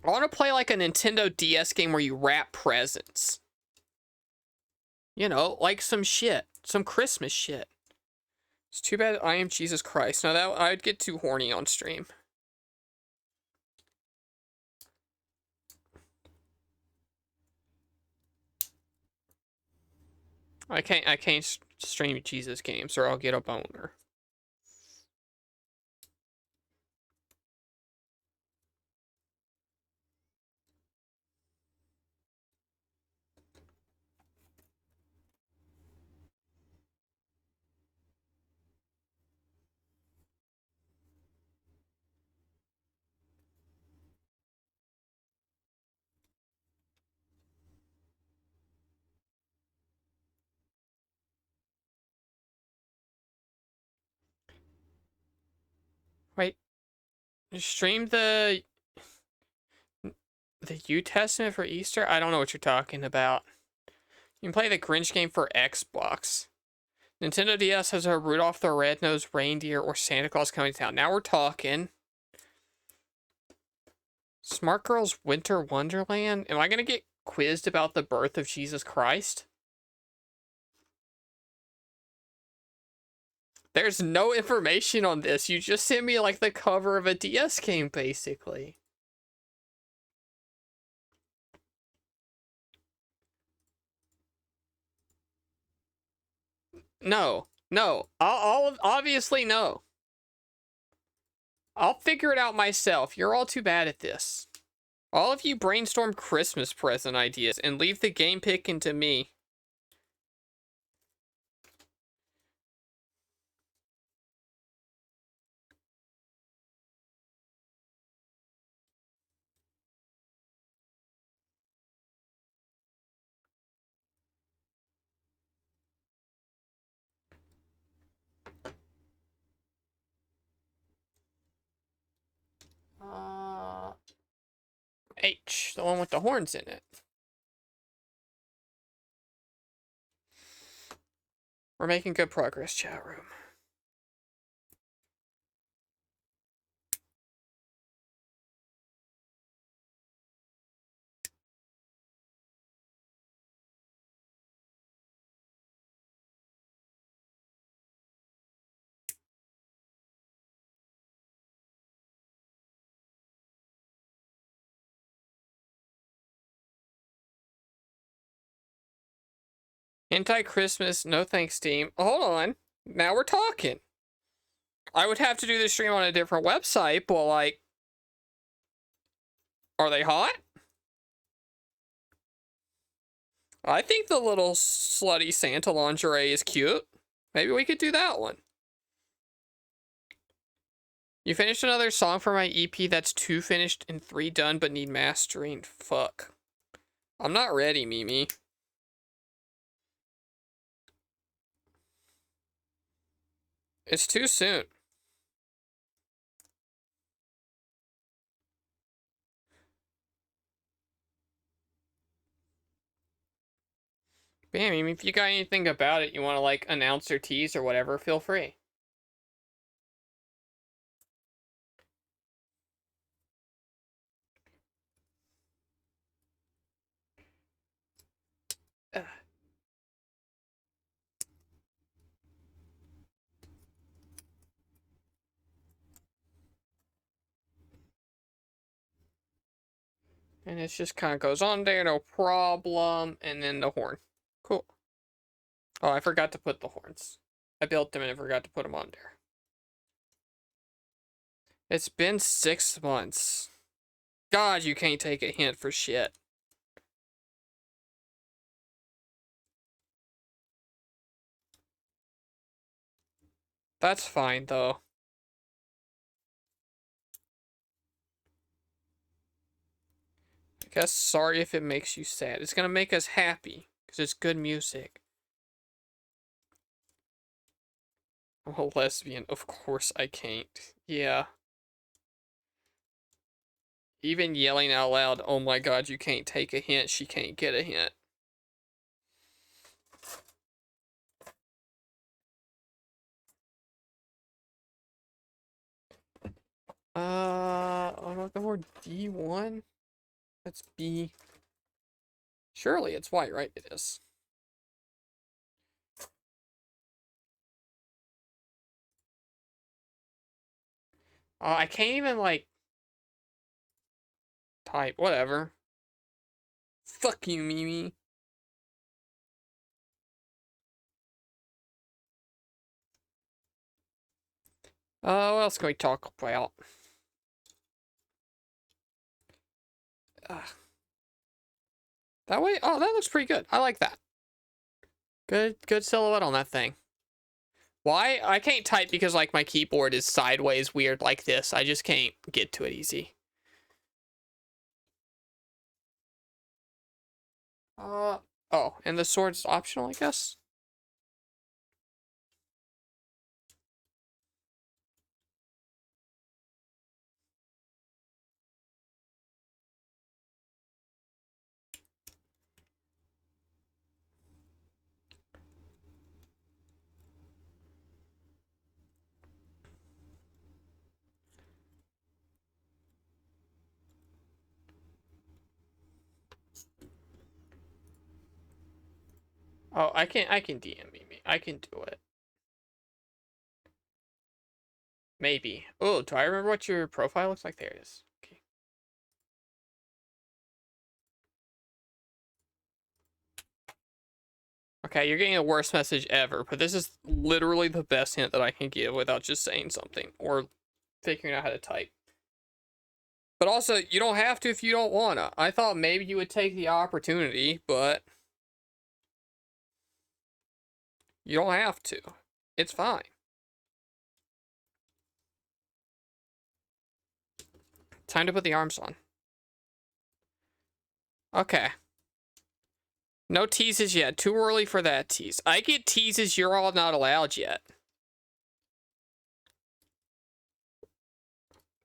I want to play like a Nintendo DS game where you wrap presents. You know, like some shit. Some Christmas shit. It's too bad I am Jesus Christ. Now that I'd get too horny on stream. I can't stream Jesus games or I'll get a boner. Wait, stream the New Testament for Easter? I don't know what you're talking about. You can play the Grinch game for Xbox. Nintendo DS has a Rudolph the Red-Nosed Reindeer or Santa Claus coming to town. Now we're talking. Smart Girls Winter Wonderland? Am I going to get quizzed about the birth of Jesus Christ? There's no information on this. You just sent me like the cover of a DS game, basically. No. I'll obviously no. I'll figure it out myself. You're all too bad at this. All of you brainstorm Christmas present ideas and leave the game picking to me. H, the one with the horns in it. We're making good progress, chat room. Anti-Christmas, no thanks, team. Hold on. Now we're talking. I would have to do the stream on a different website, but like, are they hot? I think the little slutty Santa lingerie is cute. Maybe we could do that one. You finished another song for my EP that's 2 finished and 3 done but need mastering. Fuck. I'm not ready, Mimi. It's too soon. Bam, Mimi, if you got anything about it you want to like announce or tease or whatever, feel free. Ugh. And it just kind of goes on there, no problem. And then the horn. Cool. Oh, I forgot to put the horns. I built them and I forgot to put them on there. It's been 6 months. God, you can't take a hint for shit. That's fine, though. I guess sorry if it makes you sad. It's gonna make us happy, because it's good music. I'm a lesbian. Of course I can't. Yeah. Even yelling out loud, oh my god, you can't take a hint, she can't get a hint. I don't know, more D1? That's B. Surely it's white, right? It is. I can't even, like, type. Whatever. Fuck you, Mimi. What else can we talk about? That way? Oh, that looks pretty good. I like that. Good silhouette on that thing. Why? I can't type because, like, my keyboard is sideways weird like this. I just can't get to it easy. Oh, and the sword's optional, I guess? Oh, I can DM Mimi. I can do it. Maybe. Oh, do I remember what your profile looks like? There it is. Okay. Okay, you're getting the worst message ever, but this is literally the best hint that I can give without just saying something or figuring out how to type. But also, you don't have to if you don't wanna. I thought maybe you would take the opportunity, but you don't have to. It's fine. Time to put the arms on. Okay. No teases yet. Too early for that tease. I get teases you're all not allowed yet.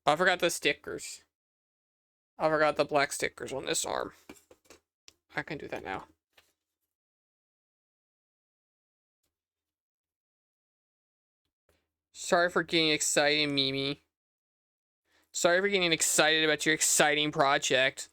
I forgot the stickers. I forgot the black stickers on this arm. I can do that now. Sorry for getting excited, Mimi. Sorry for getting excited about your exciting project.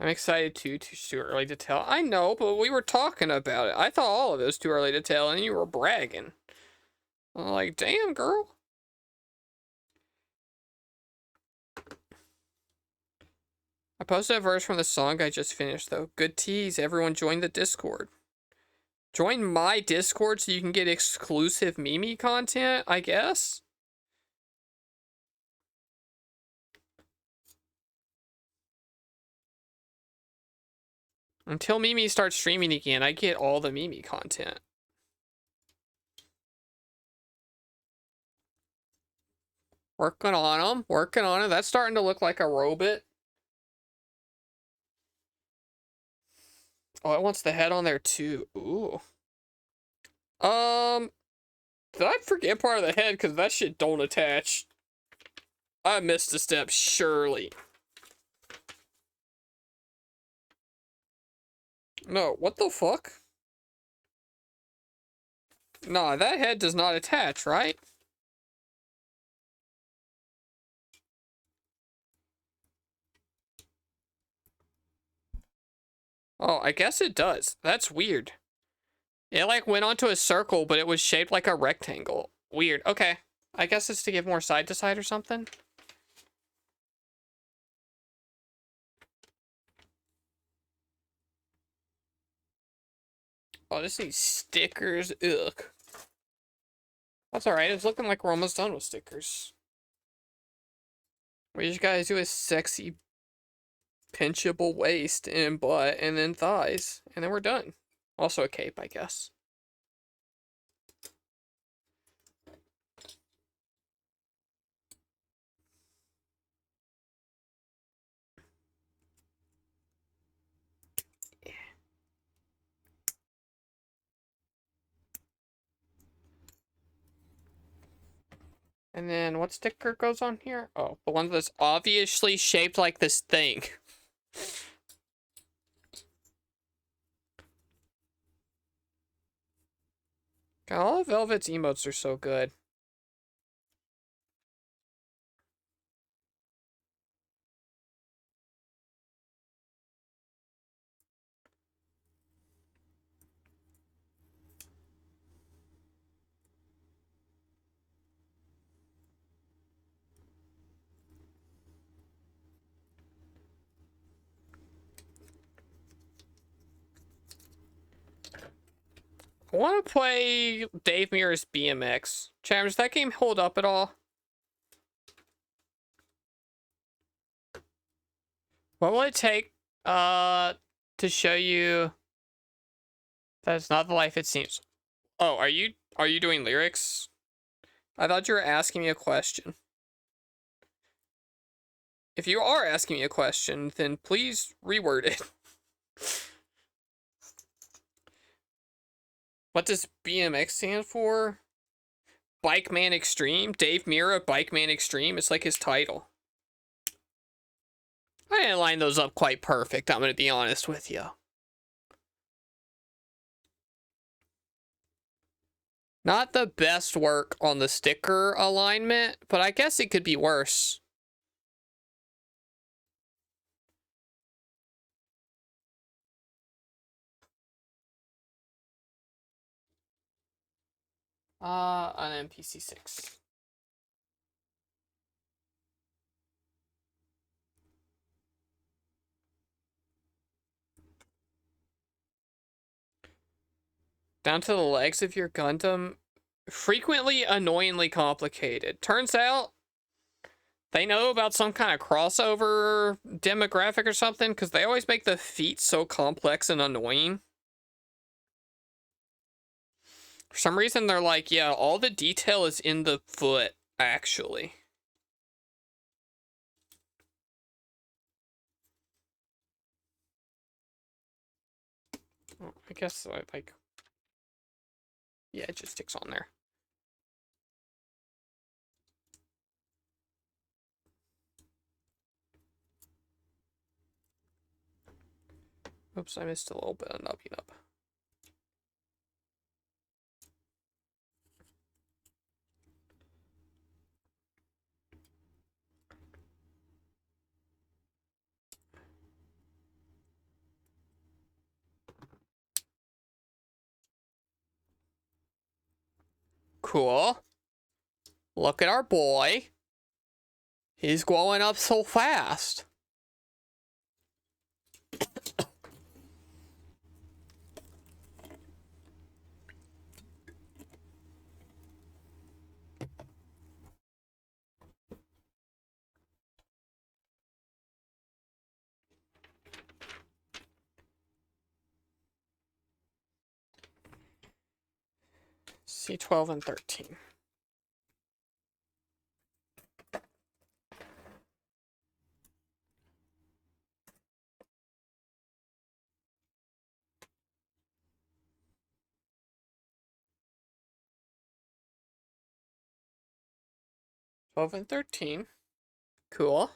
I'm excited too. Too early to tell. I know, but we were talking about it. I thought all of it was too early to tell, and you were bragging. I'm like, damn, girl. I posted a verse from the song I just finished, though. Good tease. Everyone join the Discord. Join my Discord so you can get exclusive Mimi content, I guess? Until Mimi starts streaming again, I get all the Mimi content. Working on them. Working on it. That's starting to look like a robot. Oh, it wants the head on there too. Ooh. Did I forget part of the head? Because that shit don't attach. I missed a step, surely. No, what the fuck? Nah, that head does not attach, right? Oh, I guess it does. That's weird. It like went onto a circle, but it was shaped like a rectangle. Weird. Okay. I guess it's to give more side to side or something. Oh, this needs stickers. Ugh. That's alright. It's looking like we're almost done with stickers. We just gotta do a sexy pinchable waist and butt and then thighs. And then we're done. Also a cape, I guess. And then what sticker goes on here? Oh, the one that's obviously shaped like this thing. God, all of Velvet's emotes are so good. I want to play Dave Mirror's BMX. Cham, does that game hold up at all? What will it take to show you that it's not the life it seems? Oh, are you doing lyrics? I thought you were asking me a question. If you are asking me a question, then please reword it. What does BMX stand for? Bike Man Extreme? Dave Mirra, Bike Man Extreme? It's like his title. I didn't line those up quite perfect, I'm gonna be honest with you. Not the best work on the sticker alignment, but I guess it could be worse. An NPC6. Down to the legs of your Gundam. Frequently annoyingly complicated. Turns out they know about some kind of crossover demographic or something, because they always make the feet so complex and annoying. For some reason, they're like, yeah, all the detail is in the foot, actually. Oh, I guess, like, yeah, it just sticks on there. Oops, I missed a little bit of nubbing up. Cool. Look at our boy. He's growing up so fast. C12 and 13. Twelve and 13. Cool.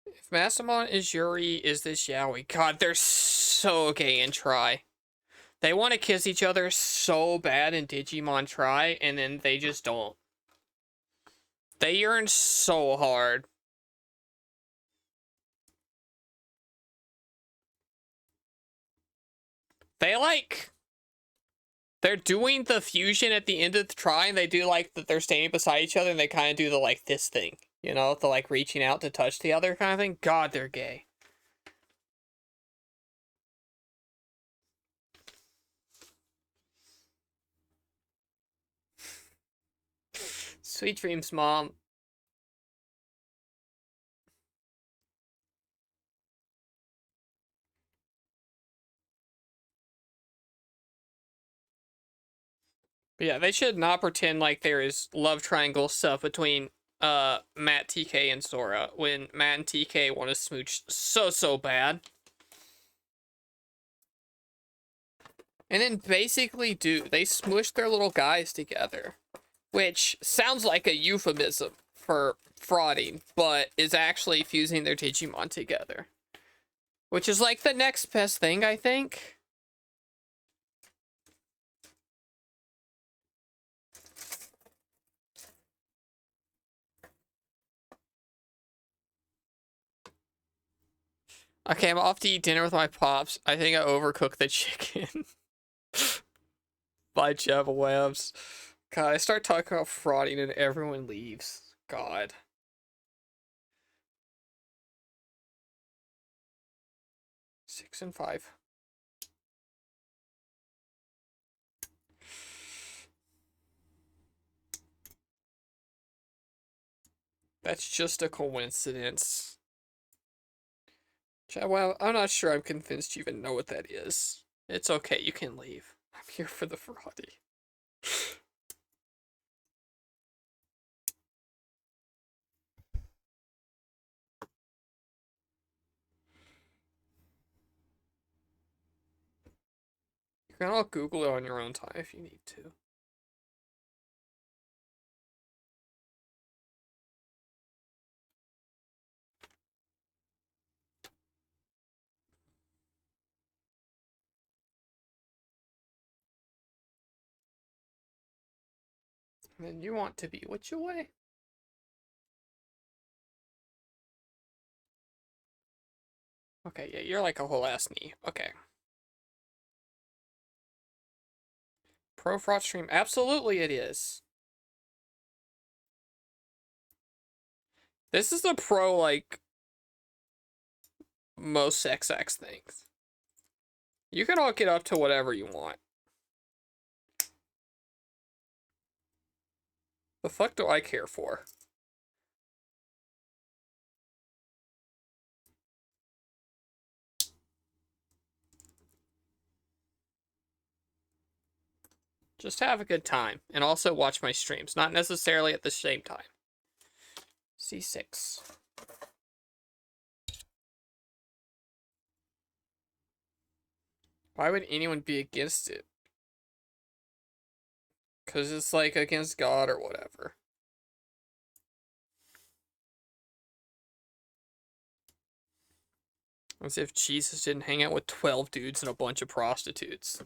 If Masamon is Yuri, is this Yaoi? God, they're so gay in Try. They want to kiss each other so bad in Digimon Try, and then they just don't. They yearn so hard. They like... They're doing the fusion at the end of the Try, and they do like that they're standing beside each other, and they kind of do the like this thing. You know, the like reaching out to touch the other kind of thing. God, they're gay. Sweet dreams, Mom. But yeah, they should not pretend like there is love triangle stuff between Matt, TK, and Sora when Matt and TK want to smooch so bad. And then basically they smush their little guys together, which sounds like a euphemism for frauding, but is actually fusing their Digimon together. Which is like the next best thing, I think. Okay, I'm off to eat dinner with my pops. I think I overcooked the chicken. By Java Webs. God, I start talking about frauding and everyone leaves. God. Six and 5. That's just a coincidence. Well, I'm not sure I'm convinced you even know what that is. It's okay, you can leave. I'm here for the fraudy. You can all Google it on your own time if you need to. And then you want to be which way? Okay, yeah, you're like a whole ass knee. Okay. Pro fraud stream. Absolutely it is. This is the pro, like, most XX things. You can all get up to whatever you want. The fuck do I care for? Just have a good time. And also watch my streams. Not necessarily at the same time. C6. Why would anyone be against it? Because it's like against God or whatever. As if Jesus didn't hang out with 12 dudes and a bunch of prostitutes.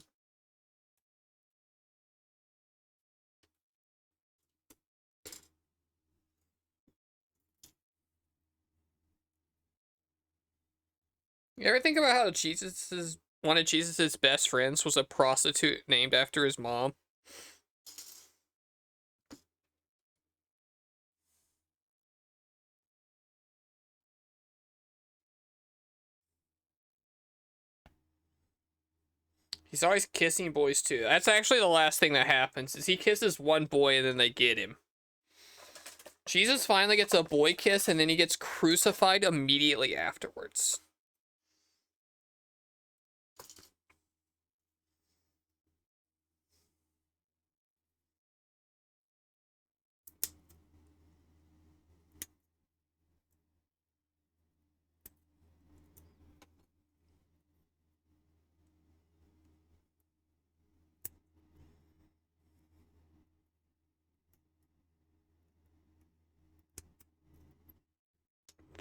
You ever think about how one of Jesus's best friends was a prostitute named after his mom? He's always kissing boys too. That's actually the last thing that happens, is he kisses one boy and then they get him. Jesus finally gets a boy kiss and then he gets crucified immediately afterwards.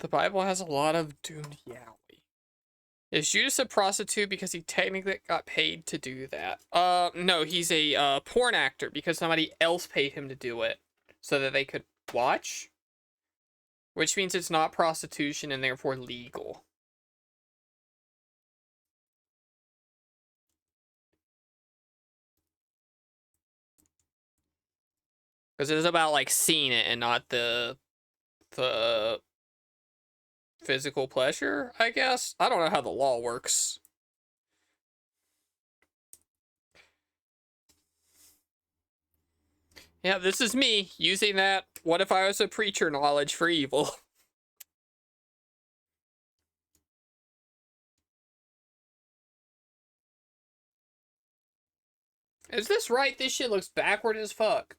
The Bible has a lot of doomed yaoi. Is Judas a prostitute because he technically got paid to do that? No, he's a porn actor because somebody else paid him to do it so that they could watch, which means it's not prostitution and therefore legal. Because it's about like seeing it and not the physical pleasure, I guess. I don't know how the law works. Yeah, this is me using that what if I was a preacher knowledge for evil. Is this right? This shit looks backward as fuck.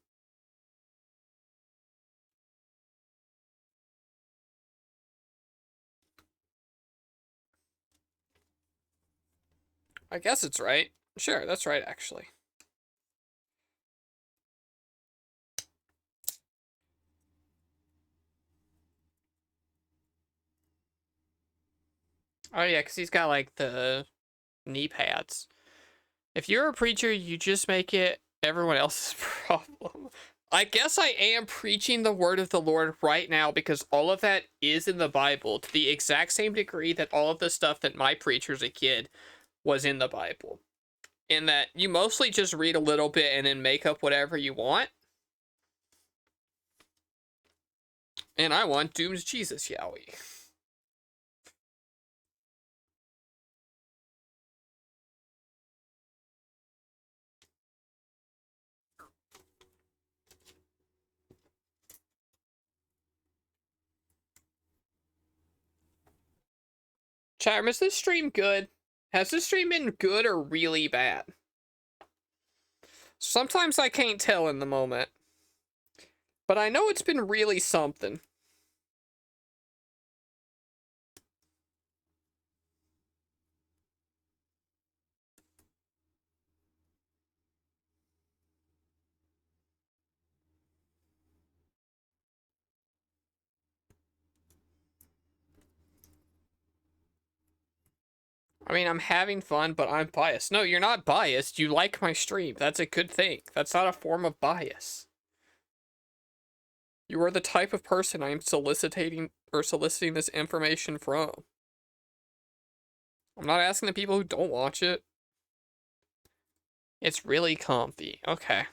I guess it's right. Sure, that's right, actually. Oh yeah, because he's got like the knee pads. If you're a preacher, you just make it everyone else's problem. I guess I am preaching the word of the Lord right now because all of that is in the Bible to the exact same degree that all of the stuff that my preacher as a kid was in the Bible. In that you mostly just read a little bit and then make up whatever you want. And I want Doom's Jesus Yowie. Chat room, is this stream good? Has this stream been good or really bad? Sometimes I can't tell in the moment. But I know it's been really something. I mean, I'm having fun, but I'm biased. No, you're not biased. You like my stream. That's a good thing. That's not a form of bias. You are the type of person I am soliciting this information from. I'm not asking the people who don't watch it. It's really comfy. Okay.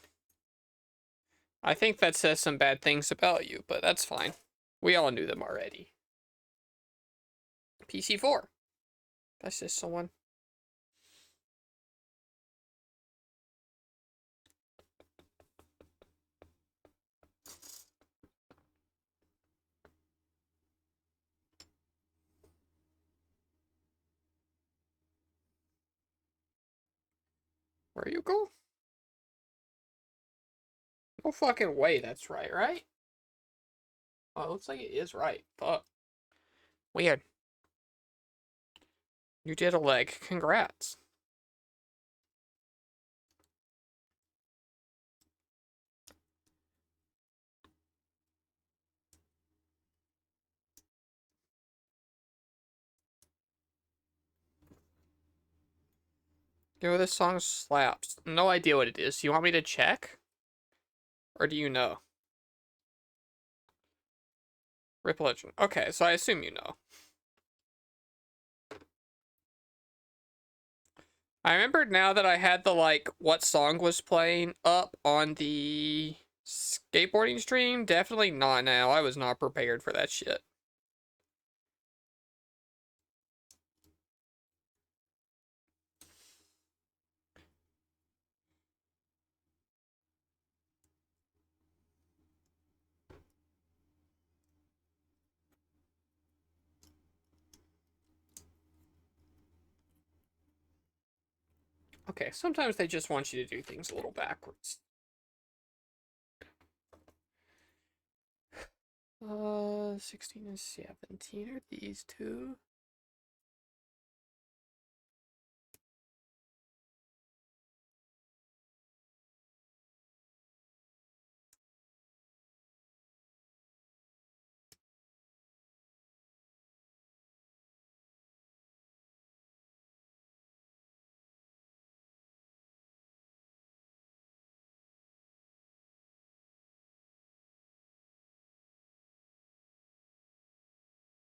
I think that says some bad things about you, but that's fine. We all knew them already. PC4. That's just someone. Where you go? No fucking way that's right, right? Oh, it looks like it is right. Fuck. Weird. You did a leg. Congrats. You know, this song slaps. No idea what it is. You want me to check? Or do you know? Rip Legend. Okay, so I assume you know. I remembered now that I had the, like, what song was playing up on the skateboarding stream. Definitely not now. I was not prepared for that shit. Okay, sometimes they just want you to do things a little backwards. 16 and 17 are these two.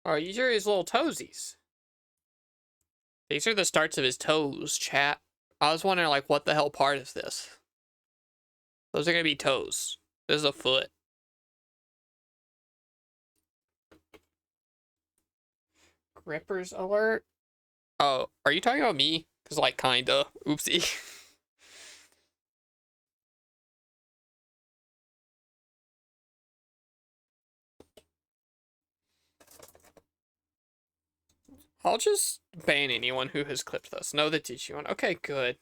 Oh, these are his little toesies. These are the starts of his toes, chat. I was wondering, like, what the hell part is this? Those are gonna be toes. This is a foot. Grippers alert. Oh, are you talking about me? Cause like, kinda. Oopsie. I'll just ban anyone who has clipped this. No, the digimon. Okay, good.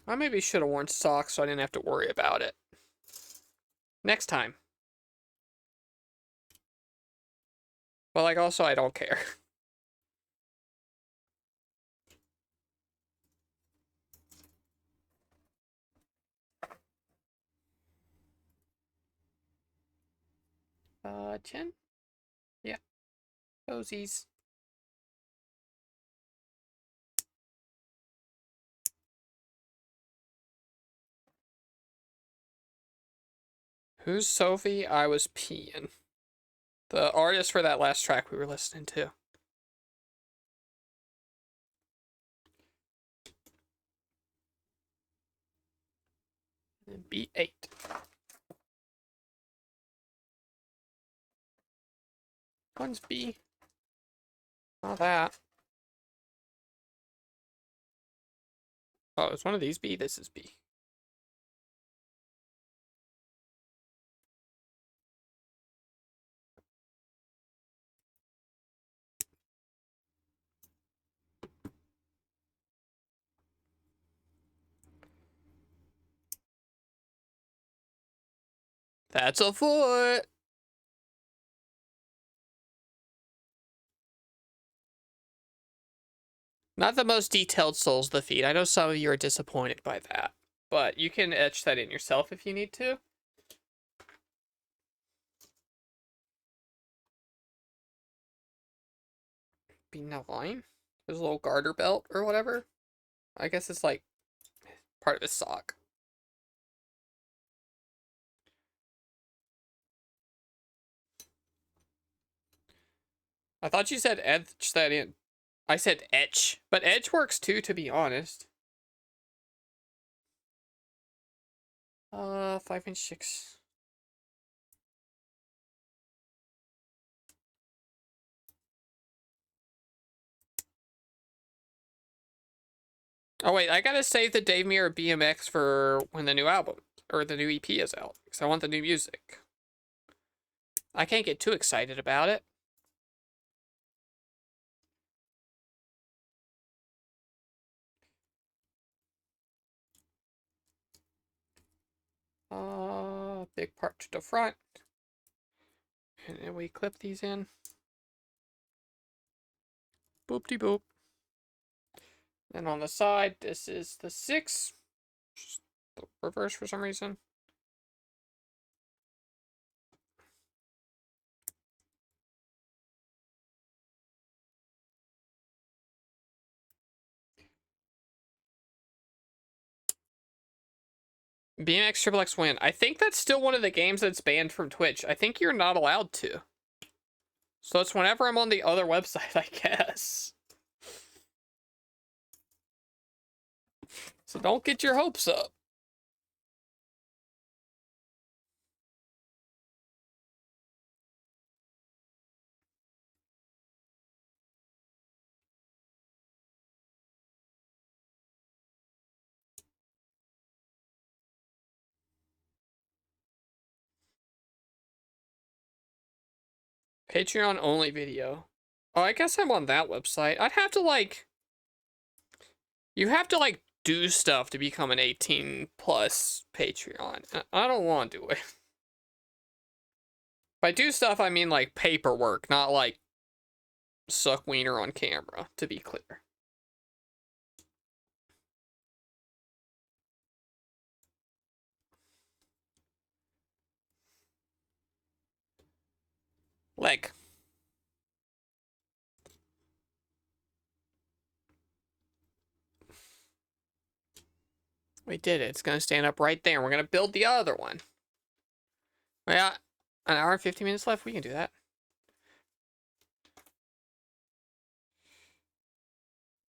I maybe should have worn socks so I didn't have to worry about it. Next time. But like, also, I don't care. Chin? Yeah. Toesies. Who's Sophie? I was peeing. The artist for that last track we were listening to. And B8. One's B. Not that. Oh, is one of these B? This is B. That's a foot! Not the most detailed soles of the feet. I know some of you are disappointed by that. But you can etch that in yourself if you need to. B9. There's a little garter belt or whatever. I guess it's like part of his sock. I thought you said etch that in. I said etch, but edge works too, to be honest. 5" 6. Oh wait, I gotta save the Dave Mirror BMX for when the new album or the new EP is out, because I want the new music. I can't get too excited about it. Big part to the front. And then we clip these in. Boop-de-boop. And on the side, this is the 6. Just the reverse for some reason. BMX Triple X Win. I think that's still one of the games that's banned from Twitch. I think you're not allowed to. So it's whenever I'm on the other website, I guess. So don't get your hopes up. Patreon only video. Oh, I guess I'm on that website. I'd have to like... You have to like do stuff to become an 18 plus Patreon. I don't want to do it. By do stuff, I mean like paperwork, not like suck wiener on camera, to be clear. Leg. We did it. It's going to stand up right there. We're going to build the other one. We got an hour and 50 minutes left. We can do that.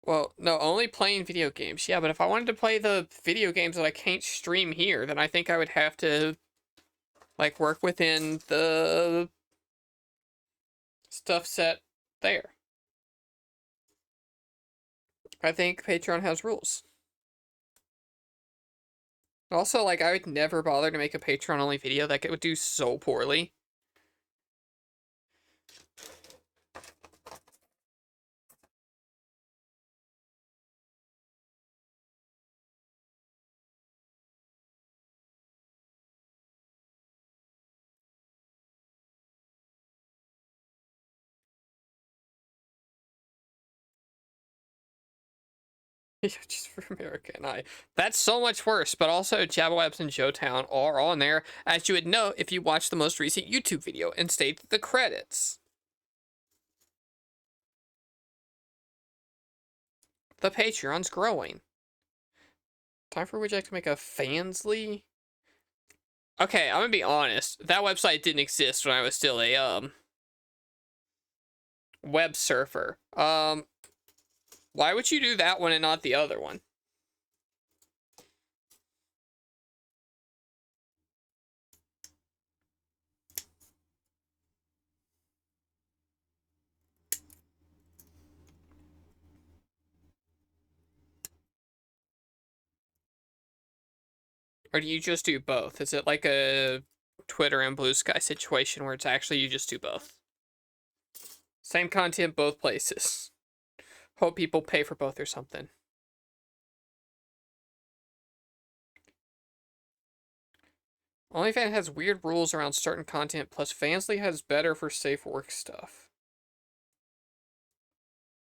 Well, no, only playing video games. Yeah, but if I wanted to play the video games that I can't stream here, then I think I would have to, like, work within the stuff set there. I think Patreon has rules. Also, like, I would never bother to make a Patreon-only video. That would do so poorly. Just for America and I. That's so much worse, but also Jabberwabs and Joetown are on there, as you would know if you watched the most recent YouTube video and stayed the credits. The Patreon's growing. Time for wujak to make a fansly? Okay, I'm gonna be honest. That website didn't exist when I was still a, web surfer. Why would you do that one and not the other one? Or do you just do both? Is it like a Twitter and Blue Sky situation where it's actually you just do both? Same content both places. Hope people pay for both or something. OnlyFans has weird rules around certain content, plus Fansly has better for safe work stuff.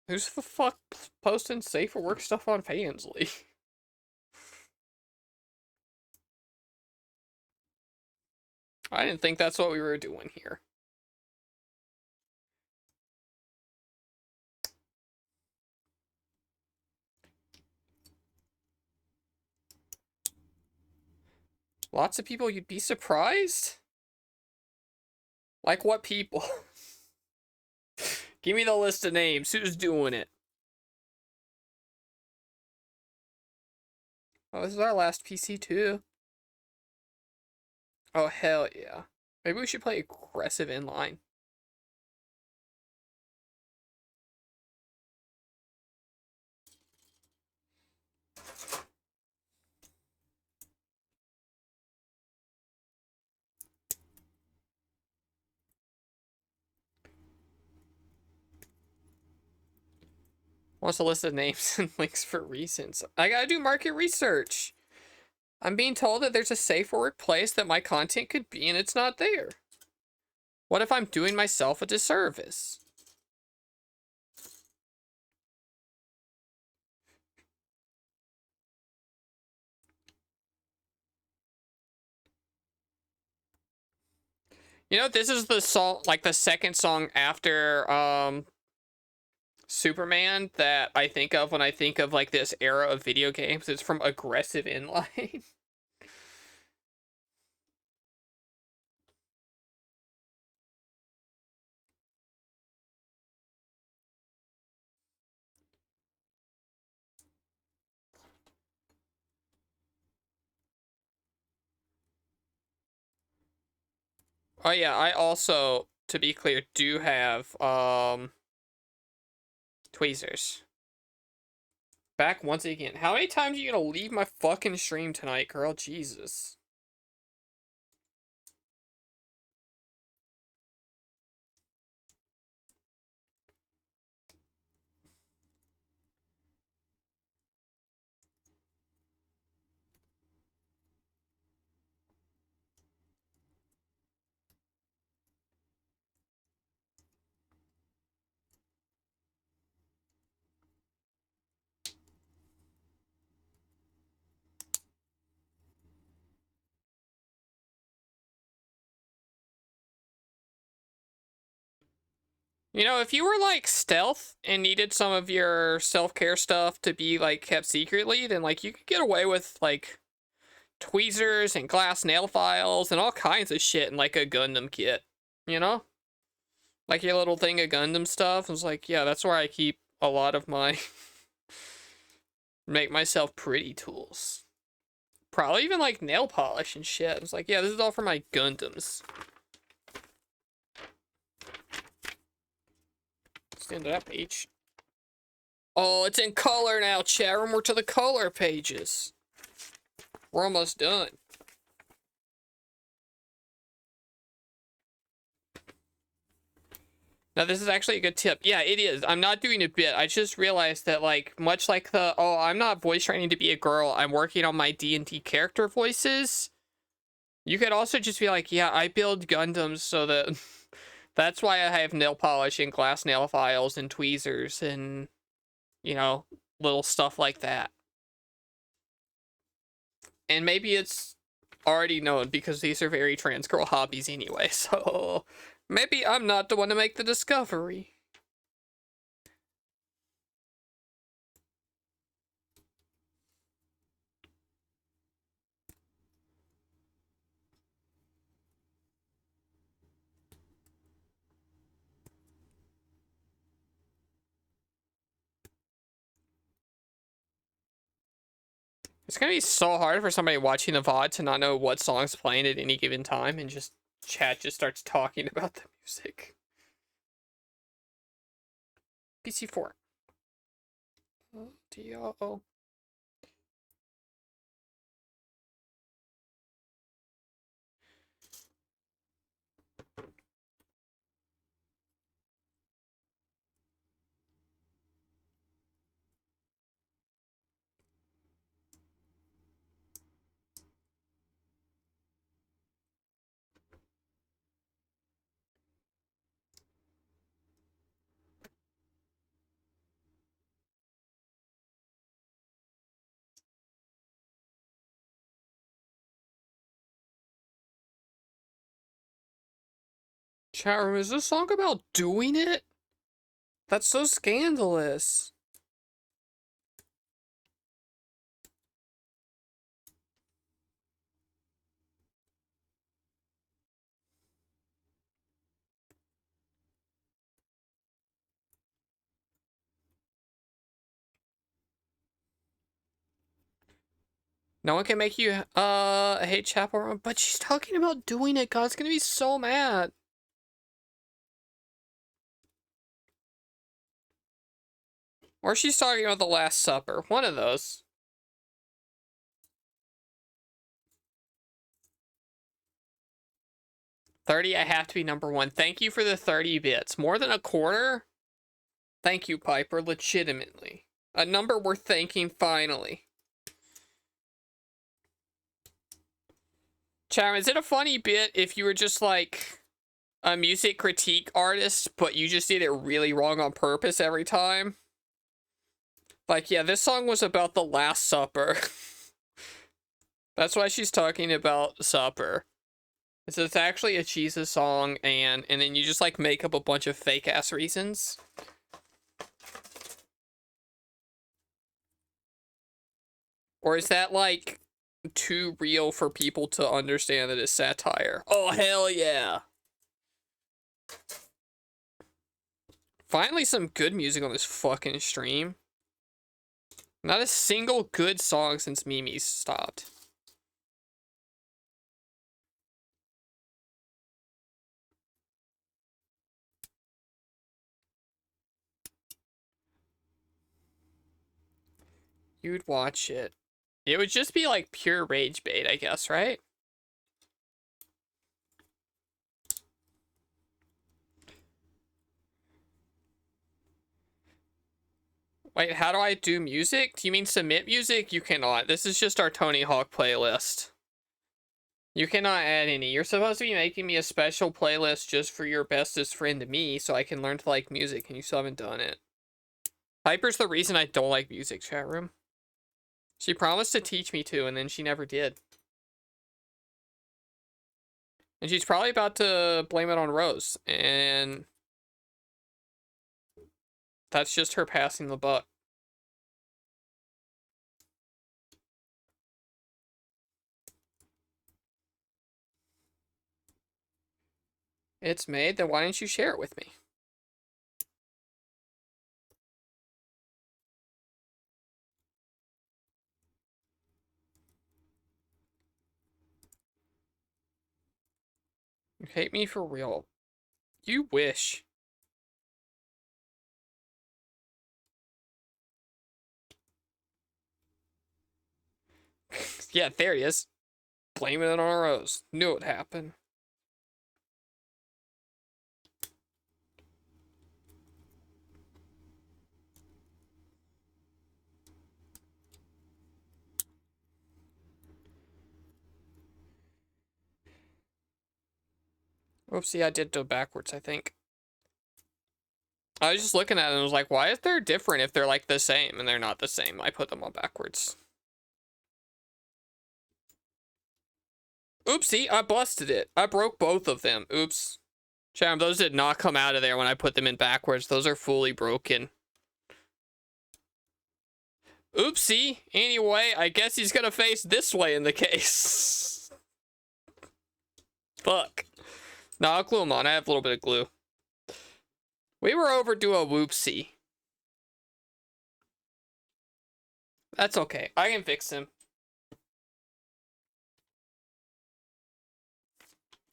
Who's the fuck posting safe for work stuff on Fansly? I didn't think that's what we were doing here. Lots of people, you'd be surprised? Like what people? Give me the list of names. Who's doing it? Oh, this is our last PC too. Oh, hell yeah. Maybe we should play aggressive inline. Wants a list of names and links for reasons. I gotta do market research. I'm being told that there's a safe work place that my content could be and it's not there. What if I'm doing myself a disservice? You know, this is the song, like the second song after Superman that I think of when I think of like this era of video games. It's from Aggressive Inline. Oh yeah, I also, to be clear, do have tweezers. Back once again. How many times are you gonna leave my fucking stream tonight, girl? Jesus. You know, if you were like stealth and needed some of your self-care stuff to be like kept secretly, then like you could get away with like tweezers and glass nail files and all kinds of shit in like a Gundam kit. You know? Like your little thing of Gundam stuff. It's like, yeah, that's where I keep a lot of my make myself pretty tools. Probably even like nail polish and shit. It's like, yeah, this is all for my Gundams. Stand it up, H. Oh, it's in color now, chat room. We're to the color pages. We're almost done. Now, this is actually a good tip. Yeah, it is. I'm not doing a bit. I just realized that, like, much like the, oh, I'm not voice training to be a girl. I'm working on my D&D character voices. You could also just be like, yeah, I build Gundams so that... That's why I have nail polish and glass nail files and tweezers and, you know, little stuff like that. And maybe it's already known because these are very trans girl hobbies anyway, so maybe I'm not the one to make the discovery. It's gonna be so hard for somebody watching the VOD to not know what song's playing at any given time and just chat just starts talking about the music. PC4. Oh, D-O-O. Chat room, is this song about doing it? That's so scandalous. No one can make you hate Chapel Run, but she's talking about doing it. God's gonna be so mad. Or she's talking about the Last Supper. One of those. $30, I have to be number one. Thank you for the 30 bits. More than a quarter? Thank you, Piper, legitimately. A number worth thanking finally. Chad, is it a funny bit if you were just like a music critique artist, but you just did it really wrong on purpose every time? Like, yeah, this song was about the Last Supper. That's why she's talking about supper. So it's actually a Jesus song, and then you just like make up a bunch of fake ass reasons. Or is that like too real for people to understand that it's satire? Oh hell yeah. Finally some good music on this fucking stream. Not a single good song since Mimi stopped. You'd watch it. It would just be like pure rage bait, I guess, right? Wait, how do I do music? Do you mean submit music? You cannot. This is just our Tony Hawk playlist. You cannot add any. You're supposed to be making me a special playlist just for your bestest friend, me, so I can learn to like music, and you still haven't done it. Piper's the reason I don't like music, chat room. She promised to teach me to, and then she never did. And she's probably about to blame it on Rose, and that's just her passing the buck. It's made, then why didn't you share it with me? You hate me for real. You wish. Yeah, there he is. Blaming it on Rose. Knew it happened. Oopsie, I did go backwards, I think. I was just looking at it and was like, why is there different if they're like the same? And they're not the same. I put them all backwards. Oopsie, I busted it. I broke both of them. Oops. Cham, those did not come out of there when I put them in backwards. Those are fully broken. Oopsie. Anyway, I guess he's gonna face this way in the case. Fuck. No, I'll glue him on. I have a little bit of glue. We were overdue a whoopsie. That's okay. I can fix him.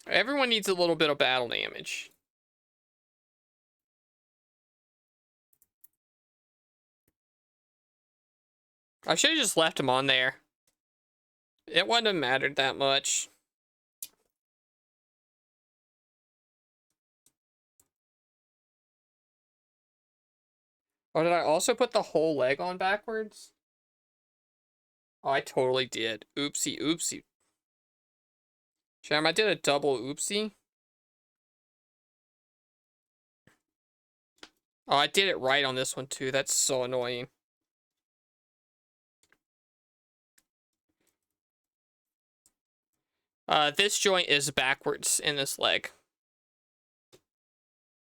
Everyone needs a little bit of battle damage. I should have just left him on there. It wouldn't have mattered that much. Oh, did I also put the whole leg on backwards? Oh, I totally did. Oopsie, oopsie. Sham, I did a double oopsie. Oh, I did it right on this one too. That's so annoying. This joint is backwards in this leg.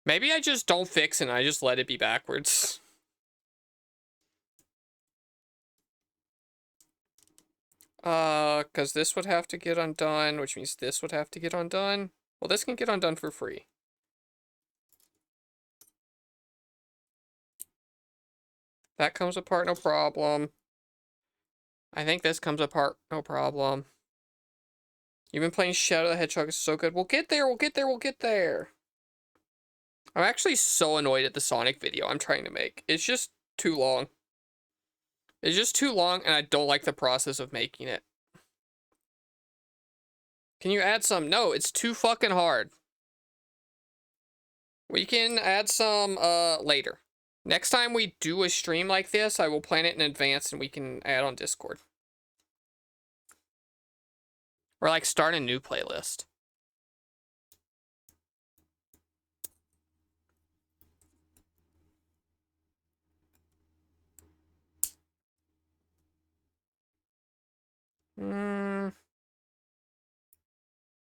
Maybe I just don't fix it and I just let it be backwards. Because this would have to get undone, which means this would have to get undone. Well, this can get undone for free. That comes apart, no problem. I think this comes apart, no problem. You've been playing Shadow the Hedgehog, is so good. We'll get there, we'll get there, we'll get there. I'm actually so annoyed at the Sonic video I'm trying to make. It's just too long. It's just too long, and I don't like the process of making it. Can you add some? No, it's too fucking hard. We can add some later. Next time we do a stream like this, I will plan it in advance and we can add on Discord. Or like start a new playlist.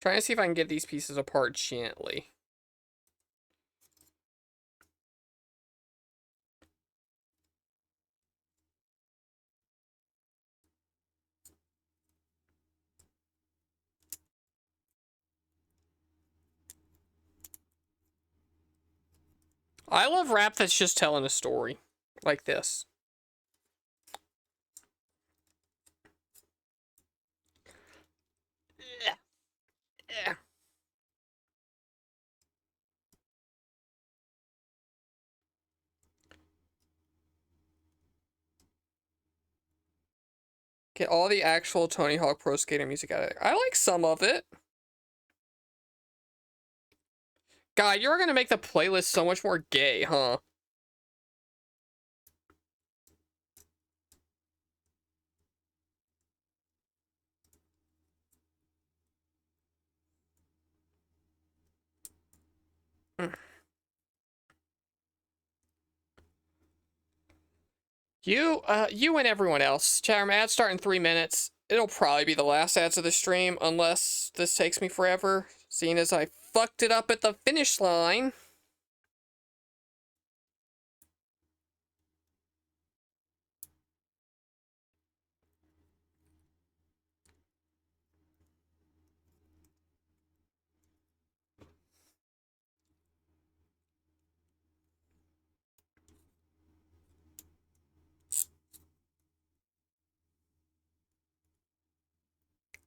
Trying to see if I can get these pieces apart gently. I love rap that's just telling a story. Like this. Yeah. Get all the actual Tony Hawk Pro Skater music out of there. I like some of it. God, you're gonna make the playlist so much more gay, huh? You and everyone else. Chatter, ads start in 3 minutes. It'll probably be the last ads of the stream, unless this takes me forever, seeing as I fucked it up at the finish line.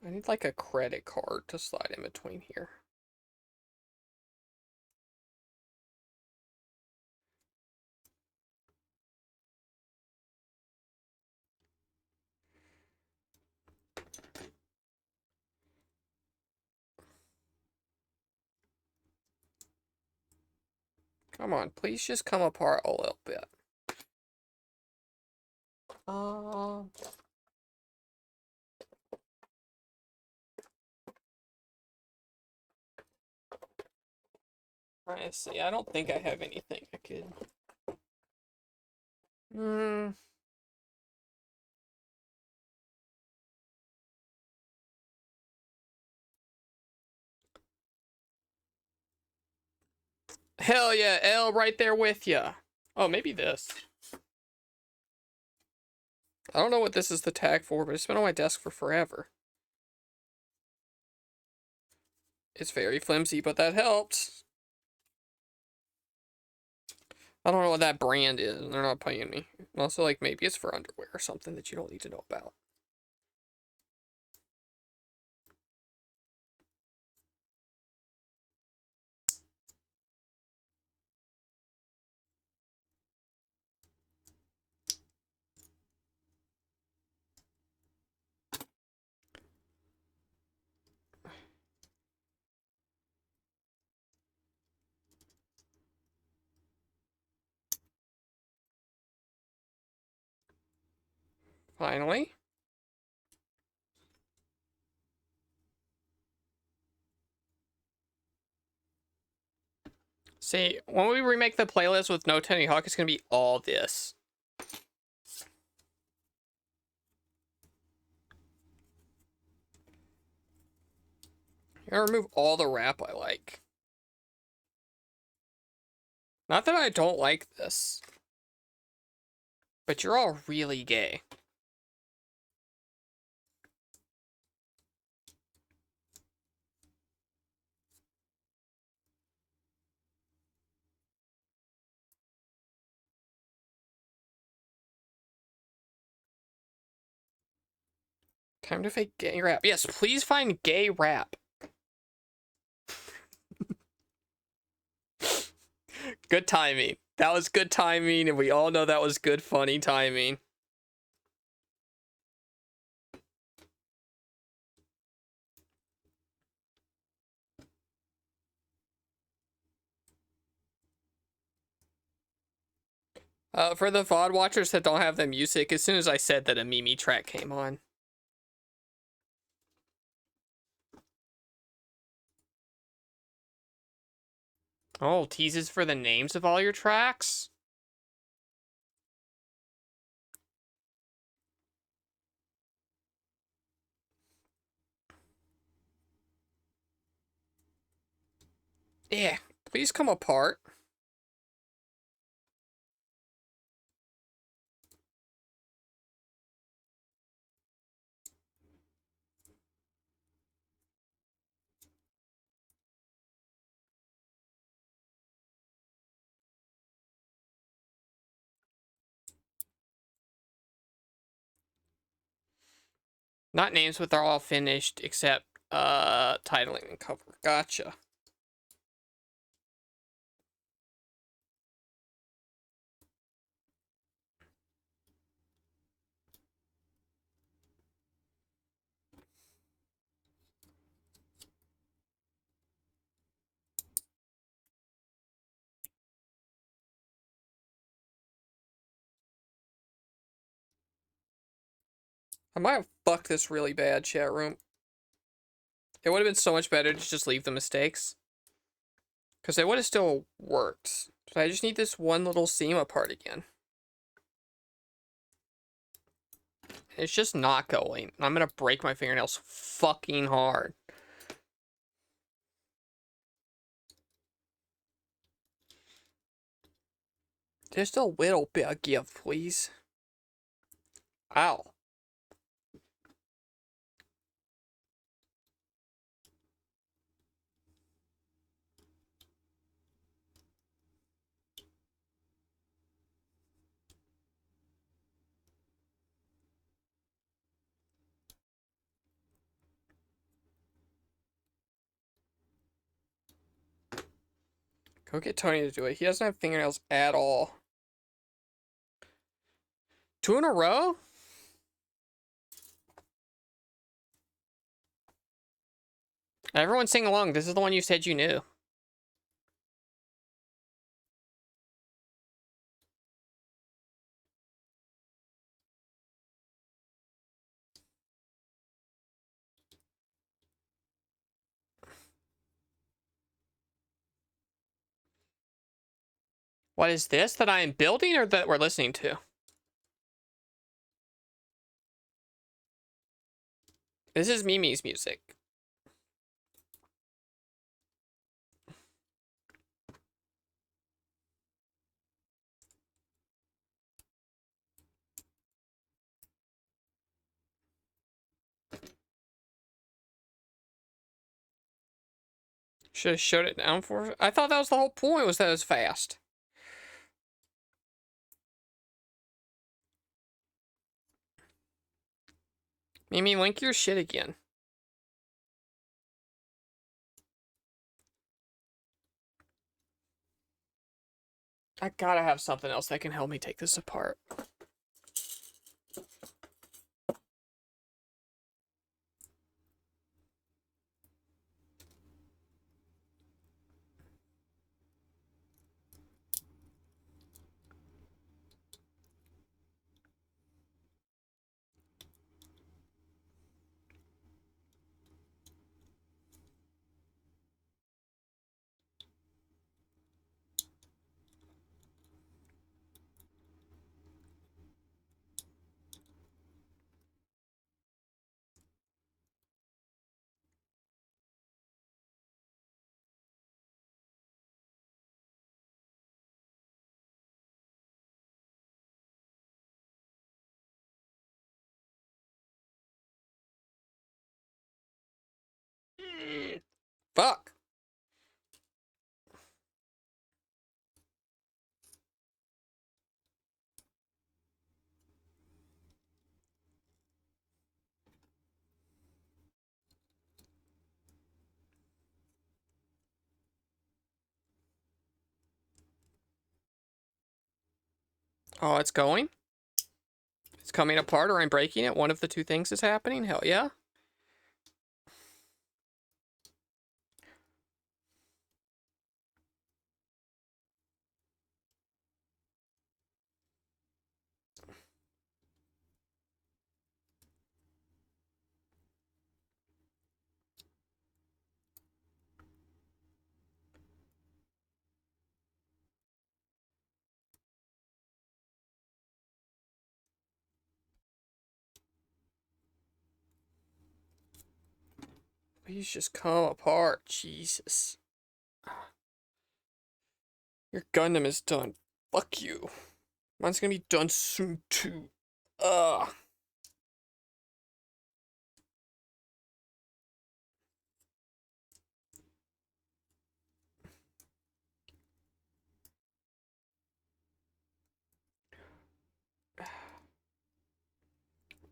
I need like a credit card to slide in between here. Come on, please just come apart a little bit. Trying to see. I don't think I have anything I could. Hell yeah, L right there with ya. Oh, maybe this. I don't know what this is the tag for, but it's been on my desk for forever. It's very flimsy, but that helps. I don't know what that brand is. They're not paying me. Also, like, maybe it's for underwear or something that you don't need to know about. Finally. See, when we remake the playlist with no Tony Hawk, it's gonna be all this. You're gonna remove all the rap I like. Not that I don't like this, but you're all really gay. Time to fake gay rap. Yes, please find gay rap. Good timing. That was good timing, and we all know that was good, funny timing. For the VOD watchers that don't have the music, as soon as I said that, a Mimi track came on. Oh, teases for the names of all your tracks? Yeah, please come apart. Not names, but they're all finished except titling and cover. Gotcha. I might have fucked this really bad, chat room. It would have been so much better to just leave the mistakes. Because they would have still worked. But I just need this one little seam apart again. It's just not going. I'm gonna break my fingernails fucking hard. Just a little bit of give, please. Ow. Go get Tony to do it. He doesn't have fingernails at all. 2 in a row? Everyone sing along. This is the one you said you knew. What is this that I am building or that we're listening to? This is Mimi's music. Should have showed it down for. I thought that was the whole point, was that it was fast. Mimi, link your shit again. I gotta have something else that can help me take this apart. Fuck. Oh, it's going? It's coming apart or I'm breaking it? One of the two things is happening? Hell yeah. Please just come apart. Jesus. Your Gundam is done. Fuck you. Mine's gonna be done soon too. Ugh.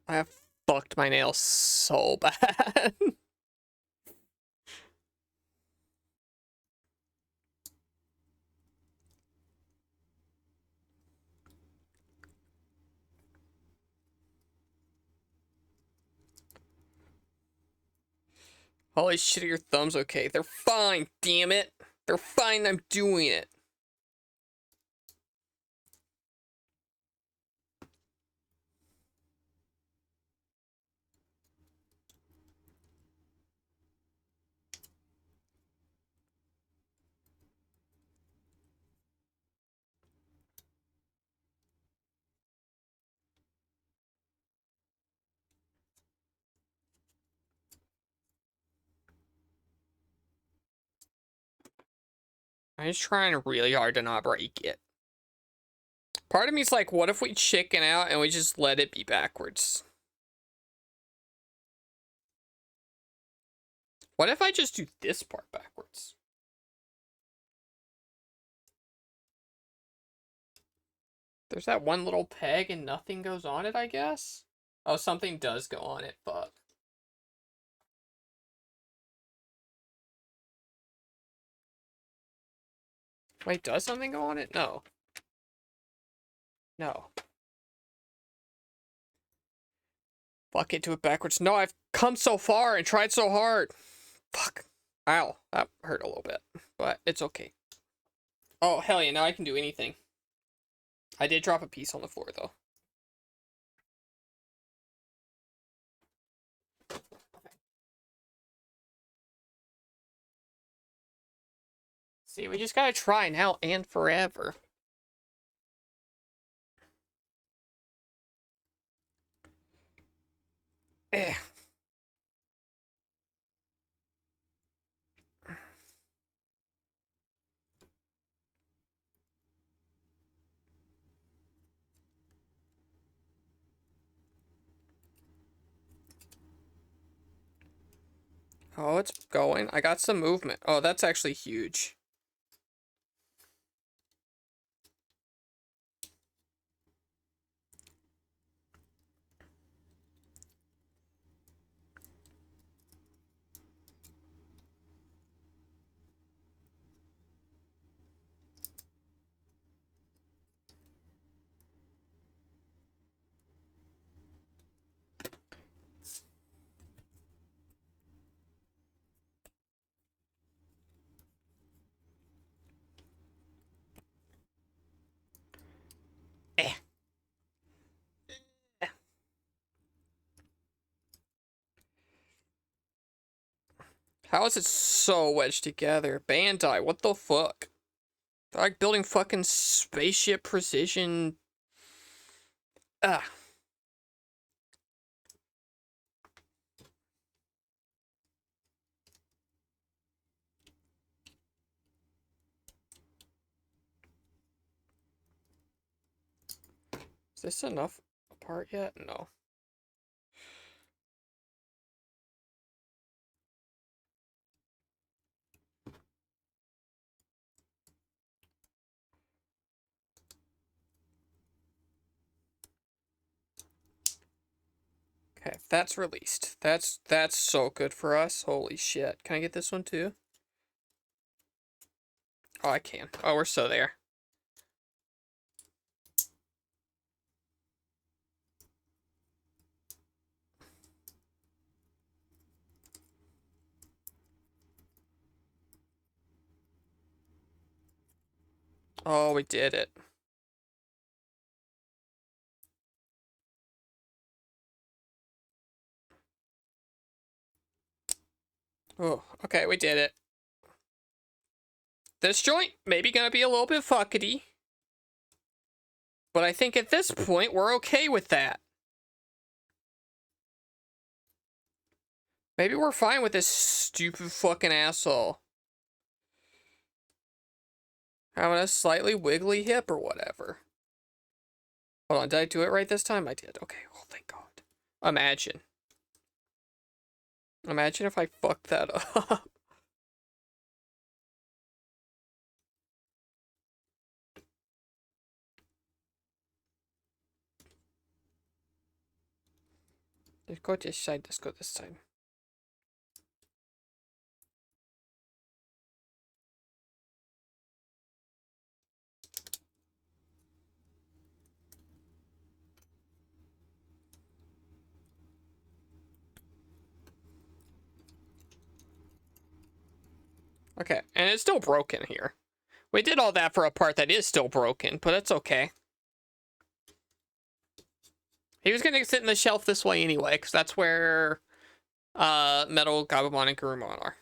I have fucked my nails so bad. Holy shit, are your thumbs okay? They're fine, damn it. They're fine, I'm doing it. I'm just trying really hard to not break it. Part of me's like, what if we chicken out and we just let it be backwards? What if I just do this part backwards? There's that one little peg and nothing goes on it, I guess? Oh, something does go on it, fuck. Wait, does something go on it? No. No. Fuck it, do it backwards. No, I've come so far and tried so hard. Fuck. Ow, that hurt a little bit, but it's okay. Oh, hell yeah, now I can do anything. I did drop a piece on the floor, though. See, we just gotta try now and forever. Eh. Oh, it's going. I got some movement. Oh, that's actually huge. Eh. Eh. How is it so wedged together? Bandai, what the fuck? They're like building fucking spaceship precision. Ah. Is this enough apart yet? No. Okay, that's released. That's so good for us. Holy shit. Can I get this one too? Oh, I can. Oh, we're so there. Oh, we did it. Oh, okay, we did it. This joint maybe gonna be a little bit fuckety. But I think at this point, we're okay with that. Maybe we're fine with this stupid fucking asshole having a slightly wiggly hip or whatever. Hold on, did I do it right this time? I did. Okay, well, thank God. Imagine. Imagine if I fucked that up. Let's go this side, let's go this side. Okay, and it's still broken here. We did all that for a part that is still broken, but it's okay. He was gonna sit in the shelf this way anyway, because that's where Metal Gabumon and Garurumon are.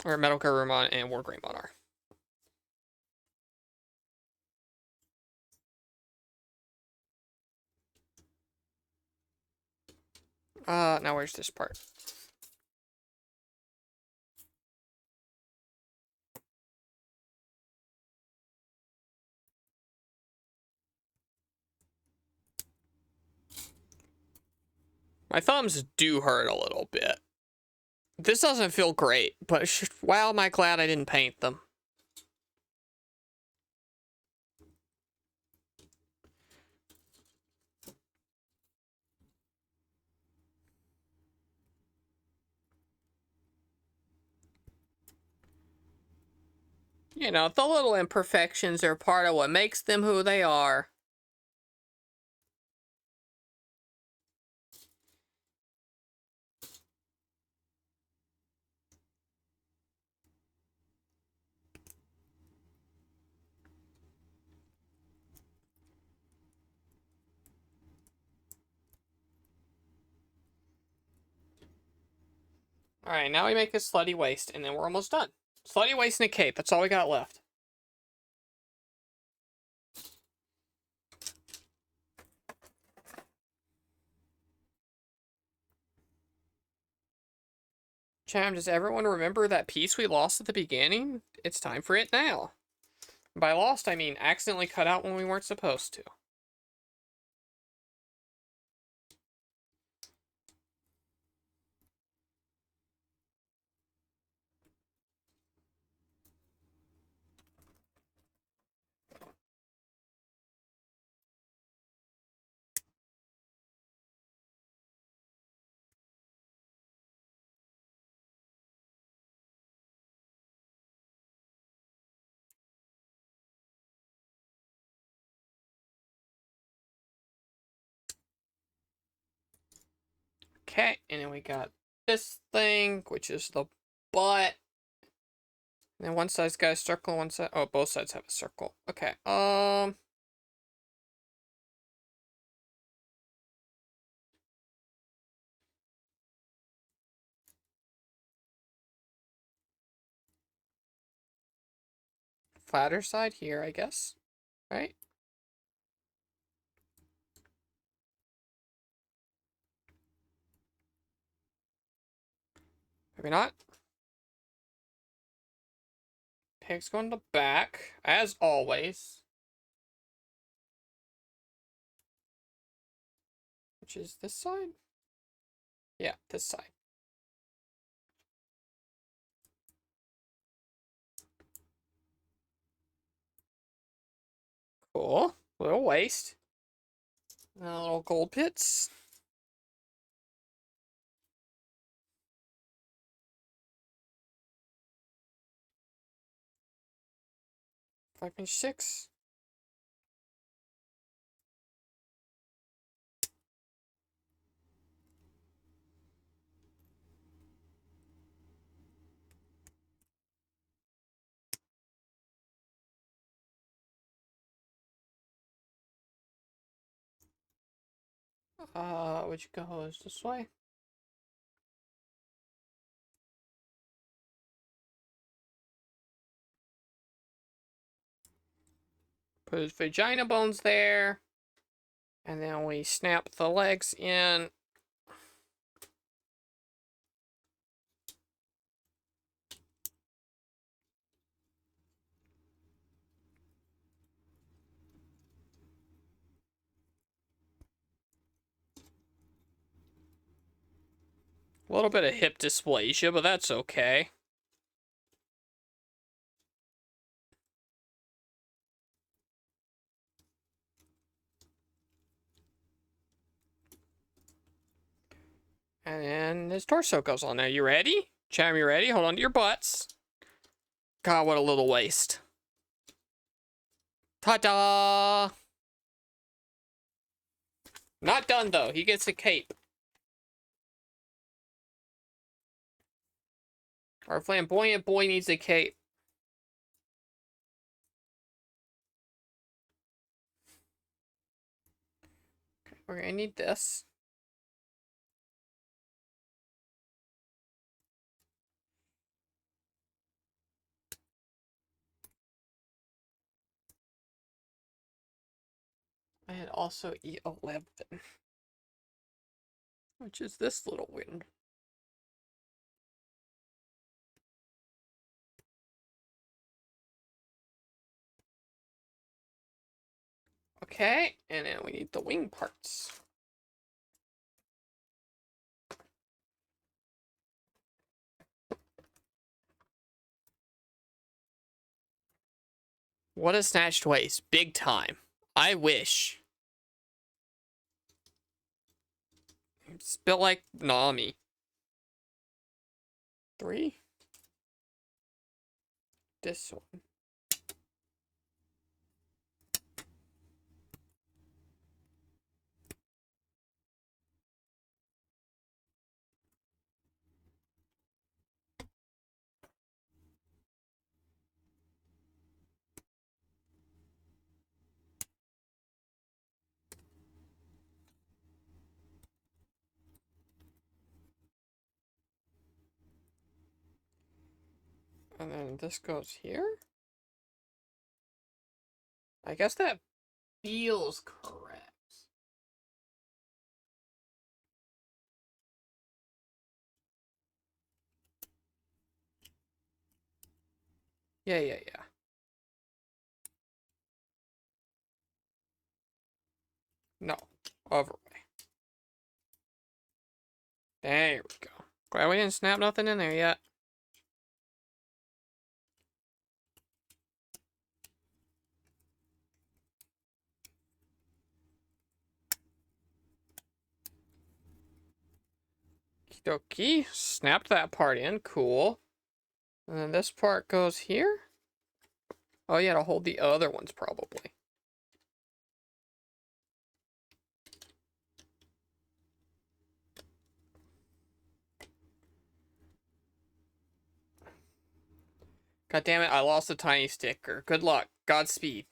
Or Metal Garurumon and War Greymon are. Now where's this part? My thumbs do hurt a little bit. This doesn't feel great, but wow, am I glad I didn't paint them. You know, the little imperfections are part of what makes them who they are. Alright, now we make a slutty waist, and then we're almost done. Slutty waist and a cape, that's all we got left. Cham, does everyone remember that piece we lost at the beginning? It's time for it now. By lost, I mean accidentally cut out when we weren't supposed to. Okay, and then we got this thing, which is the butt. And then one side's got a circle, one side... Oh, both sides have a circle. Okay, flatter side here, I guess. Right? Maybe not. Pig's going to the back, as always. Which is this side? Yeah, this side. Cool. Little waist. Little gold pits. Five inch six. Which goes this way? Put his vagina bones there. And then we snap the legs in. A little bit of hip dysplasia, but that's okay. And then his torso goes on there. You ready? Cham, you ready? Hold on to your butts. God, what a little waist. Ta-da! Not done, though. He gets a cape. Our flamboyant boy needs a cape. Okay, we're gonna need this. And also E11. Which is this little wind. Okay, and then we need the wing parts. What a snatched waist. Big time. I wish. It's built like Nami. 3? This one. And then this goes here? I guess that feels correct. Yeah. No. Overlay. There we go. Glad we didn't snap nothing in there yet. Okie dokie. Snapped that part in. Cool. And then this part goes here? Oh yeah, to hold the other ones probably. God damn it, I lost a tiny sticker. Good luck. Godspeed.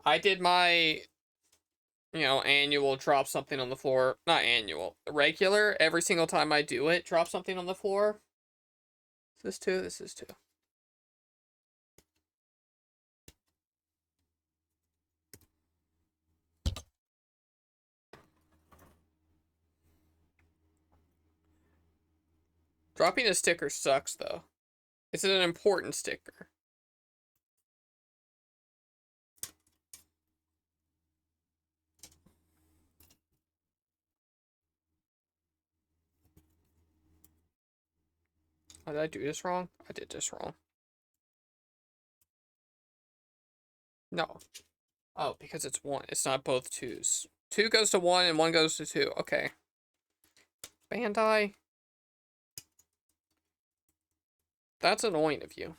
I did my, annual drop something on the floor. Not annual. Regular. Every single time I do it, drop something on the floor. Is this 2? This is 2. Dropping a sticker sucks, though. It's an important sticker. Oh, did I do this wrong? I did this wrong. No. Oh, because it's 1. It's not both 2s. 2 goes to 1 and 1 goes to 2. Okay. Bandai. That's annoying of you.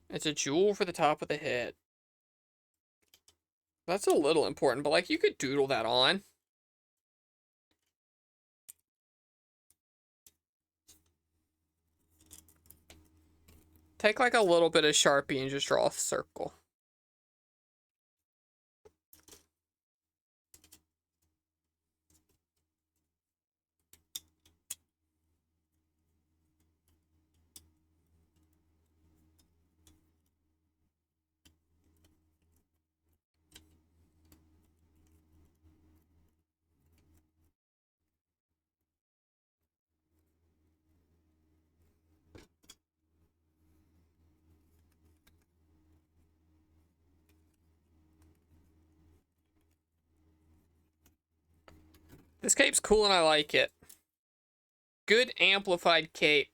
It's a jewel for the top of the head. That's a little important, but like you could doodle that on. Take like a little bit of Sharpie and just draw a circle. This cape's cool and I like it. Good amplified cape.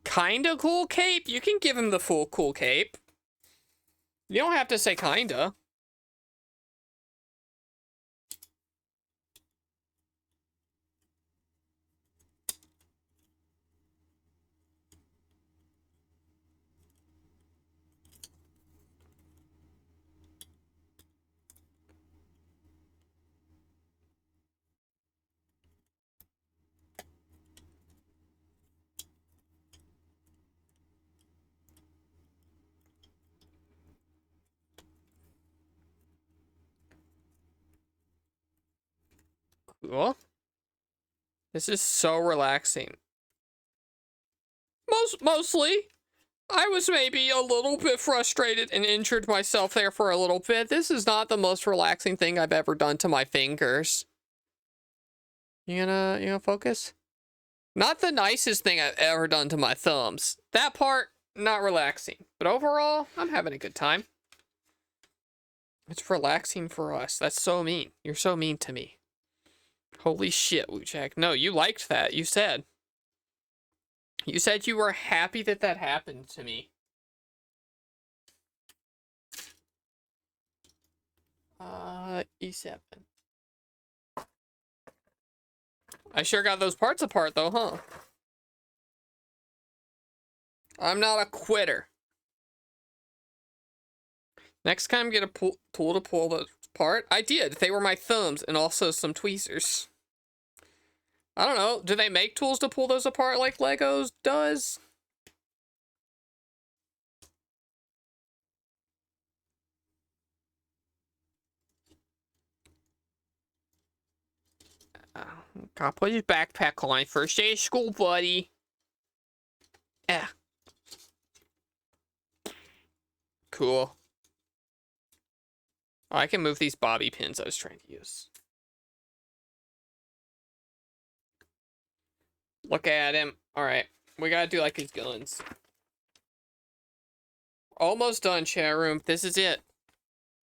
Kinda cool cape? You can give him the full cool cape. You don't have to say kinda. Cool. This is so relaxing. Mostly. I was maybe a little bit frustrated and injured myself there for a little bit. This is not the most relaxing thing I've ever done to my fingers. You gonna focus? Not the nicest thing I've ever done to my thumbs. That part, not relaxing. But overall, I'm having a good time. It's relaxing for us. That's so mean. You're so mean to me. Holy shit, wujak. No, you liked that. You said. You said you were happy that that happened to me. E7. I sure got those parts apart though, huh? I'm not a quitter. Next time, get a tool to pull those apart. I did. They were my thumbs and also some tweezers. I don't know. Do they make tools to pull those apart like Legos does? Gotta put your backpack on. First day of school, buddy. Yeah. Cool. Oh, I can move these bobby pins I was trying to use. Look at him. Alright. We gotta do like his guns. Almost done, chat room. This is it.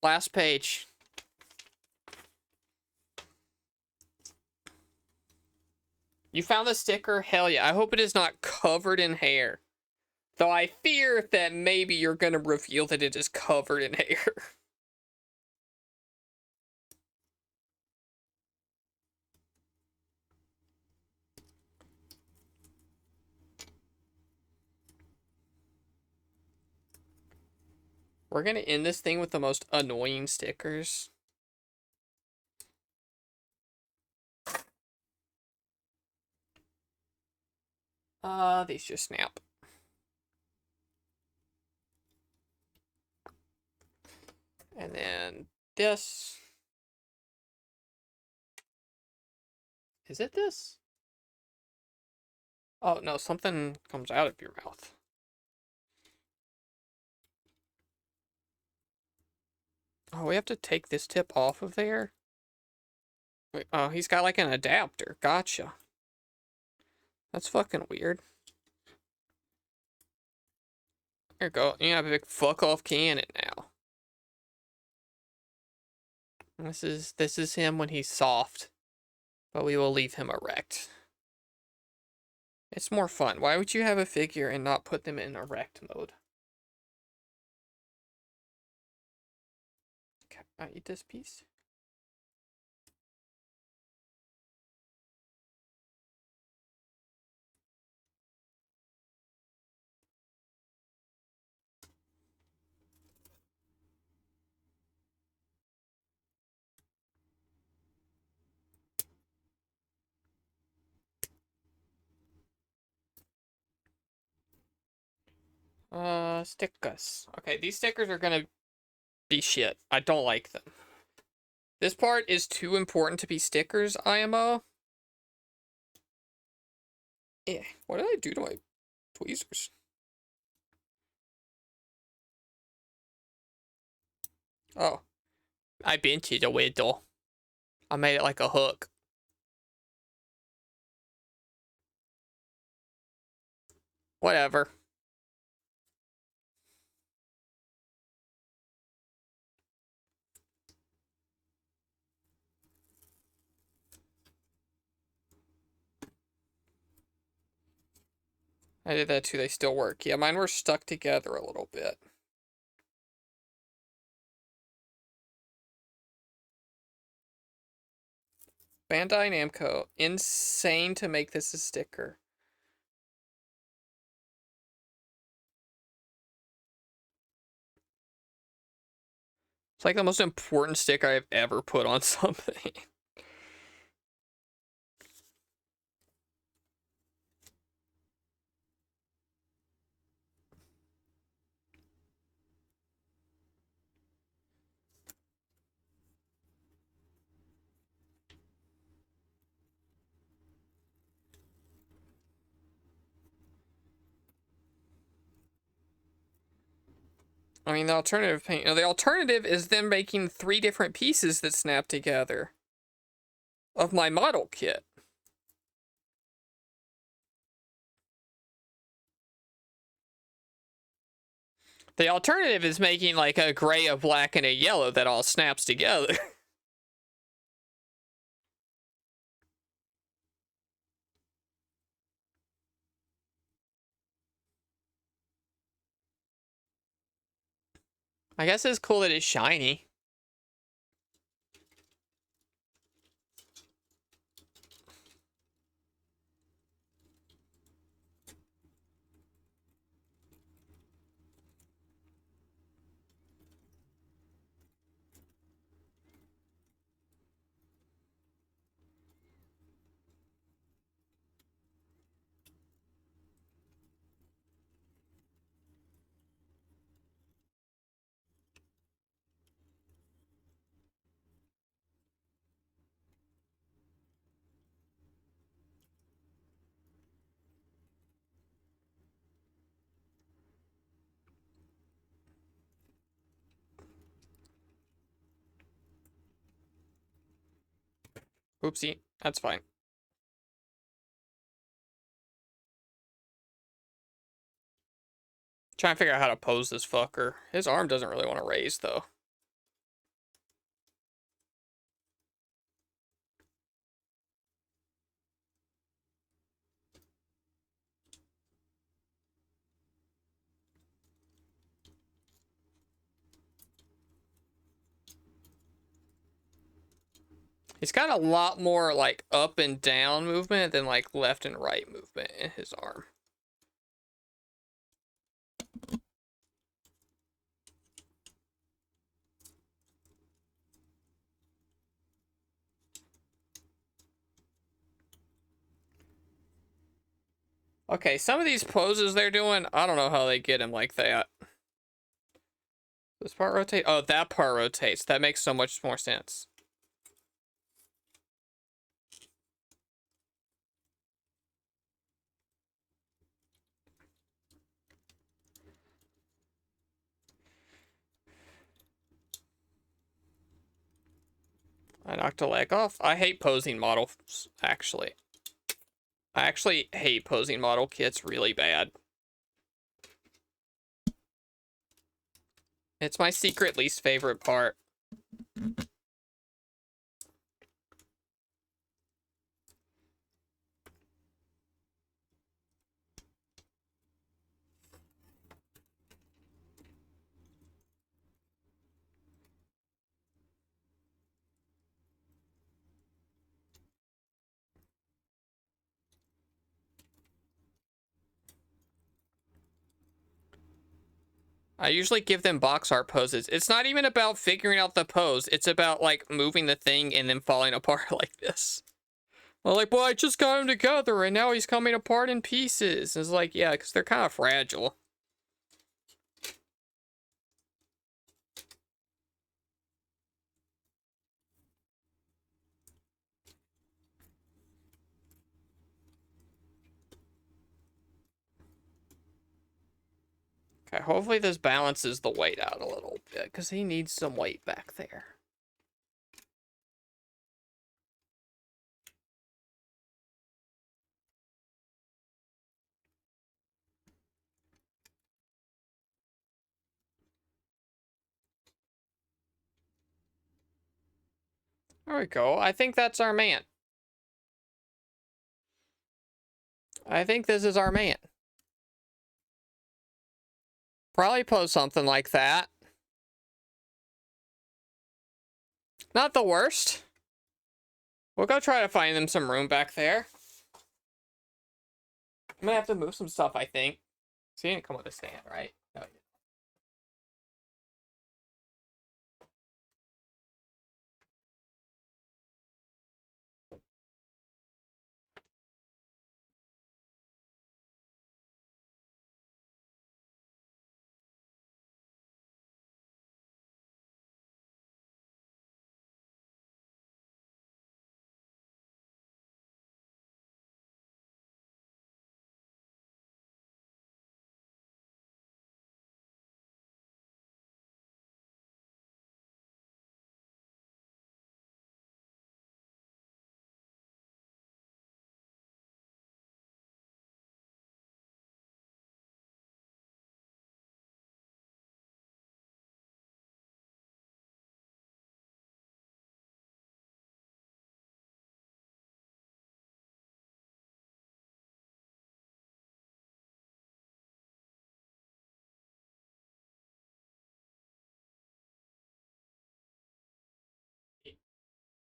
Last page. You found the sticker? Hell yeah. I hope it is not covered in hair. Though I fear that maybe you're gonna reveal that it is covered in hair. We're gonna end this thing with the most annoying stickers. These just snap. And then this. Is it this? Oh, no, something comes out of your mouth. Oh, we have to take this tip off of there? Wait, oh, he's got like an adapter. Gotcha. That's fucking weird. There you go. You have a big fuck off cannon now. This is him when he's soft. But we will leave him erect. It's more fun. Why would you have a figure and not put them in erect mode? Can I eat this piece? Stickers. Okay, these stickers are gonna be shit. I don't like them. This part is too important to be stickers, IMO. Eh, what did I do to my tweezers? Oh, I bent it a little. I made it like a hook. Whatever. I did that too, they still work. Yeah, mine were stuck together a little bit. Bandai Namco, insane to make this a sticker. It's like the most important sticker I've ever put on something. I mean, the alternative paint. The alternative is them making 3 different pieces that snap together of my model kit. The alternative is making like a gray, a black, and a yellow that all snaps together. I guess it's cool that it's shiny. Oopsie, that's fine. Trying to figure out how to pose this fucker. His arm doesn't really want to raise, though. He's got a lot more, like, up and down movement than, like, left and right movement in his arm. Okay, some of these poses they're doing, I don't know how they get him like that. This part rotate? Oh, that part rotates. That makes so much more sense. I knocked a leg off. I hate posing models, actually. I actually hate posing model kits really bad. It's my secret least favorite part. I usually give them box art poses. It's not even about figuring out the pose. It's about, like, moving the thing and then falling apart like this. Well, like, well, I just got him together and now he's coming apart in pieces. It's like, yeah, because they're kind of fragile. Okay, hopefully this balances the weight out a little bit, because he needs some weight back there. There we go. I think that's our man. I think this is our man. Probably pose something like that. Not the worst. We'll go try to find them some room back there. I'm gonna have to move some stuff, I think. So he didn't come with a stand, right? No, he didn't.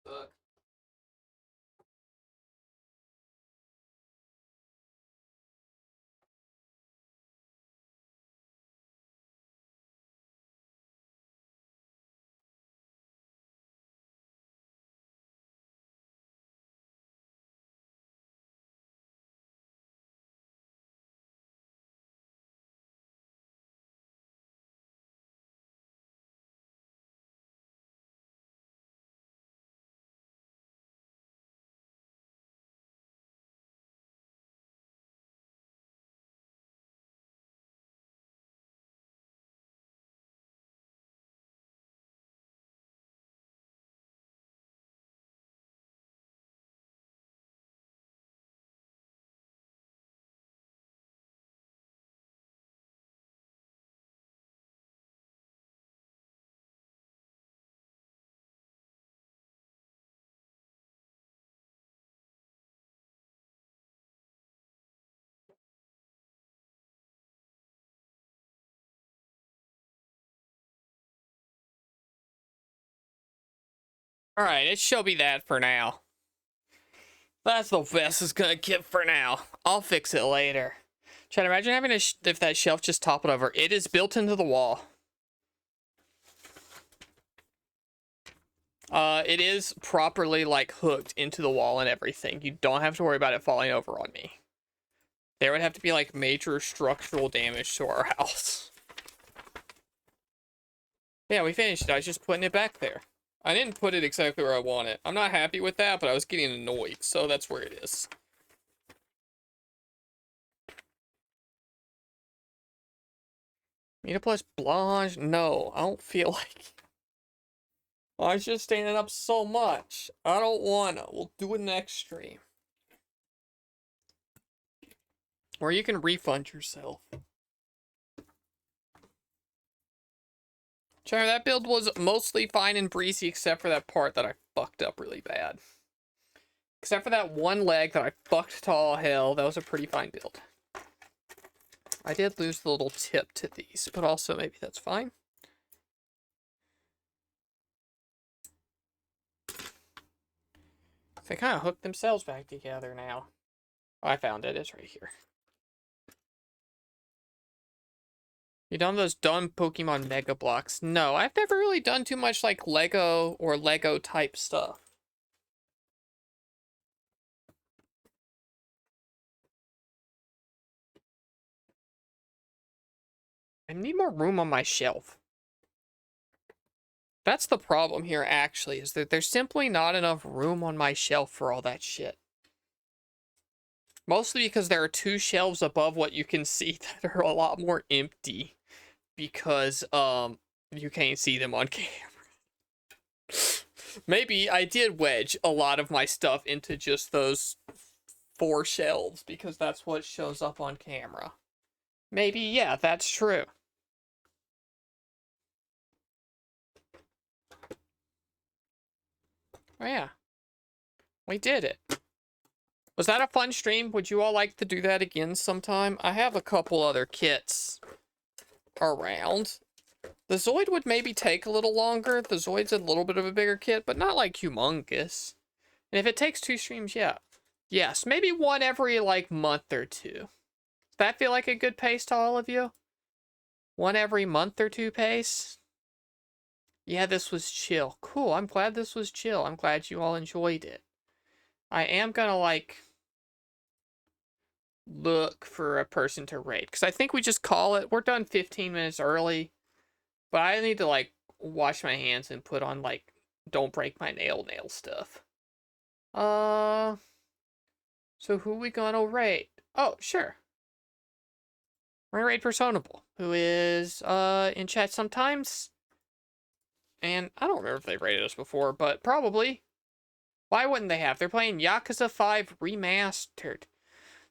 book. Alright, it shall be that for now. That's the best it's gonna get for now. I'll fix it later. Try to imagine having if that shelf just toppled over. It is built into the wall. It is properly, like, hooked into the wall and everything. You don't have to worry about it falling over on me. There would have to be, like, major structural damage to our house. Yeah, we finished it. I was just putting it back there. I didn't put it exactly where I want it. I'm not happy with that, but I was getting annoyed, so that's where it is. Meta plus Blanche? No, I don't feel like... I was just standing up so much. I don't wanna. We'll do it next stream. Or you can refund yourself. Sure, that build was mostly fine and breezy except for that part that I fucked up really bad. Except for that one leg that I fucked to all hell. That was a pretty fine build. I did lose the little tip to these, but also maybe that's fine. They kind of hooked themselves back together now. Oh, I found it. It's right here. You done those dumb Pokemon Mega Blocks? No, I've never really done too much like Lego or Lego type stuff. I need more room on my shelf. That's the problem here, actually, is that there's simply not enough room on my shelf for all that shit. Mostly because there are two shelves above what you can see that are a lot more empty. Because, you can't see them on camera. Maybe I did wedge a lot of my stuff into just those 4 shelves, because that's what shows up on camera. Maybe, yeah, that's true. Oh yeah, we did it. Was that a fun stream? Would you all like to do that again sometime? I have a couple other kits around. The Zoid would maybe take a little longer. The Zoid's a little bit of a bigger kit, but not like humongous. And if it takes 2 streams, yeah. Yes, maybe one every like month or 2. Does that feel like a good pace to all of you? One every month or 2 pace? Yeah, this was chill. Cool, I'm glad this was chill. I'm glad you all enjoyed it. I am gonna, like, look for a person to raid. Because I think we just call it. We're done 15 minutes early. But I need to, like, wash my hands and put on, like, don't break my nail stuff. So who we gonna raid? Oh, sure. We're gonna raid Personable, who is, in chat sometimes. And I don't remember if they've raided us before, but probably. Why wouldn't they have? They're playing Yakuza 5 Remastered.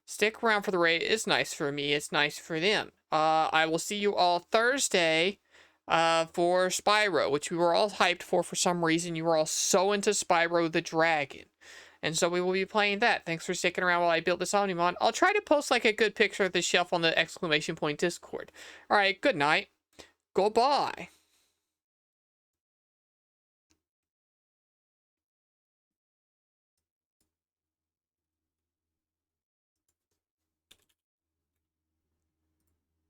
Stick around for the raid. It's nice for me. It's nice for them. I will see you all Thursday for Spyro, which we were all hyped for some reason. You were all so into Spyro the Dragon. And so we will be playing that. Thanks for sticking around while I build this Omnimon. I'll try to post like a good picture of the shelf on the exclamation point Discord. Alright, good night. Goodbye.